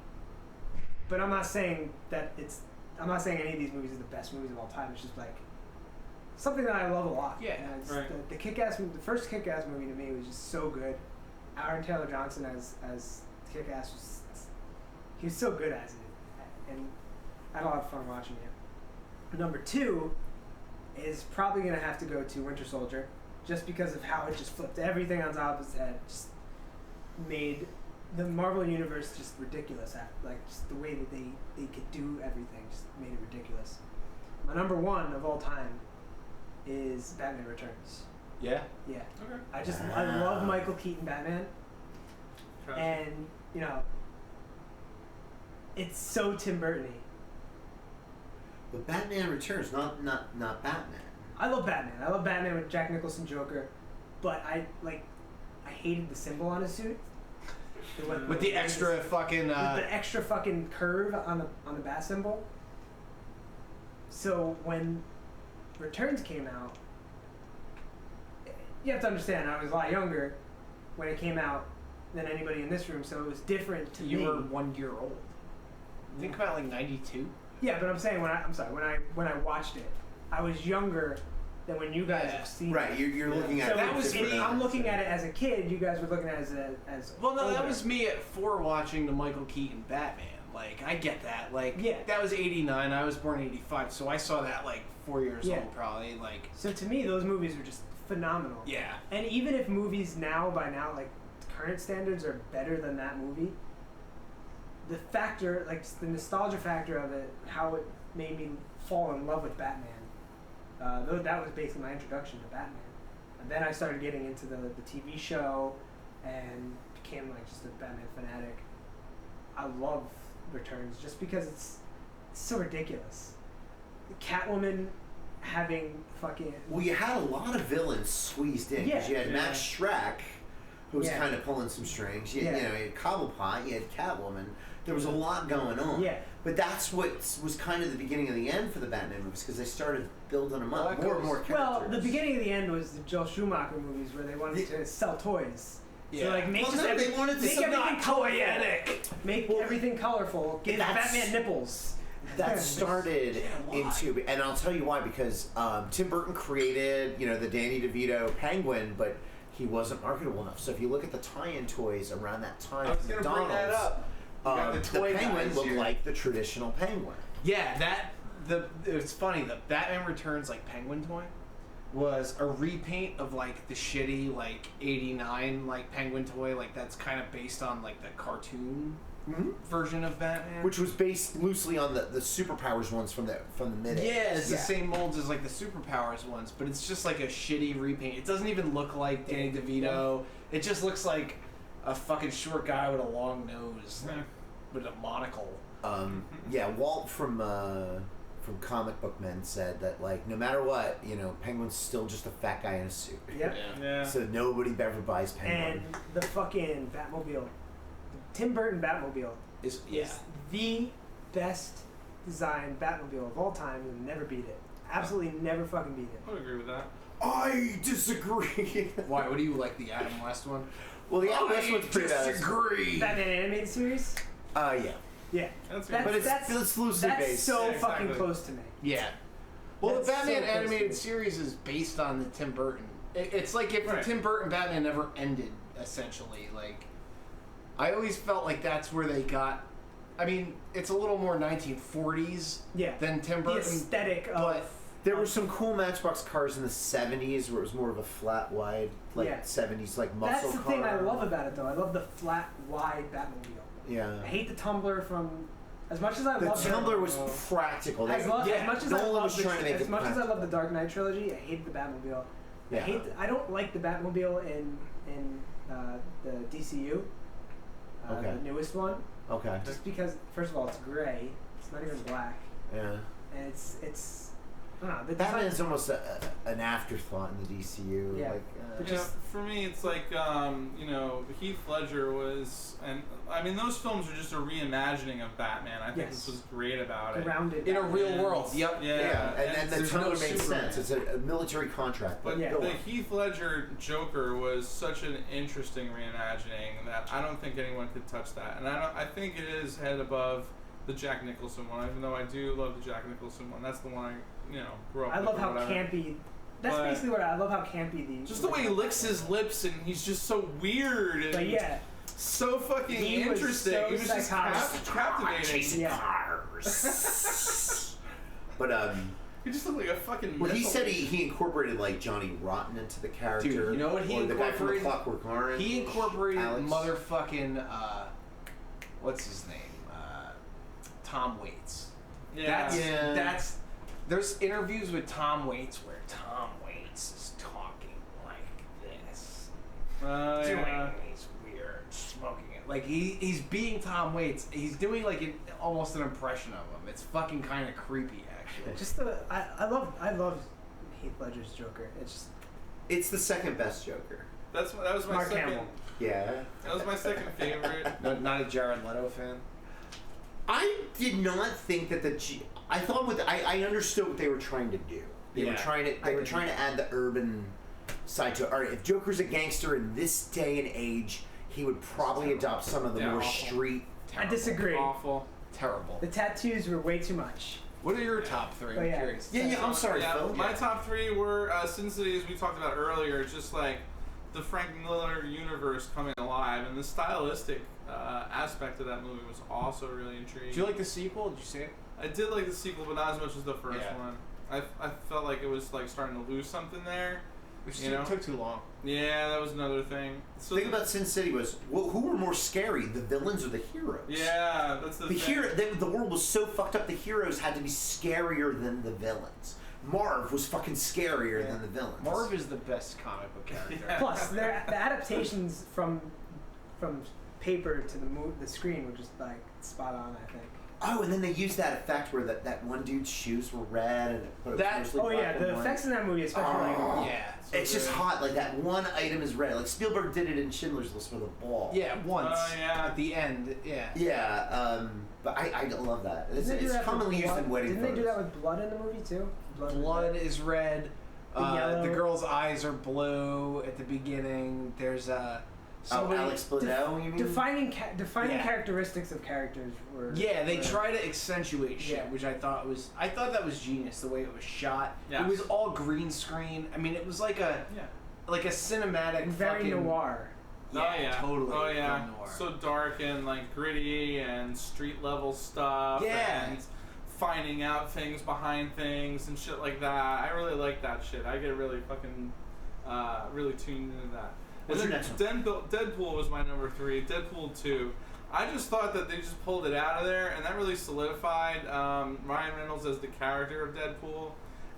Speaker 12: but I'm not saying any of these movies are the best movies of all time. It's just like something that I love a lot.
Speaker 11: Yeah.
Speaker 12: The Kick-Ass, the first Kick-Ass movie to me was just so good. Aaron Taylor Johnson as Kick-Ass he was so good as it, and I had a lot of fun watching it. Number 2 is probably gonna have to go to Winter Soldier, just because of how it just flipped everything on top of its head. Just made the Marvel Universe just ridiculous. Like, just the way that they could do everything just made it ridiculous. My number 1 of all time is Batman Returns.
Speaker 11: Yeah?
Speaker 12: Yeah.
Speaker 9: Okay.
Speaker 12: I love Michael Keaton Batman.
Speaker 9: Gotcha.
Speaker 12: And, you know, it's so Tim Burton-y.
Speaker 6: But Batman Returns, not Batman.
Speaker 12: I love Batman. I love Batman with Jack Nicholson Joker, but I hated the symbol on his suit.
Speaker 11: With the extra fucking
Speaker 12: with the extra fucking curve on the bat symbol. So when Returns came out, you have to understand I was a lot younger when it came out than anybody in this room, so it was different to me.
Speaker 11: You were 1 year old. Think about like 92.
Speaker 12: Yeah, but I'm saying when I watched it, I was younger than when you guys have seen
Speaker 6: Right,
Speaker 12: it.
Speaker 6: you're looking at
Speaker 12: So
Speaker 6: it.
Speaker 12: that was
Speaker 6: different
Speaker 12: me. I'm
Speaker 6: eyes.
Speaker 12: looking at it as a kid. You guys were looking at it as
Speaker 11: Well, no, that
Speaker 12: older.
Speaker 11: was me at 4 watching the Michael Keaton Batman. Like, I get that. Like,
Speaker 12: Yeah.
Speaker 11: that was 89. I was born in 85, so I saw that like 4 years
Speaker 12: Yeah.
Speaker 11: old, probably. Like,
Speaker 12: So to me, those movies are just phenomenal.
Speaker 11: yeah.
Speaker 12: And even if movies by now, like current standards are better than that movie, the factor, like the nostalgia factor of it, how it made me fall in love with Batman. That was basically my introduction to Batman. And then I started getting into the TV show and became like just a Batman fanatic. I love Returns just because it's so ridiculous. Catwoman having fucking...
Speaker 6: Well, you had a lot of villains squeezed in. 'Cause you had Max Schreck, who was kind of pulling some strings. You had Cobblepot, you had Catwoman. There was a lot going on.
Speaker 12: Yeah.
Speaker 6: But that's what was kind of the beginning of the end for the Batman movies, because they started building them up. More and more characters.
Speaker 12: Well, the beginning of the end was the Joel Schumacher movies where they wanted to sell toys.
Speaker 11: Yeah.
Speaker 12: So like make
Speaker 6: Well,
Speaker 12: just
Speaker 6: no, they wanted to
Speaker 12: make
Speaker 6: some
Speaker 12: everything
Speaker 6: not
Speaker 12: colorful. Make everything colorful. Give Batman nipples.
Speaker 6: That started into, and I'll tell you why, because Tim Burton created, the Danny DeVito Penguin, but he wasn't marketable enough. So if you look at the tie-in toys around that time,
Speaker 11: I was going to bring that up. You got
Speaker 6: the
Speaker 11: toy
Speaker 6: penguin
Speaker 11: guys
Speaker 6: looked
Speaker 11: here.
Speaker 6: like the traditional penguin.
Speaker 11: Yeah, it's funny, the Batman Returns like penguin toy was a repaint of like the shitty like 89 like penguin toy, like that's kind of based on like the cartoon version of Batman,
Speaker 6: Which was based loosely on the superpowers ones from the mid.
Speaker 11: yeah, it's the same molds as like the superpowers ones, but it's just like a shitty repaint. It doesn't even look like Danny DeVito. It just looks like a fucking short guy with a long nose, like, with a monocle.
Speaker 6: Walt from Comic Book Men said that, like, no matter what, Penguin's still just a fat guy in a suit.
Speaker 12: Yep.
Speaker 9: Yeah.
Speaker 6: So nobody ever buys Penguin.
Speaker 12: And the fucking Batmobile, the Tim Burton Batmobile,
Speaker 11: is
Speaker 12: the best designed Batmobile of all time. You'll never beat it. Absolutely never fucking beat it.
Speaker 9: I would agree with that.
Speaker 6: I disagree.
Speaker 11: Why? What do you like, the Adam West one?
Speaker 6: Well, the Adam West one's pretty bad.
Speaker 11: disagree.
Speaker 12: Batman animated series.
Speaker 6: Yeah.
Speaker 12: Yeah.
Speaker 9: That's
Speaker 6: But it's loosely
Speaker 12: that's
Speaker 6: based.
Speaker 12: so
Speaker 9: Yeah,
Speaker 12: fucking
Speaker 9: exactly.
Speaker 12: close to me.
Speaker 11: Yeah. Well,
Speaker 12: That's
Speaker 11: the Batman
Speaker 12: so close
Speaker 11: animated
Speaker 12: to it.
Speaker 11: series is based on the Tim Burton. It's like if
Speaker 9: Right.
Speaker 11: the Tim Burton Batman never ended, essentially. Like, I always felt like that's where they got. I mean, it's a little more 1940s than Tim
Speaker 12: The
Speaker 11: Burton.
Speaker 12: aesthetic
Speaker 11: but
Speaker 12: of...
Speaker 6: There were some cool Matchbox cars in the 70s where it was more of a flat, wide, like 70s, like muscle car.
Speaker 12: That's the thing I love about it, though. I love the flat, wide Batmobile.
Speaker 6: Yeah.
Speaker 12: I hate the tumbler from... As much as I
Speaker 6: The
Speaker 12: love
Speaker 6: tumbler was practical.
Speaker 12: As much as I
Speaker 6: Nolan
Speaker 12: love
Speaker 6: was trying to make it
Speaker 12: as I love the
Speaker 6: practical.
Speaker 12: Dark Knight trilogy, I hate the Batmobile.
Speaker 6: Yeah.
Speaker 12: I don't like the Batmobile in the DCU.
Speaker 6: Okay.
Speaker 12: The newest one.
Speaker 6: Okay.
Speaker 12: Just because, first of all, it's gray. It's not even black.
Speaker 6: Yeah.
Speaker 12: And it's I don't know. The
Speaker 6: Batman
Speaker 12: design-
Speaker 6: is almost an afterthought in the DCU.
Speaker 12: Yeah.
Speaker 6: Like,
Speaker 9: For me, it's like Heath Ledger was, and I mean those films are just a reimagining of Batman. I think this was great about it.
Speaker 12: Grounded
Speaker 11: in a real
Speaker 9: And-
Speaker 11: world. Yep.
Speaker 9: Yeah.
Speaker 6: and the
Speaker 11: there's
Speaker 6: tone
Speaker 11: no
Speaker 6: makes
Speaker 11: Superman.
Speaker 6: sense. It's a military contract.
Speaker 9: But
Speaker 6: go
Speaker 9: the
Speaker 6: on.
Speaker 9: Heath Ledger Joker was such an interesting reimagining that I don't think anyone could touch that, and I think it is head above the Jack Nicholson one, even though I do love the Jack Nicholson one. That's the one I grew up
Speaker 12: I
Speaker 9: with.
Speaker 12: love
Speaker 9: or
Speaker 12: how
Speaker 9: whatever.
Speaker 12: campy. That's
Speaker 9: But-
Speaker 12: basically what I love. How campy the
Speaker 9: Just the way he licks his lips and he's just so weird and
Speaker 12: But yeah.
Speaker 9: so fucking
Speaker 12: He was
Speaker 9: interesting.
Speaker 12: so
Speaker 9: He was just
Speaker 12: psychotic.
Speaker 9: captivating.
Speaker 12: Yeah.
Speaker 6: universe. But
Speaker 9: He just looked like a fucking.
Speaker 6: well, he
Speaker 9: missile.
Speaker 6: said he incorporated like Johnny Rotten into the character.
Speaker 11: Dude, you know what he
Speaker 6: or the guy from the
Speaker 11: incorporated?
Speaker 6: Clockwork Orange.
Speaker 11: He incorporated
Speaker 6: Alex.
Speaker 11: motherfucking what's his name? Tom Waits.
Speaker 9: Yeah.
Speaker 11: That's there's interviews with Tom Waits where Tom Waits is talking like this. Doing these weird smoking it. Like he's being Tom Waits. He's doing like almost an impression of him. It's fucking kind of creepy actually.
Speaker 12: Just I love Heath Ledger's Joker.
Speaker 6: It's the second best Joker.
Speaker 9: That was my
Speaker 12: Mark
Speaker 9: second.
Speaker 12: Hamill.
Speaker 6: Yeah.
Speaker 9: That was my second favorite.
Speaker 11: Not a Jared Leto fan.
Speaker 6: I did not think that I thought I understood what they were trying to do. They were trying to add the urban side to it. All right, if Joker's a gangster in this day and age, he would probably adopt some of the more street.
Speaker 12: I disagree.
Speaker 9: Awful.
Speaker 11: Terrible.
Speaker 12: The tattoos were way too much.
Speaker 11: What are your top three? I'm curious.
Speaker 6: Yeah, I'm sorry,
Speaker 9: Yeah,
Speaker 6: Phil.
Speaker 9: my top three were Sin City, as we talked about earlier, just like the Frank Miller universe coming alive, and the stylistic aspect of that movie was also really intriguing.
Speaker 11: Did you like the sequel? Did you see it?
Speaker 9: I did like the sequel, but not as much as the first
Speaker 11: Yeah.
Speaker 9: one. I felt like it was like starting to lose something there.
Speaker 11: Which
Speaker 9: You know?
Speaker 11: took too long.
Speaker 9: Yeah, that was another thing. So
Speaker 6: The thing about Sin City was, well, who were more scary, the villains or the heroes?
Speaker 9: yeah, that's the thing.
Speaker 6: The world was so fucked up. The heroes had to be scarier than the villains. Marv was fucking scarier than the villains.
Speaker 11: Marv is the best comic book character.
Speaker 9: Yeah.
Speaker 12: Plus, the adaptations from paper to the screen were just like spot on. I think.
Speaker 6: Oh, and then they used that effect where that one dude's shoes were red and it
Speaker 11: That-
Speaker 6: was mostly
Speaker 12: Oh yeah,
Speaker 6: black
Speaker 12: the
Speaker 6: and white.
Speaker 12: effects in that movie, especially like
Speaker 11: Yeah.
Speaker 6: It's just hot. Like that one item is red. Like Spielberg did it in Schindler's List with a ball.
Speaker 11: Yeah, once.
Speaker 9: Oh, yeah.
Speaker 11: At the end, yeah.
Speaker 6: Yeah, but I love that. It's,
Speaker 12: Didn't they do
Speaker 6: it's
Speaker 12: that for
Speaker 6: commonly used
Speaker 12: blood?
Speaker 6: in wedding
Speaker 12: Didn't they do
Speaker 6: photos.
Speaker 12: that with blood in the movie too?
Speaker 11: Blood is red.
Speaker 12: yellow.
Speaker 11: The girl's eyes are blue at the beginning. There's somebody.
Speaker 6: Alex Bledel, you mean?
Speaker 12: Defining
Speaker 11: Yeah.
Speaker 12: characteristics of characters were.
Speaker 11: Yeah, they
Speaker 12: were-
Speaker 11: try to accentuate shit,
Speaker 12: Yeah.
Speaker 11: which I thought that was genius the way it was shot.
Speaker 9: Yeah.
Speaker 11: It was all green screen. I mean, it was like a cinematic
Speaker 12: very
Speaker 11: fucking
Speaker 12: noir.
Speaker 9: Oh yeah,
Speaker 11: totally.
Speaker 9: Oh yeah,
Speaker 11: film noir.
Speaker 9: so dark and like gritty and street level stuff.
Speaker 11: Yeah.
Speaker 9: And finding out things behind things and shit like that. I really like that shit. I get really fucking really tuned into that.
Speaker 6: What's
Speaker 9: And
Speaker 6: your
Speaker 9: then
Speaker 6: next one?
Speaker 9: Deadpool was my number 3. Deadpool 2. I just thought that they just pulled it out of there, and that really solidified Ryan Reynolds as the character of Deadpool.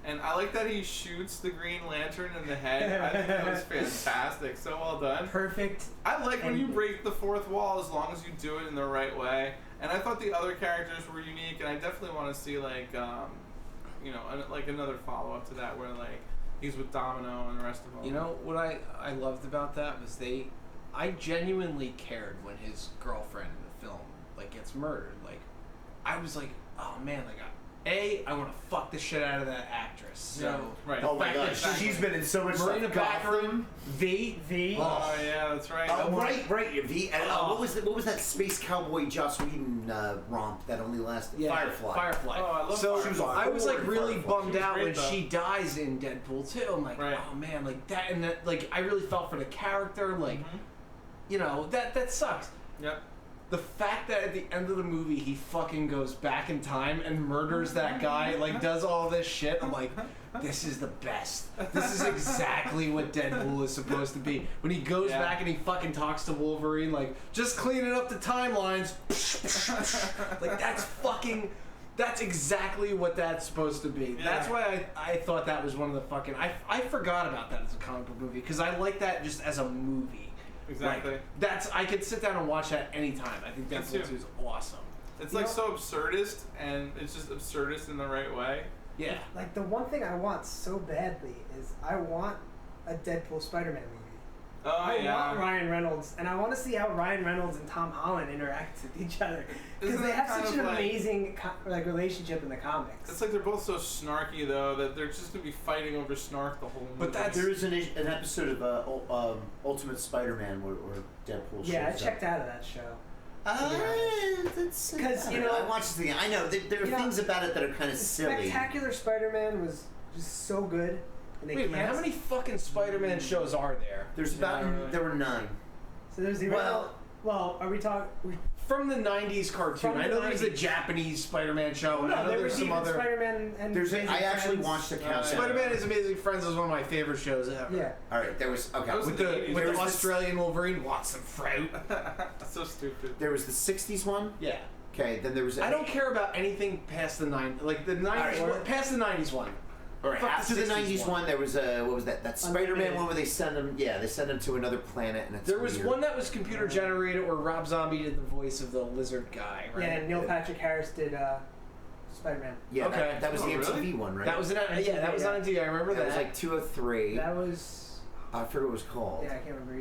Speaker 9: And I like that he shoots the Green Lantern in the head. I think that was fantastic. So well done.
Speaker 12: Perfect.
Speaker 9: I like when you break the fourth wall as long as you do it in the right way. And I thought the other characters were unique, and I definitely want to see like, like another follow up to that where like he's with Domino and the rest of them.
Speaker 11: You know what I loved about that was I genuinely cared when his girlfriend in the film like gets murdered. Like, I was like, oh man, like I want to fuck the shit out of that actress. So
Speaker 9: Yeah, right.
Speaker 6: Oh my
Speaker 11: fact
Speaker 6: gosh,
Speaker 11: that
Speaker 6: she's been in so much
Speaker 11: Marina
Speaker 6: stuff. Gotham.
Speaker 11: Baccarin, V.
Speaker 9: Oh yeah, that's right.
Speaker 6: Oh, right. V. And, what was that space cowboy Joss Whedon romp that only lasted?
Speaker 11: Yeah,
Speaker 6: Firefly.
Speaker 9: Oh, I love
Speaker 11: So
Speaker 9: Firefly.
Speaker 11: I was like really
Speaker 6: Firefly.
Speaker 11: bummed
Speaker 9: She was
Speaker 11: out
Speaker 9: great,
Speaker 11: when
Speaker 9: though.
Speaker 11: she dies in Deadpool 2. I'm like,
Speaker 9: Right.
Speaker 11: oh man, like that, and that, like I really felt for the character. Like, you know, that sucks.
Speaker 9: Yep.
Speaker 11: The fact that at the end of the movie he fucking goes back in time and murders that guy, like does all this shit, I'm like, this is the best. This is exactly what Deadpool is supposed to be. When he goes back and he fucking talks to Wolverine, like, just cleaning up the timelines. Like, that's exactly what that's supposed to be.
Speaker 9: Yeah.
Speaker 11: That's why I thought that was one of the fucking, I forgot about that as a comic book movie, because I like that just as a movie.
Speaker 9: Exactly.
Speaker 11: Like, I could sit down and watch that anytime. I think Deadpool 2 is awesome.
Speaker 9: It's like so absurdist, and it's just absurdist in the right way.
Speaker 11: Yeah.
Speaker 12: Like the one thing I want so badly is I want a Deadpool Spider-Man movie.
Speaker 9: Oh
Speaker 12: I
Speaker 9: yeah.
Speaker 12: want Ryan Reynolds, and I want to see how Ryan Reynolds and Tom Holland interact with each other because
Speaker 9: Isn't
Speaker 12: they
Speaker 9: that
Speaker 12: have such
Speaker 9: kind
Speaker 12: an
Speaker 9: of like-
Speaker 12: amazing relationship in the comics.
Speaker 9: It's like they're both so snarky though that they're just gonna be fighting over snark the whole movie.
Speaker 6: There is an episode of Ultimate Spider-Man where Deadpool shows
Speaker 12: Yeah, I
Speaker 6: up.
Speaker 12: checked out of that show.
Speaker 6: Because
Speaker 12: you know,
Speaker 6: I watched the thing. I know there are things about it that are kind of silly.
Speaker 12: Spectacular Spider-Man was just so good. And they
Speaker 11: Wait a minute, how many fucking Spider-Man shows are there?
Speaker 6: There were 9.
Speaker 12: So there's the
Speaker 6: Well,
Speaker 12: Well, are we talking?
Speaker 11: From the 90s cartoon.
Speaker 12: From
Speaker 11: I
Speaker 12: the
Speaker 11: know there's a
Speaker 12: 90s.
Speaker 11: Japanese Spider-Man show. and I
Speaker 12: No,
Speaker 11: know
Speaker 12: there
Speaker 11: there's
Speaker 12: was
Speaker 11: some
Speaker 12: even
Speaker 11: other.
Speaker 12: Spider-Man and Amazing
Speaker 10: I actually
Speaker 12: Friends.
Speaker 10: watched the countdown.
Speaker 11: Spider-Man is Amazing Friends is one of my favorite shows ever.
Speaker 12: Yeah.
Speaker 10: All right, there was okay.
Speaker 9: That was
Speaker 11: With
Speaker 9: the
Speaker 11: the
Speaker 9: 80s.
Speaker 11: with
Speaker 10: There
Speaker 11: the
Speaker 10: was this-
Speaker 11: Australian Wolverine, want some fruit?
Speaker 9: That's so stupid.
Speaker 10: There was the '60s one.
Speaker 11: Yeah.
Speaker 10: Okay, then there was.
Speaker 11: I don't care about anything past the 90s. Like the 90s,
Speaker 10: All right.
Speaker 11: past the 90s one.
Speaker 10: All right,
Speaker 11: Fuck
Speaker 10: after the
Speaker 11: 60s
Speaker 10: '90s one, there was a what was that? That Spider-Man
Speaker 12: Unlimited.
Speaker 10: one where they send him. Yeah, they send him to another planet, and it's
Speaker 11: There was
Speaker 10: weird.
Speaker 11: one that was computer generated where Rob Zombie did the voice of the lizard guy, right?
Speaker 12: Yeah, and Neil Patrick Harris did Spider-Man.
Speaker 10: Yeah,
Speaker 11: Okay.
Speaker 10: that was the
Speaker 9: Oh,
Speaker 10: MTV
Speaker 9: really?
Speaker 10: one, right?
Speaker 11: That was that was on TV. I remember
Speaker 10: That
Speaker 11: that.
Speaker 10: was like 203.
Speaker 12: That was.
Speaker 10: I forget what it was called.
Speaker 12: Yeah, I can't remember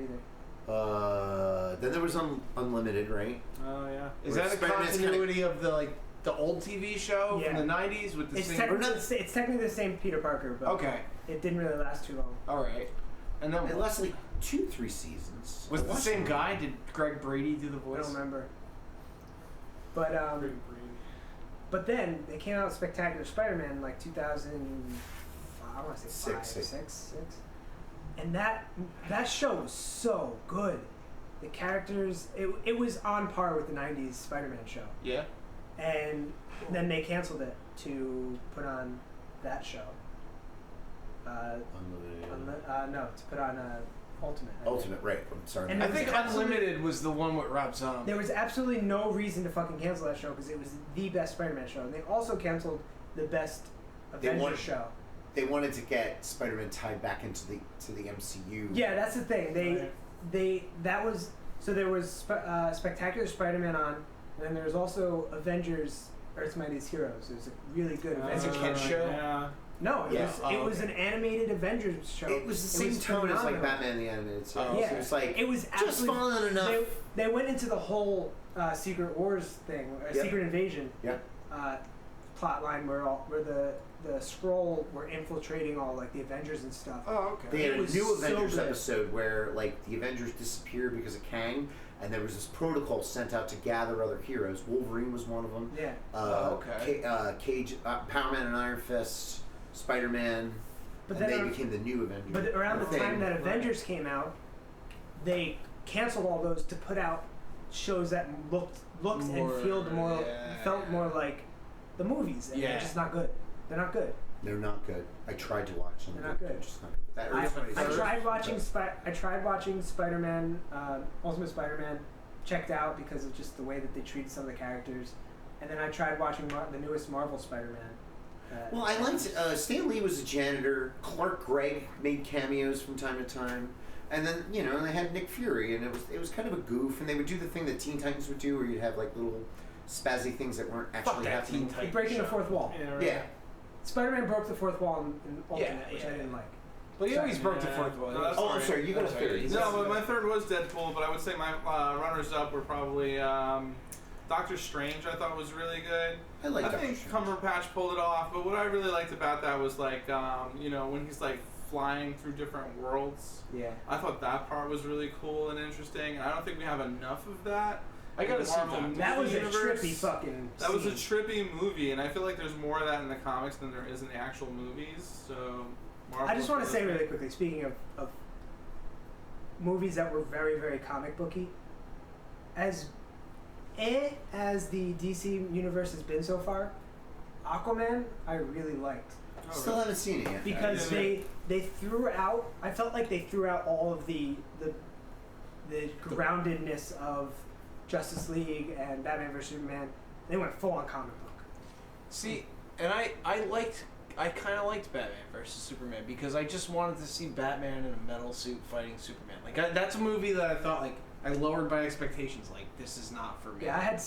Speaker 12: either.
Speaker 10: Then there was Unlimited, right?
Speaker 9: Oh yeah.
Speaker 11: Is
Speaker 10: Where
Speaker 11: that a
Speaker 10: Spider-Man's
Speaker 11: continuity of the old TV show
Speaker 12: Yeah.
Speaker 11: from the 90s with the
Speaker 12: It's
Speaker 11: same?
Speaker 12: technically the same Peter Parker, but
Speaker 11: Okay.
Speaker 12: it didn't really last too long.
Speaker 11: All right. And then
Speaker 10: It lasted like 2-3 seasons.
Speaker 11: was it the same
Speaker 10: Watched
Speaker 11: guy? Did Greg Brady do the
Speaker 12: I
Speaker 11: voice?
Speaker 12: don't remember. But But then they came out with Spectacular Spider-Man in like 2000. I want to say six. And that show was so good. The characters, it was on par with the 90s Spider-Man show.
Speaker 11: Yeah.
Speaker 12: And then they canceled it to put on that show. No, to put on Ultimate. I think.
Speaker 10: Ultimate, right? I'm sorry.
Speaker 12: And
Speaker 11: I
Speaker 12: there
Speaker 11: think
Speaker 12: was absolutely-
Speaker 11: Unlimited was the one with Rob Zombie.
Speaker 12: There was absolutely no reason to fucking cancel that show because it was the best Spider-Man show. And they also canceled the best Avengers show.
Speaker 10: They wanted to get Spider-Man tied back into the MCU.
Speaker 12: Yeah, that's the thing. There was Spectacular Spider-Man on, and then there was also Avengers: Earth's Mightiest Heroes. It was a really good
Speaker 11: That's a
Speaker 12: Avengers
Speaker 11: kid show.
Speaker 9: Yeah.
Speaker 12: No, it
Speaker 10: Yeah.
Speaker 12: was it was an animated Avengers show.
Speaker 10: It was the same tone as like
Speaker 12: phenomenal.
Speaker 10: Batman the Animated Series.
Speaker 11: Oh,
Speaker 12: Yeah,
Speaker 10: It was like
Speaker 12: it was
Speaker 10: just
Speaker 12: absolutely
Speaker 10: fun enough.
Speaker 12: They went into the whole Secret Wars thing,
Speaker 10: Yep.
Speaker 12: Secret Invasion
Speaker 10: Yep.
Speaker 12: plot line where the Skrull were infiltrating all like the Avengers and stuff.
Speaker 11: Oh, okay.
Speaker 10: They had
Speaker 12: It
Speaker 10: a
Speaker 12: was
Speaker 10: new
Speaker 12: so
Speaker 10: Avengers
Speaker 12: good.
Speaker 10: episode where like the Avengers disappeared because of Kang, and there was this protocol sent out to gather other heroes. Wolverine was one of them.
Speaker 12: Yeah.
Speaker 11: Okay.
Speaker 10: Cage, Power Man and Iron Fist, Spider-Man,
Speaker 12: But
Speaker 10: and
Speaker 12: then
Speaker 10: they became the new Avengers.
Speaker 12: But around the
Speaker 10: Thing.
Speaker 12: time that Avengers came out, they canceled all those to put out shows that looked
Speaker 11: More,
Speaker 12: and felt more like the movies, and
Speaker 11: Yeah.
Speaker 12: they're just not good. They're not good.
Speaker 10: They're not good. I tried to watch them.
Speaker 12: They're not good.
Speaker 10: They're just not good. That Earth's
Speaker 12: I
Speaker 10: Mightiest
Speaker 12: tried
Speaker 10: Heroes.
Speaker 12: watching Spider-Man, Ultimate Spider-Man, checked out because of just the way that they treated some of the characters, and then I tried watching the newest Marvel Spider-Man.
Speaker 10: Well, I liked Stan Lee was a janitor. Clark Gregg made cameos from time to time, and then they had Nick Fury, and it was kind of a goof. And they would do the thing that Teen Titans would do, where you'd have like little spazzy things that weren't actually
Speaker 11: that
Speaker 10: happening.
Speaker 11: Teen Titans
Speaker 12: Breaking the
Speaker 11: show.
Speaker 12: fourth wall.
Speaker 9: Yeah. Right.
Speaker 10: Yeah,
Speaker 12: Spider-Man broke the fourth wall in Ultimate,
Speaker 11: Yeah,
Speaker 12: which
Speaker 11: yeah.
Speaker 12: I didn't like.
Speaker 11: But he always broke the
Speaker 9: Yeah.
Speaker 11: fourth one.
Speaker 9: No, that's
Speaker 10: Oh, I'm
Speaker 9: right.
Speaker 10: sorry. You got a theory.
Speaker 9: No, but my third was Deadpool, but I would say my runners-up were probably Doctor Strange. I thought was really good.
Speaker 10: I like
Speaker 9: I
Speaker 10: Doctor
Speaker 9: think
Speaker 10: Strange.
Speaker 9: Cumberbatch pulled it off, but what I really liked about that was like when he's like flying through different worlds.
Speaker 12: Yeah.
Speaker 9: I thought that part was really cool and interesting, and I don't think we have enough of that.
Speaker 11: I gotta
Speaker 9: in the
Speaker 11: see
Speaker 9: Marvel
Speaker 11: that.
Speaker 9: movie
Speaker 12: That was a
Speaker 9: universe.
Speaker 12: trippy fucking.
Speaker 9: That was a
Speaker 12: scene.
Speaker 9: trippy movie, and I feel like there's more of that in the comics than there is in the actual movies. So, Marvel
Speaker 12: I just want to say
Speaker 9: was-
Speaker 12: really quickly, speaking of movies that were very, very comic booky, as the DC universe has been so far, Aquaman I really liked
Speaker 9: Oh,
Speaker 10: Still haven't seen it yet.
Speaker 12: because
Speaker 9: Yeah.
Speaker 12: they threw out. I felt like they threw out all of the groundedness of Justice League and Batman vs Superman. They went full on comic book.
Speaker 11: See, and I kind of liked Batman versus Superman because I just wanted to see Batman in a metal suit fighting Superman. Like that's a movie that I thought like I lowered my expectations. Like this is not for me.
Speaker 12: Yeah, I had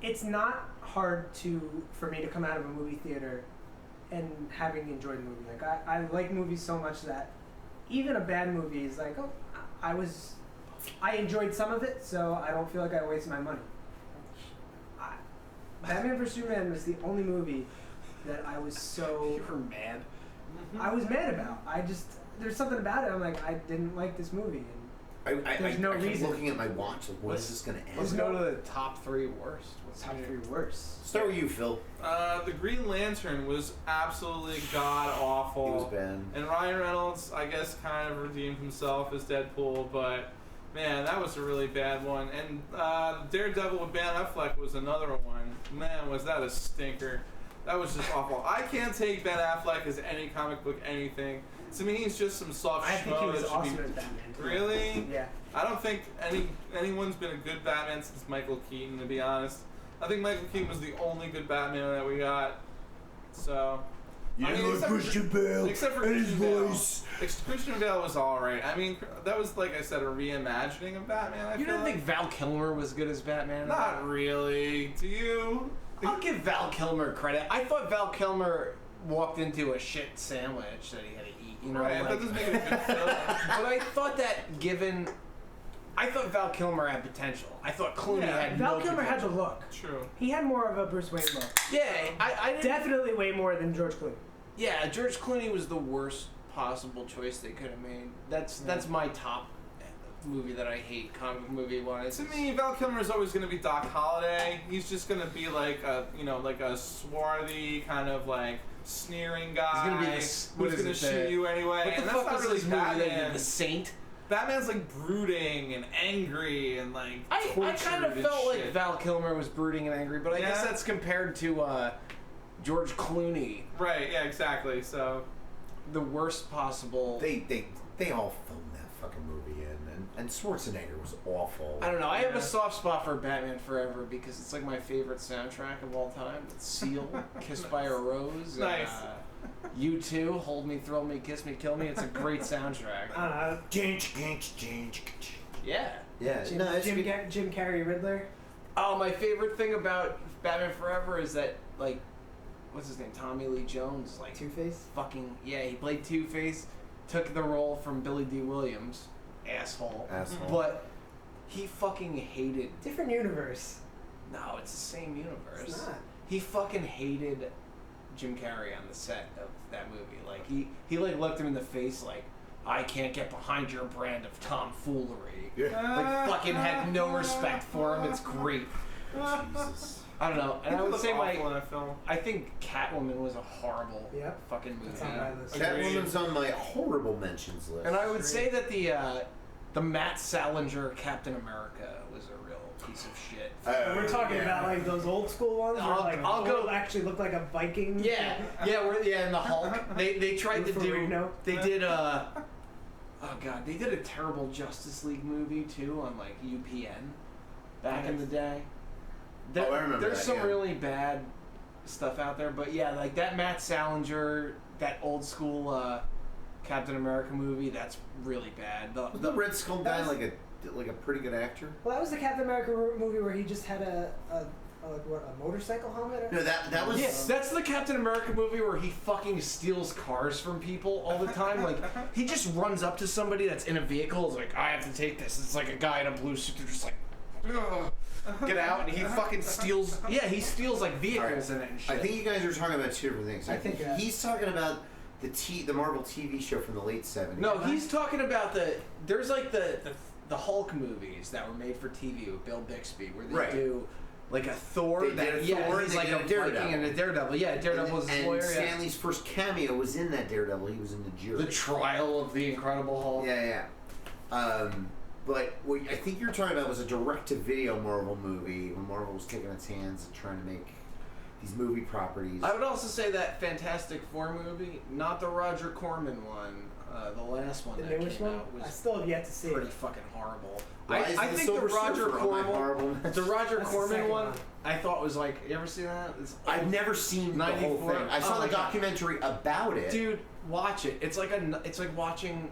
Speaker 12: it's not hard for me to come out of a movie theater and having enjoyed the movie. Like I like movies so much that even a bad movie is like, oh, I enjoyed some of it, so I don't feel like I wasted my money. Batman vs Superman was the only movie that I was so
Speaker 11: You were mad.
Speaker 12: I was mad about. There's something about it. I'm like, I didn't like this movie. And there's no
Speaker 10: I keep
Speaker 12: reason.
Speaker 10: looking at my watch. Like, when is this going to end?
Speaker 11: Let's go to the top 3 worst.
Speaker 12: Top 3 worst.
Speaker 10: Start with you, Phil.
Speaker 9: The Green Lantern was absolutely god
Speaker 10: He
Speaker 9: awful.
Speaker 10: was bad.
Speaker 9: And Ryan Reynolds, I guess, kind of redeemed himself as Deadpool, but Man, that was a really bad one. And Daredevil with Ben Affleck was another one. Man, was that a stinker. That was just awful. I can't take Ben Affleck as any comic book anything. To me, he's just some soft
Speaker 12: I think he was
Speaker 9: that should
Speaker 12: awesome
Speaker 9: be-
Speaker 12: as Batman.
Speaker 9: Really?
Speaker 12: Yeah.
Speaker 9: I don't think anyone's been a good Batman since Michael Keaton, to be honest. I think Michael Keaton was the only good Batman that we got. So...
Speaker 1: You
Speaker 9: I mean,
Speaker 1: know,
Speaker 9: except for-
Speaker 1: Christian Bale
Speaker 9: except for
Speaker 1: and his
Speaker 9: Christian Bale.
Speaker 1: voice.
Speaker 9: Christian Bale was alright. I mean, that was, like I said, a reimagining of Batman, I
Speaker 11: You
Speaker 9: feel
Speaker 11: didn't
Speaker 9: like.
Speaker 11: think Val Kilmer was good as Batman?
Speaker 9: Not really. Do you?
Speaker 11: I'll give Val Kilmer credit. I thought Val Kilmer walked into a shit sandwich that he had to eat. You know,
Speaker 9: Right,
Speaker 11: like,
Speaker 9: that doesn't make it a good film.
Speaker 11: but I thought that given... I thought Val Kilmer had potential. I thought Clooney had
Speaker 12: Val
Speaker 11: no
Speaker 12: Kilmer had the
Speaker 11: potential.
Speaker 12: look.
Speaker 9: True.
Speaker 12: He had more of a Bruce Wayne look.
Speaker 11: Yeah, I didn't...
Speaker 12: Definitely way more than George Clooney.
Speaker 11: Yeah, George Clooney was the worst possible choice they could have made. That's my top movie that I hate, comic book movie wise.
Speaker 9: To me, Val Kilmer is always going to be Doc Holliday. He's just going to be like a, like a swarthy kind of like sneering guy.
Speaker 11: He's gonna be
Speaker 9: who's going to shoot you anyway.
Speaker 11: What the
Speaker 9: and
Speaker 11: fuck
Speaker 9: that's not
Speaker 11: was
Speaker 9: really
Speaker 11: this movie that
Speaker 9: Batman.
Speaker 11: did, The Saint?
Speaker 9: Batman's like brooding and angry and like
Speaker 11: I kind of
Speaker 9: tortured
Speaker 11: felt
Speaker 9: and
Speaker 11: like
Speaker 9: shit.
Speaker 11: Val Kilmer was brooding and angry, but I guess
Speaker 9: Yeah.
Speaker 11: that's compared to George Clooney.
Speaker 9: Right, yeah, exactly. So
Speaker 11: the worst possible.
Speaker 10: They all filmed that fucking movie and Schwarzenegger was awful.
Speaker 11: I don't know. I have a soft spot for Batman Forever because it's like my favorite soundtrack of all time. It's Seal, Kissed by a Rose.
Speaker 9: Nice.
Speaker 11: U2, Hold Me, Thrill Me, Kiss Me, Kill Me. It's a great soundtrack. Yeah.
Speaker 10: Yeah.
Speaker 12: Jim,
Speaker 10: No, it's
Speaker 12: Jim,
Speaker 10: good.
Speaker 12: Jim Carrey Riddler.
Speaker 11: Oh, my favorite thing about Batman Forever is that, like, what's his name? Tommy Lee Jones. Like,
Speaker 12: Two-Face?
Speaker 11: Fucking, yeah, he played Two-Face, took the role from Billy D. Williams. Asshole. But he fucking hated.
Speaker 12: Different universe.
Speaker 11: No, it's the same universe.
Speaker 12: It's not.
Speaker 11: He fucking hated Jim Carrey on the set of that movie. Like, he like looked him in the face like, I can't get behind your brand of tomfoolery. Like, fucking had no respect for him. It's great.
Speaker 10: Jesus.
Speaker 11: I don't know. And
Speaker 9: People
Speaker 11: I would
Speaker 9: look
Speaker 11: say
Speaker 9: awful in a film.
Speaker 11: I think Catwoman was a horrible fucking movie.
Speaker 12: That's on my list.
Speaker 10: Catwoman's on my horrible mentions list.
Speaker 11: And I would say that the Matt Salinger Captain America was a real piece of shit.
Speaker 12: We're talking about like those old school ones where like
Speaker 11: I'll go-
Speaker 12: actually look like a Viking.
Speaker 11: Yeah, and the Hulk. They tried to do.
Speaker 12: Ferrigno.
Speaker 11: They did oh god, they did a terrible Justice League movie too on like UPN back in the day.
Speaker 10: I remember
Speaker 11: There's
Speaker 10: that,
Speaker 11: some
Speaker 10: yeah.
Speaker 11: really bad stuff out there, but yeah, like that Matt Salinger, that old school Captain America movie, that's really bad.
Speaker 10: Was the Red Skull guy like a pretty good actor?
Speaker 12: Well, that was the Captain America movie where he just had a motorcycle helmet.
Speaker 10: No, that was.
Speaker 11: Yes, that's the Captain America movie where he fucking steals cars from people all the time. Like, he just runs up to somebody that's in a vehicle, is like, I have to take this. It's like a guy in a blue suit, they're just like, ugh, get out, and he fucking steals. Yeah, he steals like vehicles in it and shit.
Speaker 10: I think you guys are talking about two different things.
Speaker 12: I think,
Speaker 10: he's talking about the Marvel TV show from the late '70s.
Speaker 11: No, he's talking about there's like the Hulk movies that were made for TV with Bill Bixby, where they
Speaker 10: Right.
Speaker 11: do like a Thor.
Speaker 10: They did a Thor,
Speaker 11: he's
Speaker 10: they
Speaker 11: like
Speaker 10: did
Speaker 11: a
Speaker 10: a Daredevil.
Speaker 11: Viking and a Daredevil. Yeah, Daredevil was his
Speaker 10: and
Speaker 11: lawyer. Yeah.
Speaker 10: Stanley's first cameo was in that Daredevil. He was in the jury.
Speaker 11: The Trial of the Incredible Hulk.
Speaker 10: Yeah. But what I think you're talking about was a direct-to-video Marvel movie when Marvel was taking its hands and trying to make these movie properties.
Speaker 11: I would also say that Fantastic Four movie, not the Roger Corman one, the last one
Speaker 12: The
Speaker 11: that
Speaker 12: newest
Speaker 11: came
Speaker 12: one?
Speaker 11: out
Speaker 12: I
Speaker 11: was
Speaker 12: still have yet to see
Speaker 11: pretty
Speaker 12: it.
Speaker 11: fucking horrible.
Speaker 10: Why is
Speaker 11: I
Speaker 10: the
Speaker 11: think
Speaker 10: Silver
Speaker 11: the Roger
Speaker 10: Surfer on my horrible
Speaker 11: Corman,
Speaker 10: list?
Speaker 11: the Roger
Speaker 12: That's the
Speaker 11: Corman
Speaker 12: second
Speaker 11: one,
Speaker 12: one.
Speaker 11: I thought was like, you ever see that?
Speaker 10: I've never seen the whole
Speaker 11: 94.
Speaker 10: thing. I saw
Speaker 11: Oh
Speaker 10: the
Speaker 11: my God.
Speaker 10: documentary about it.
Speaker 11: Dude, watch it. It's like watching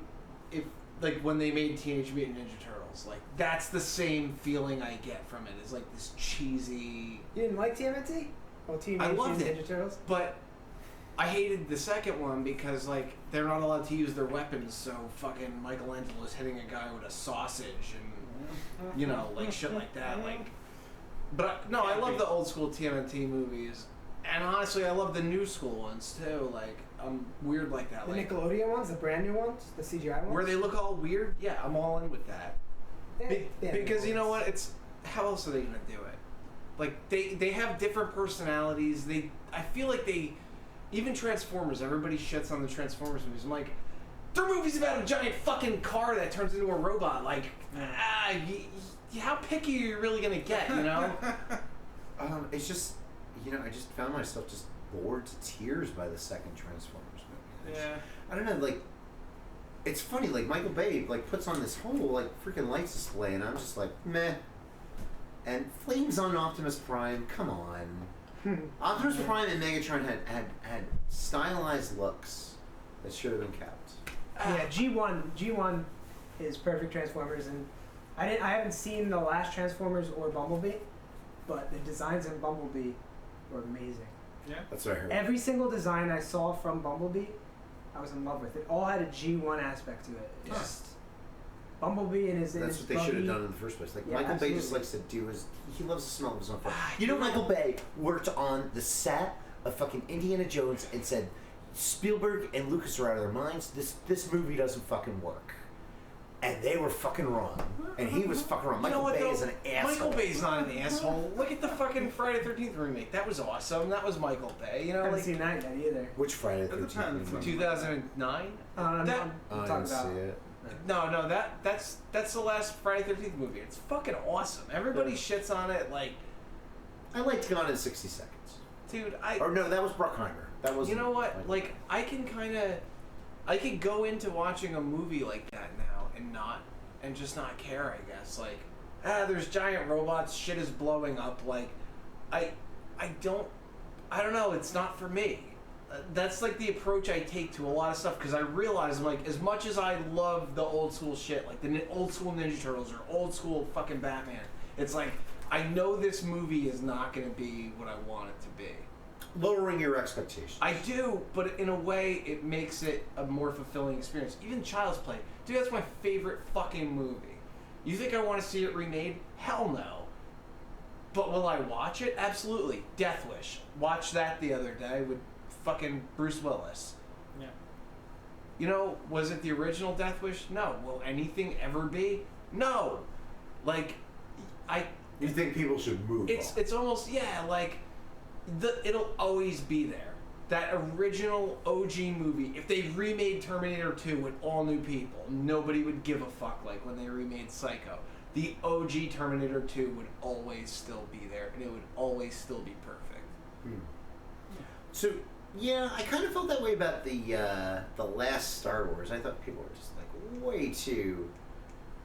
Speaker 11: when they made Teenage Mutant Ninja Turtles. Like, that's the same feeling I get from it. It's like this cheesy.
Speaker 12: You didn't like TMNT? Oh, Teenage
Speaker 11: I
Speaker 12: Mutant
Speaker 11: loved
Speaker 12: Ninja
Speaker 11: it.
Speaker 12: Turtles?
Speaker 11: But I hated the second one because, like, they're not allowed to use their weapons, so fucking Michelangelo's hitting a guy with a sausage and, you know, like, shit like that. Like, but, no, I love the old school TMNT movies. And honestly, I love the new school ones, too. Like, I'm weird like that.
Speaker 12: The
Speaker 11: Like,
Speaker 12: Nickelodeon ones, the brand new ones, the CGI ones?
Speaker 11: where they look all weird, yeah, I'm all in with that. Because you know what? It's how else are they gonna do it? Like they have different personalities. I feel like even Transformers. Everybody shits on the Transformers movies. I'm like, They're movies about a giant fucking car that turns into a robot. Like, how picky are you really gonna get? You know?
Speaker 6: It's just, I just found myself just bored to tears by the second Transformers movie. I don't know, like, it's funny, like, Michael Bay, like, puts on this whole, like, freaking lights display, and I'm just like, meh. And Flames on Optimus Prime, come on. Optimus Prime and Megatron had stylized looks that should have been kept.
Speaker 12: Yeah, G1 is perfect Transformers, and I haven't seen the last Transformers or Bumblebee, but the designs in Bumblebee were amazing.
Speaker 9: Yeah,
Speaker 6: that's what I heard.
Speaker 12: Every single design I saw from Bumblebee, I was in love with. It all had a G1 aspect to it. It's just Bumblebee and his.
Speaker 6: That's what they should have done in the first place. Like,
Speaker 12: Yeah,
Speaker 6: Michael
Speaker 12: absolutely.
Speaker 6: Bay just likes to do his. He loves the smell of his own fur. Michael Bay worked on the set of fucking Indiana Jones and said, Spielberg and Lucas are out of their minds. This movie doesn't fucking work. And they were fucking wrong. And he was fucking wrong. Michael Bay is an asshole.
Speaker 11: Michael Bay's not an asshole. Look at the fucking Friday the 13th remake. That was awesome. That was Michael Bay. You know,
Speaker 12: I haven't
Speaker 11: like,
Speaker 12: seen that yet either.
Speaker 6: Which Friday the 13th?
Speaker 11: From 2009.
Speaker 12: I'm
Speaker 11: That-
Speaker 12: talking about.
Speaker 11: No, that's the last Friday the 13th movie. It's fucking awesome. Everybody shits on it. Like,
Speaker 6: I liked Gone in 60 Seconds.
Speaker 11: Dude,
Speaker 6: Or no, that was Bruckheimer. That was.
Speaker 11: You know what? Like, I could go into watching a movie like that now and just not care, I guess. Like, there's giant robots, shit is blowing up. Like, I don't know, it's not for me. That's like the approach I take to a lot of stuff, because I realize, like, as much as I love the old school shit, like the old school Ninja Turtles or old school fucking Batman, it's like, I know this movie is not going to be what I want it to be.
Speaker 6: Lowering your expectations.
Speaker 11: I do, but in a way, it makes it a more fulfilling experience. Even Child's Play. Dude, that's my favorite fucking movie. You think I want to see it remade? Hell no. But will I watch it? Absolutely. Death Wish. Watched that the other day with fucking Bruce Willis.
Speaker 9: Yeah.
Speaker 11: You know, was it the original Death Wish? No. Will anything ever be? No. Like,
Speaker 6: You think people should move on?
Speaker 11: It's almost, yeah, like, it'll always be there. That original OG movie, if they remade Terminator 2 with all new people, nobody would give a fuck like when they remade Psycho. The OG Terminator 2 would always still be there, and it would always still be perfect.
Speaker 6: So, yeah, I kind of felt that way about the last Star Wars. I thought people were just, like, way too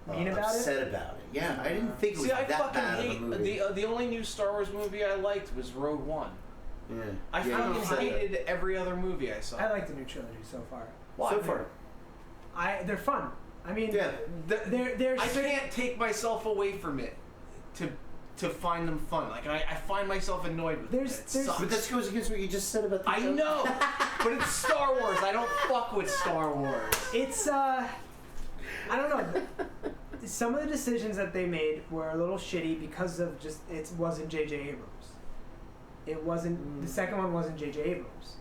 Speaker 12: mean about
Speaker 6: upset about it. Yeah, I didn't think it was
Speaker 11: See, I
Speaker 6: that
Speaker 11: fucking
Speaker 6: bad
Speaker 11: hate
Speaker 6: of a movie.
Speaker 11: the only new Star Wars movie I liked was Rogue One.
Speaker 6: Yeah.
Speaker 11: I fucking hated every other movie I saw.
Speaker 12: I like the new trilogy so far.
Speaker 11: Why?
Speaker 6: So far.
Speaker 12: They're fun. I mean,
Speaker 6: Yeah.
Speaker 12: they're
Speaker 11: I can't take myself away from it to find them fun. Like, I find myself annoyed with it. It sucks.
Speaker 6: But that goes against what you just said about the
Speaker 11: I
Speaker 6: joke.
Speaker 11: know, but it's Star Wars. I don't fuck with Star Wars.
Speaker 12: It's I don't know. Some of the decisions that they made were a little shitty because of just it wasn't J.J. Abrams. It wasn't the second one wasn't J.J. Abrams,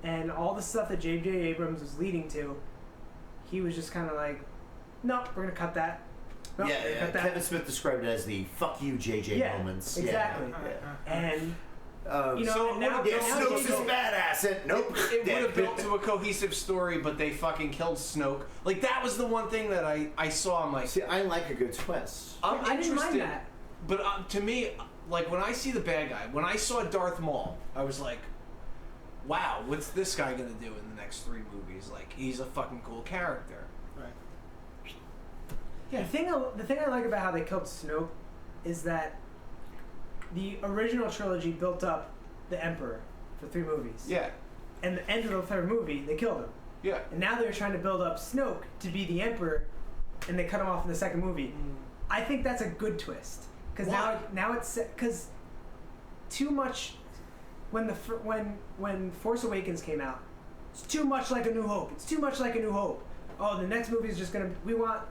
Speaker 12: and all the stuff that J.J. Abrams was leading to, he was just kind of like, no, we're gonna cut that. Nope, we're gonna cut that.
Speaker 6: Kevin Smith described it as the "fuck you, JJ" moments.
Speaker 12: Exactly.
Speaker 6: Yeah.
Speaker 12: And you know,
Speaker 11: So
Speaker 12: and now,
Speaker 6: Yeah,
Speaker 12: now
Speaker 6: Snoke's
Speaker 12: J.J.
Speaker 6: is badass. And nope.
Speaker 11: It would have built to a cohesive story, but they fucking killed Snoke. Like, that was the one thing that I saw. I'm like,
Speaker 6: See, I like a good twist.
Speaker 11: I'm
Speaker 12: I didn't mind
Speaker 11: interested,
Speaker 12: that.
Speaker 11: but to me, like, when I see the bad guy, when I saw Darth Maul, I was like, wow, what's this guy gonna do in the next 3 movies? Like, he's a fucking cool character.
Speaker 9: Right.
Speaker 12: Yeah, the thing I like about how they killed Snoke is that the original trilogy built up the Emperor for 3 movies.
Speaker 11: Yeah.
Speaker 12: And the end of the 3rd movie, they killed him.
Speaker 11: Yeah.
Speaker 12: And now they're trying to build up Snoke to be the Emperor, and they cut him off in the 2nd movie. I think that's a good twist because now it's because too much when Force Awakens came out, it's too much like A New Hope. It's too much like A New Hope. Oh, the next movie is just gonna we want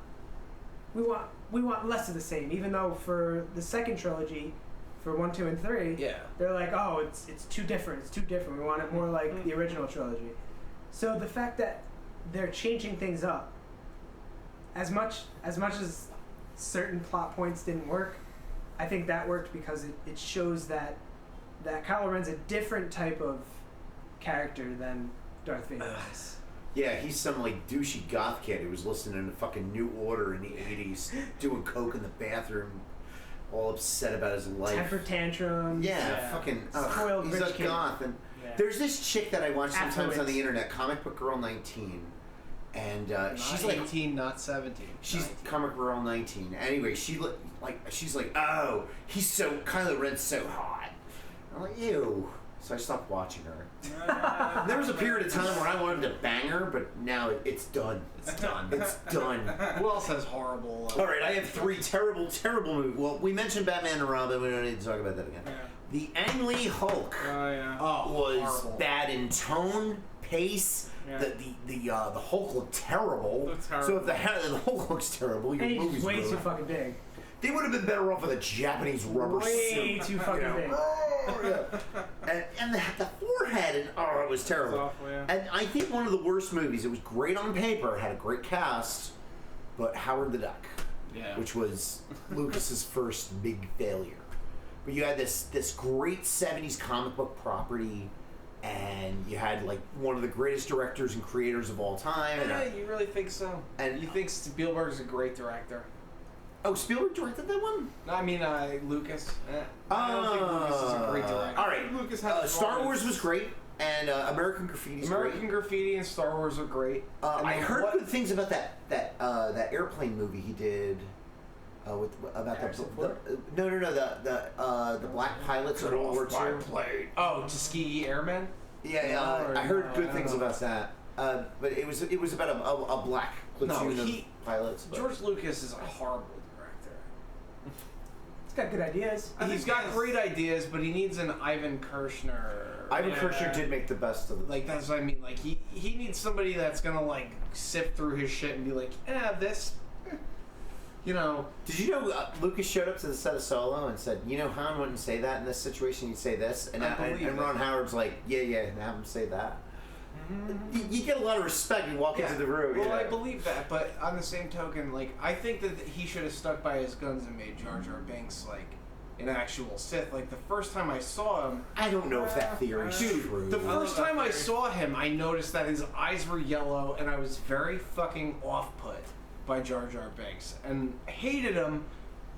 Speaker 12: less of the same. Even though for the 2nd trilogy, for 1, 2, and 3, they're like, oh, it's too different. It's too different. We want it more like the original trilogy. So the fact that they're changing things up, as much as certain plot points didn't work, I think that worked because it shows that Kylo Ren's a different type of character than Darth Vader is.
Speaker 6: Yeah, he's some like douchey goth kid who was listening to fucking New Order in the 80s, doing coke in the bathroom, all upset about his life.
Speaker 12: Temper tantrums.
Speaker 6: Yeah, fucking.
Speaker 12: Spoiled
Speaker 6: He's
Speaker 12: rich
Speaker 6: a
Speaker 12: kid.
Speaker 6: goth. And
Speaker 12: Yeah.
Speaker 6: there's this chick that I watch sometimes on
Speaker 12: Affluent.
Speaker 6: the internet, Comic Book Girl 19. And she's like
Speaker 11: 18, not 17.
Speaker 6: She's
Speaker 11: 19.
Speaker 6: Comic Girl 19. Anyway, she's like, oh, Kylo Ren's so hot. I'm like, ew. So I stopped watching her. There was a period of time where I wanted to bang her, but now it's done.
Speaker 11: It's done.
Speaker 6: It's done.
Speaker 11: Who else has horrible?
Speaker 6: All right, I have 3 terrible, terrible movies. Well, we mentioned Batman and Robin. We don't need to talk about that again.
Speaker 9: Yeah.
Speaker 6: The Ang Lee Hulk was
Speaker 11: horrible.
Speaker 6: bad in tone, pace.
Speaker 9: Yeah.
Speaker 6: The Hulk looked terrible.
Speaker 9: Looked
Speaker 6: So if the
Speaker 9: terrible.
Speaker 6: Hulk looks terrible, your
Speaker 12: And he's
Speaker 6: movie's
Speaker 12: way
Speaker 6: ruined.
Speaker 12: too fucking big.
Speaker 6: They would have been better off with a Japanese rubber suit.
Speaker 12: Way too fucking big.
Speaker 6: And the forehead, and it was terrible.
Speaker 9: It's awful, yeah.
Speaker 6: And I think one of the worst movies. It was great on paper, had a great cast, but Howard the Duck,
Speaker 11: Yeah.
Speaker 6: which was Lucas's first big failure. But you had this great '70s comic book property, and you had like one of the greatest directors and creators of all time.
Speaker 11: Yeah, you really think so?
Speaker 6: And
Speaker 11: you think Spielberg's a great director?
Speaker 6: Oh, Spielberg directed that one?
Speaker 11: No, I mean Lucas. I don't think Lucas is a great director.
Speaker 6: All right,
Speaker 9: Lucas had
Speaker 6: Star Wars was great, and American Graffiti's
Speaker 11: American
Speaker 6: great.
Speaker 11: Graffiti and Star Wars are great. And
Speaker 6: I
Speaker 11: then
Speaker 6: heard
Speaker 11: what-
Speaker 6: good things about that airplane movie he did. About
Speaker 12: Harrison
Speaker 6: the black pilots in World War II.
Speaker 11: Oh, Tuskegee Airmen.
Speaker 6: Yeah, I heard
Speaker 11: No,
Speaker 6: good
Speaker 11: I
Speaker 6: things
Speaker 11: don't know.
Speaker 6: about that. But it was about a black platoon of pilots. But.
Speaker 11: George Lucas is a horrible director.
Speaker 12: He's got good ideas.
Speaker 11: He's got great ideas, but he needs an Ivan Kershner.
Speaker 6: Ivan Kershner did make the best of it.
Speaker 11: Like that's what I mean. Like he needs somebody that's gonna like sift through his shit and be like, this. You know.
Speaker 6: Did you know Lucas showed up to the set of Solo and said, Han wouldn't say that in this situation, he'd say this? And Ron Howard's like, yeah, have him say that. You get a lot of respect. You walk into the room.
Speaker 11: Well, I believe that, but on the same token, like I think that he should have stuck by his guns and made Jar Jar Binks like an actual Sith. Like the first time I saw him,
Speaker 6: I don't know if that theory's true.
Speaker 11: The first time I saw him, I noticed that his eyes were yellow, and I was very fucking off-put by Jar Jar Binks, and hated him,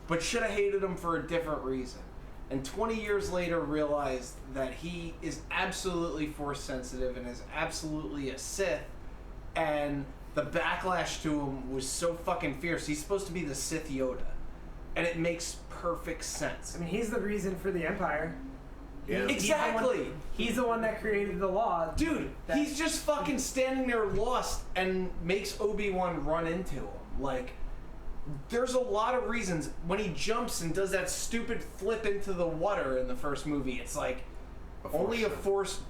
Speaker 11: but should have hated him for a different reason. And 20 years later realized that he is absolutely force sensitive and is absolutely a Sith, and the backlash to him was so fucking fierce. He's supposed to be the Sith Yoda, and it makes perfect sense.
Speaker 12: I mean, he's the reason for the Empire.
Speaker 6: Yeah.
Speaker 11: Exactly.
Speaker 12: He's the one that created the law.
Speaker 11: Dude, he's just fucking standing there lost and makes Obi-Wan run into him. Like, there's a lot of reasons. When he jumps and does that stupid flip into the water in the first movie, it's like only a Force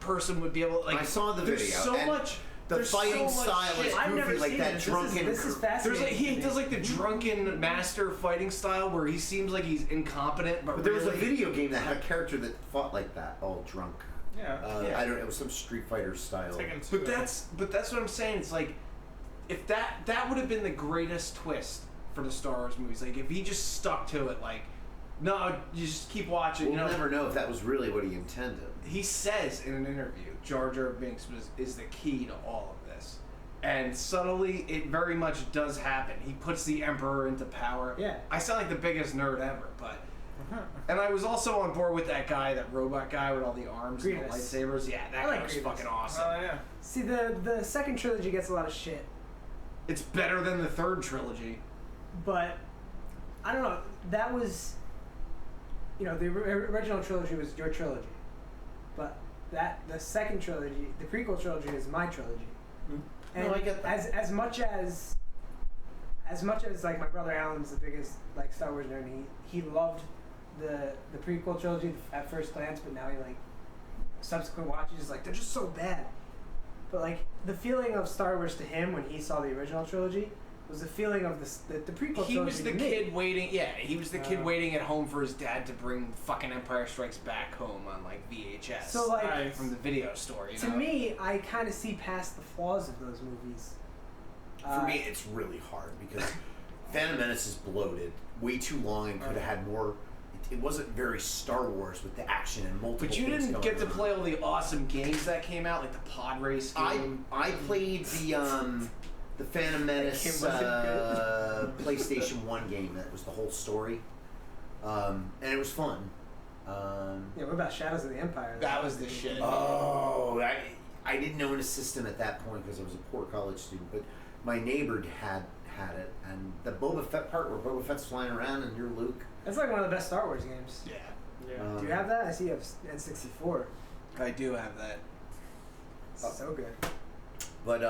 Speaker 11: person would be able to, like,
Speaker 6: I saw the
Speaker 11: there's
Speaker 6: video.
Speaker 11: so
Speaker 6: and
Speaker 11: much.
Speaker 6: The
Speaker 11: there's
Speaker 6: fighting
Speaker 11: so much
Speaker 6: style is
Speaker 11: shit.
Speaker 12: I've never
Speaker 6: goofy, like
Speaker 12: seen
Speaker 6: that
Speaker 12: this.
Speaker 6: drunken.
Speaker 12: This is fascinating.
Speaker 11: There's like he
Speaker 12: to
Speaker 11: does
Speaker 12: me.
Speaker 11: like the drunken master fighting style where he seems like he's incompetent,
Speaker 6: But there was a
Speaker 11: really-
Speaker 6: video game that had a character that fought like that, all drunk.
Speaker 9: Yeah.
Speaker 11: Yeah.
Speaker 6: I don't know. It was some Street Fighter style.
Speaker 11: But that's what I'm saying. It's like if that would have been the greatest twist for the Star Wars movies. Like if he just stuck to it, like no, you just keep watching.
Speaker 6: We'll never know if that was really what he intended.
Speaker 11: He says in an interview, Jar Jar Binks is the key to all of this, and subtly it very much does happen. He puts the Emperor into power.
Speaker 12: Yeah.
Speaker 11: I sound like the biggest nerd ever, but. And I was also on board with that guy, that robot guy with all the arms and the
Speaker 12: Grievous.
Speaker 11: lightsabers. Yeah, that
Speaker 12: I
Speaker 11: guy
Speaker 12: like
Speaker 11: was
Speaker 12: Grievous.
Speaker 11: fucking awesome.
Speaker 9: Oh yeah.
Speaker 12: See, the second trilogy gets a lot of shit,
Speaker 11: It's better than the third trilogy.
Speaker 12: but I don't know. That was, the original trilogy was your trilogy, but the second trilogy, the prequel trilogy, is my trilogy. And
Speaker 6: No, I get that.
Speaker 12: as much as like my brother Alan's the biggest like Star Wars nerd, he loved the prequel trilogy at first glance, but now he like subsequent watches is like they're just so bad. But like the feeling of Star Wars to him when he saw the original trilogy was the feeling of the prequel trilogy.
Speaker 11: He was the
Speaker 12: to me.
Speaker 11: kid waiting. Yeah, he was the kid waiting at home for his dad to bring fucking Empire Strikes Back home on like VHS.
Speaker 12: So, like,
Speaker 11: from the video store. You
Speaker 12: To
Speaker 11: know?
Speaker 12: me, I kind of see past the flaws of those movies.
Speaker 6: For me, it's really hard because Phantom Menace is bloated, way too long, and could have had more. It it wasn't very Star Wars with the action and multiple.
Speaker 11: But you
Speaker 6: things
Speaker 11: didn't
Speaker 6: going
Speaker 11: get to
Speaker 6: on.
Speaker 11: play all the awesome games that came out, like the pod race game.
Speaker 6: I played the Phantom Menace PlayStation 1 game that was the whole story, and it was fun.
Speaker 12: Yeah, what about Shadows of the Empire?
Speaker 11: That was the shit.
Speaker 6: Oh, I didn't own a system at that point because I was a poor college student, but my neighbor had it, and the Boba Fett part where Boba Fett's flying around and you're Luke.
Speaker 12: That's like one of the best Star Wars games.
Speaker 11: Yeah.
Speaker 12: Do you have that? I see you have N64.
Speaker 11: I do have that.
Speaker 12: So good.
Speaker 6: But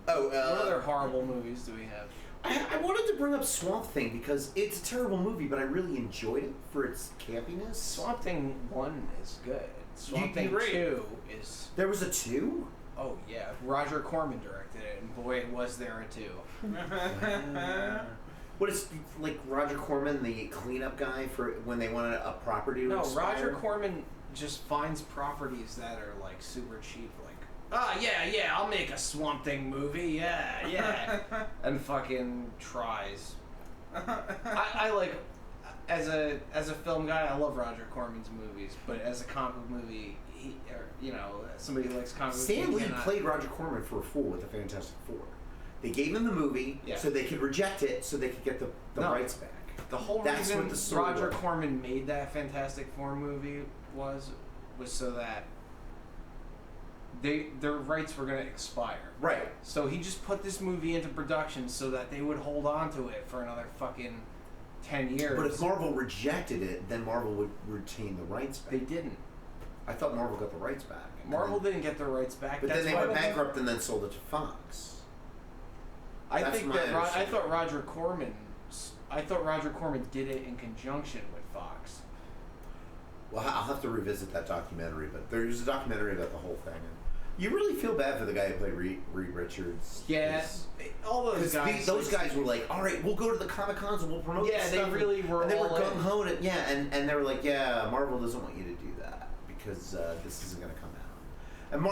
Speaker 11: what other horrible movies do we have?
Speaker 6: I wanted to bring up Swamp Thing because it's a terrible movie, but I really enjoyed it for its campiness.
Speaker 11: Swamp Thing 1 is good. Swamp Thing
Speaker 6: you're right.
Speaker 11: 2 is...
Speaker 6: There was a 2?
Speaker 11: Oh, yeah. Roger Corman directed it, and boy, was there a 2.
Speaker 6: What is, like, Roger Corman, the cleanup guy for when they wanted a property to
Speaker 11: No,
Speaker 6: expire?
Speaker 11: Roger Corman just finds properties that are, like, super cheap, like, I'll make a Swamp Thing movie, yeah. And fucking tries. I like, as a film guy, I love Roger Corman's movies, but as a comic book movie, somebody who likes comic books.
Speaker 6: Stan Lee played Roger Corman for a fool with the Fantastic Four. They gave him the movie so they could reject it so they could get the rights back.
Speaker 11: The whole
Speaker 6: That's
Speaker 11: reason
Speaker 6: what the story
Speaker 11: Roger
Speaker 6: was.
Speaker 11: Corman made that Fantastic Four movie was so that their rights were going to expire.
Speaker 6: Right.
Speaker 11: So he just put this movie into production so that they would hold on to it for another fucking 10 years.
Speaker 6: But if Marvel rejected it, then Marvel would retain the rights back.
Speaker 11: They didn't.
Speaker 6: I thought Marvel got the rights back.
Speaker 11: Marvel didn't get their rights back.
Speaker 6: But
Speaker 11: That's
Speaker 6: then they
Speaker 11: why
Speaker 6: went bankrupt and then sold it to Fox.
Speaker 11: I
Speaker 6: That's
Speaker 11: think
Speaker 6: my
Speaker 11: that I
Speaker 6: understanding.
Speaker 11: thought Roger Corman did it in conjunction with Fox.
Speaker 6: Well, I'll have to revisit that documentary, but there's a documentary about the whole thing. And you really feel bad for the guy who played Reed Richards.
Speaker 11: Yeah, all those guys.
Speaker 6: Those guys were like, all right, we'll go to the Comic Cons and we'll promote this
Speaker 11: they
Speaker 6: stuff.
Speaker 11: really were
Speaker 6: And they were
Speaker 11: all in.
Speaker 6: gung-ho and and they were like, yeah, Marvel doesn't want you to do that because this isn't going to come out. And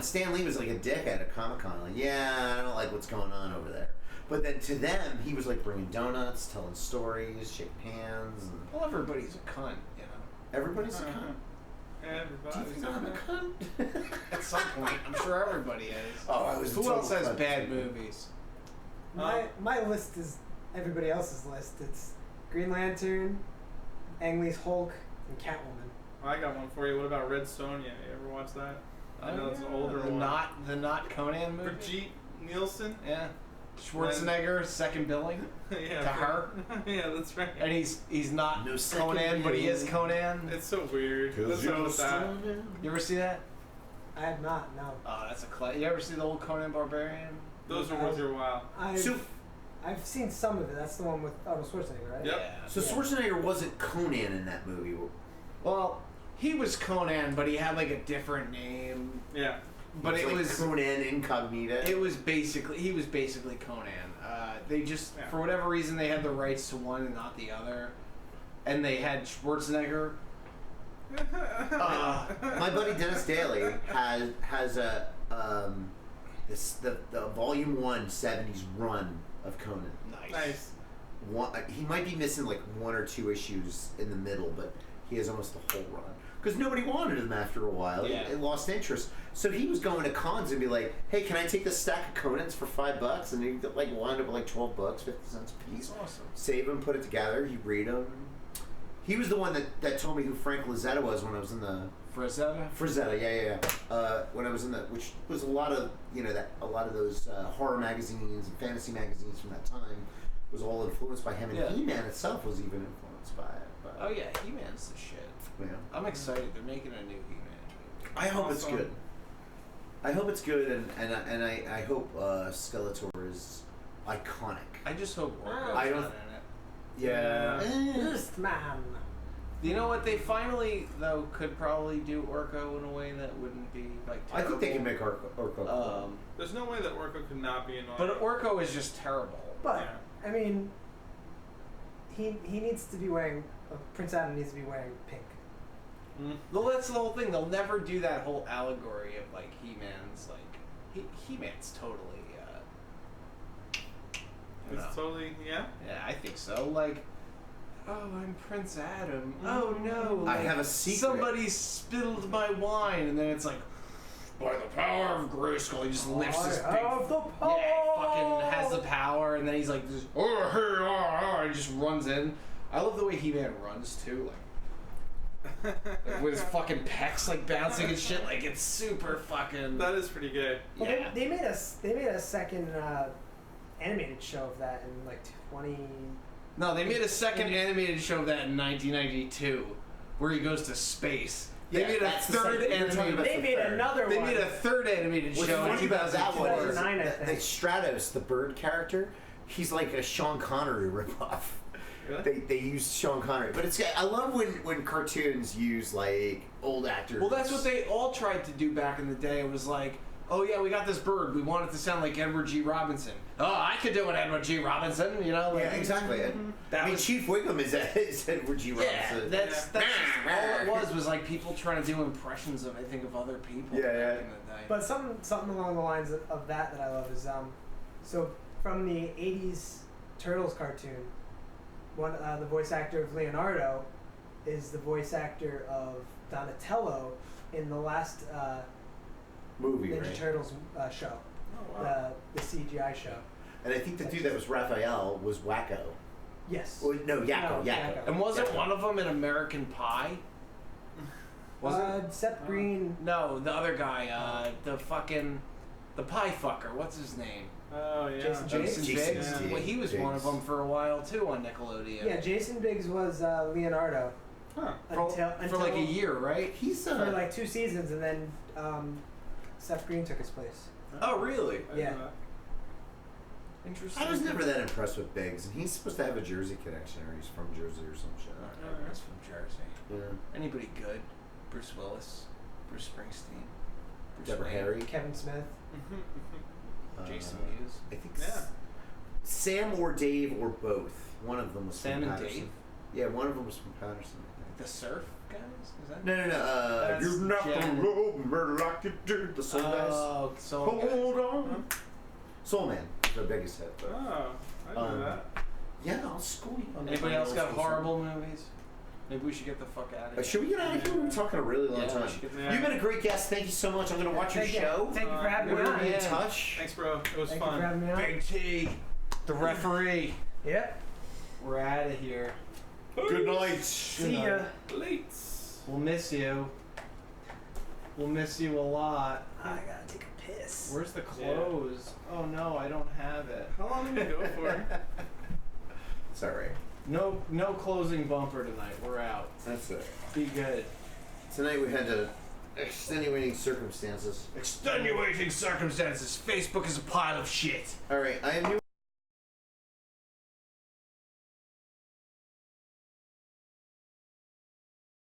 Speaker 6: Stan Lee was like a dickhead at Comic Con, like, yeah, I don't like what's going on over there. But then to them, he was like bringing donuts, telling stories, shaking hands. And
Speaker 11: Well, everybody's a cunt, you know.
Speaker 6: everybody's a cunt. Do you
Speaker 9: Everybody's
Speaker 6: think I'm a cunt?
Speaker 11: At some point, I'm sure everybody is.
Speaker 6: Oh, I was a
Speaker 11: Who
Speaker 6: total
Speaker 11: else has
Speaker 6: cunt.
Speaker 11: bad movies?
Speaker 12: My list is everybody else's list. It's Green Lantern, Ang Lee's Hulk, and Catwoman.
Speaker 9: I got one for you. What about Red Sonja? You ever watch that? I know it's an older
Speaker 11: the
Speaker 9: one.
Speaker 11: The not Conan movie.
Speaker 9: Brigitte Nielsen.
Speaker 11: Yeah. Schwarzenegger second billing
Speaker 9: Yeah.
Speaker 11: to her,
Speaker 9: Yeah, that's right.
Speaker 11: and he's not
Speaker 6: No second
Speaker 11: Conan, but he is
Speaker 6: billing.
Speaker 11: Conan.
Speaker 9: It's so weird. What's up with that?
Speaker 11: You ever see that?
Speaker 12: I have not. No.
Speaker 11: Oh, that's a You ever see the old Conan Barbarian?
Speaker 9: Those are worth your while.
Speaker 12: I've seen some of it. That's the one with Arnold Schwarzenegger, right?
Speaker 9: Yep.
Speaker 11: Yeah.
Speaker 6: So Schwarzenegger wasn't Conan in that movie.
Speaker 11: Well, he was Conan, but he had like a different name.
Speaker 9: Yeah.
Speaker 11: But
Speaker 6: It's
Speaker 11: it
Speaker 6: like
Speaker 11: was
Speaker 6: Conan Incognita.
Speaker 11: he was basically Conan. They just for whatever reason they had the rights to one and not the other, and they had Schwarzenegger.
Speaker 6: My buddy Dennis Daly has a the volume 1 70s run of Conan.
Speaker 9: Nice.
Speaker 6: He might be missing like 1 or 2 issues in the middle, but he has almost the whole run. Because nobody wanted him after a while.
Speaker 11: Yeah.
Speaker 6: It lost interest. So he was going to cons and be like, hey, can I take this stack of Conans for $5? And he'd like wind up with like $12, 50 cents a piece.
Speaker 11: That's awesome.
Speaker 6: Save them, put it together, you read them. He was the one that told me who Frank Lazetta was when I was in the... Frazetta, yeah. When I was in the... Which was a lot of, a lot of those horror magazines and fantasy magazines from that time was all influenced by him. And He-Man itself was even influenced by it. But,
Speaker 11: Oh yeah, He-Man's the shit.
Speaker 6: yeah.
Speaker 11: I'm excited. They're making a new He-Man movie.
Speaker 6: I hope it's good. I hope it's good, and I hope Skeletor is iconic.
Speaker 11: I just hope Orko's
Speaker 6: I don't-
Speaker 11: not in it.
Speaker 6: Yeah.
Speaker 12: Just man.
Speaker 11: You know what? They finally though could probably do Orko in a way that wouldn't be like
Speaker 6: I
Speaker 11: terrible.
Speaker 6: think they can make Orko cool.
Speaker 9: There's no way that Orko could not be annoying.
Speaker 11: But Orko is just terrible.
Speaker 12: But I mean, he needs to be wearing. Prince Adam needs to be wearing pink.
Speaker 11: Well, that's the whole thing. They'll never do that whole allegory of like He-Man's like He-Man's totally.
Speaker 9: It's totally
Speaker 11: Yeah, I think so. Like, oh, I'm Prince Adam. Oh no,
Speaker 10: I have a secret.
Speaker 11: Somebody spilled my wine, and then it's like, by the power of Grayskull, he just lifts this big.
Speaker 12: the power.
Speaker 11: Yeah, fucking has the power, and then he's like, just, and just runs in. I love the way He-Man runs too, like with his fucking pecs like bouncing and shit. Like it's super fucking.
Speaker 9: That is pretty good.
Speaker 12: Well,
Speaker 11: Yeah.
Speaker 12: they made a second animated show of that in like 20.
Speaker 11: No, they made a second animated show of that in 1992, where he goes to space. They made a third animated.
Speaker 12: They made another one.
Speaker 11: They made a third animated
Speaker 10: What's
Speaker 11: show in
Speaker 10: funny about that one is
Speaker 12: 2009, I
Speaker 10: that
Speaker 12: think.
Speaker 10: the Stratos, the bird character, he's like a Sean Connery ripoff.
Speaker 9: Really?
Speaker 10: They use Sean Connery, but it's I love when cartoons use like old actors.
Speaker 11: Well, that's what they all tried to do back in the day. It was like, oh yeah, we got this bird. We want it to sound like Edward G. Robinson. Oh, I could do an Edward G. Robinson, you know? Like,
Speaker 10: Yeah, exactly.
Speaker 11: That
Speaker 10: I mean,
Speaker 11: was,
Speaker 10: Chief Wiggum is Edward G. Robinson.
Speaker 11: yeah, that's just, all it was like people trying to do impressions of, I think, of other people
Speaker 10: Yeah,
Speaker 11: back
Speaker 10: yeah.
Speaker 11: in the day.
Speaker 12: But something along the lines of that I love is so from the 80s Turtles cartoon, the voice actor of Leonardo is the voice actor of Donatello in the last
Speaker 10: Movie,
Speaker 12: Ninja
Speaker 10: right?
Speaker 12: Turtles show,
Speaker 9: Oh, wow.
Speaker 12: the CGI show.
Speaker 10: And I think the dude that was Raphael was Wacko.
Speaker 12: Yes.
Speaker 10: Well, no, Yakko.
Speaker 12: Yakko.
Speaker 11: And wasn't
Speaker 10: Yakko.
Speaker 11: one of them in American Pie?
Speaker 12: Seth Green.
Speaker 11: No, the other guy, the pie fucker. What's his name?
Speaker 9: Oh yeah.
Speaker 12: Jason
Speaker 11: Jason
Speaker 10: Jason
Speaker 11: Biggs.
Speaker 10: Biggs.
Speaker 11: Well, he was one of them for a while too on Nickelodeon.
Speaker 12: Yeah, Jason Biggs was Leonardo
Speaker 9: Huh.
Speaker 11: For like a year, right?
Speaker 10: He's
Speaker 12: for like 2 seasons, and then Seth Green took his place.
Speaker 11: Oh, really?
Speaker 9: I
Speaker 12: Yeah.
Speaker 9: know that.
Speaker 11: Interesting.
Speaker 10: I was never that impressed with Biggs, and he's supposed to have a Jersey connection, or he's from Jersey or some shit.
Speaker 11: That's from Jersey.
Speaker 10: Yeah.
Speaker 11: Anybody good? Bruce Willis, Bruce Springsteen, Bruce
Speaker 10: Deborah
Speaker 11: Wayne,
Speaker 10: Harry,
Speaker 12: Kevin Smith.
Speaker 11: Jason Mewes.
Speaker 10: I think
Speaker 9: Yeah.
Speaker 10: Sam or Dave or both. One of them was
Speaker 11: Sam
Speaker 10: from
Speaker 11: and
Speaker 10: Patterson.
Speaker 11: Dave?
Speaker 10: Yeah, one of them was from Patterson. I think.
Speaker 11: The Surf guys? Is that?
Speaker 10: No.
Speaker 11: That's
Speaker 10: You're not
Speaker 11: Jen.
Speaker 10: gonna love me like you did. The Soul Guys.
Speaker 11: Oh, so
Speaker 10: Hold on. Soul Man, their biggest hit. But,
Speaker 9: Oh, I knew that.
Speaker 10: yeah, I'll school you. on
Speaker 11: Anybody
Speaker 10: the
Speaker 11: else got
Speaker 10: old school
Speaker 11: horrible movies? Maybe we should get the fuck out of here.
Speaker 10: Should we get out of here? We've been talking a really long
Speaker 11: Yeah, we
Speaker 10: time.
Speaker 11: should get the
Speaker 9: Yeah.
Speaker 10: You've been a great guest. Thank you so much. I'm going to watch your show.
Speaker 12: Thank you for having me
Speaker 10: We're
Speaker 12: on.
Speaker 10: going to be in
Speaker 11: Yeah.
Speaker 10: touch.
Speaker 9: Thanks, bro. It was
Speaker 12: Thank you for
Speaker 9: fun.
Speaker 12: having me on.
Speaker 11: Big T, the referee.
Speaker 12: Yep.
Speaker 11: We're out of here.
Speaker 10: Good night.
Speaker 12: See ya.
Speaker 9: Late.
Speaker 11: We'll miss you. We'll miss you a lot.
Speaker 12: I gotta take a piss.
Speaker 11: Where's the clothes? Oh no, I don't have it.
Speaker 9: How long did you go for?
Speaker 10: It's all right.
Speaker 11: No closing bumper tonight. We're out.
Speaker 10: That's it.
Speaker 11: Be good.
Speaker 10: Tonight we had extenuating circumstances.
Speaker 11: Extenuating circumstances. Facebook is a pile of shit.
Speaker 10: All right, I am new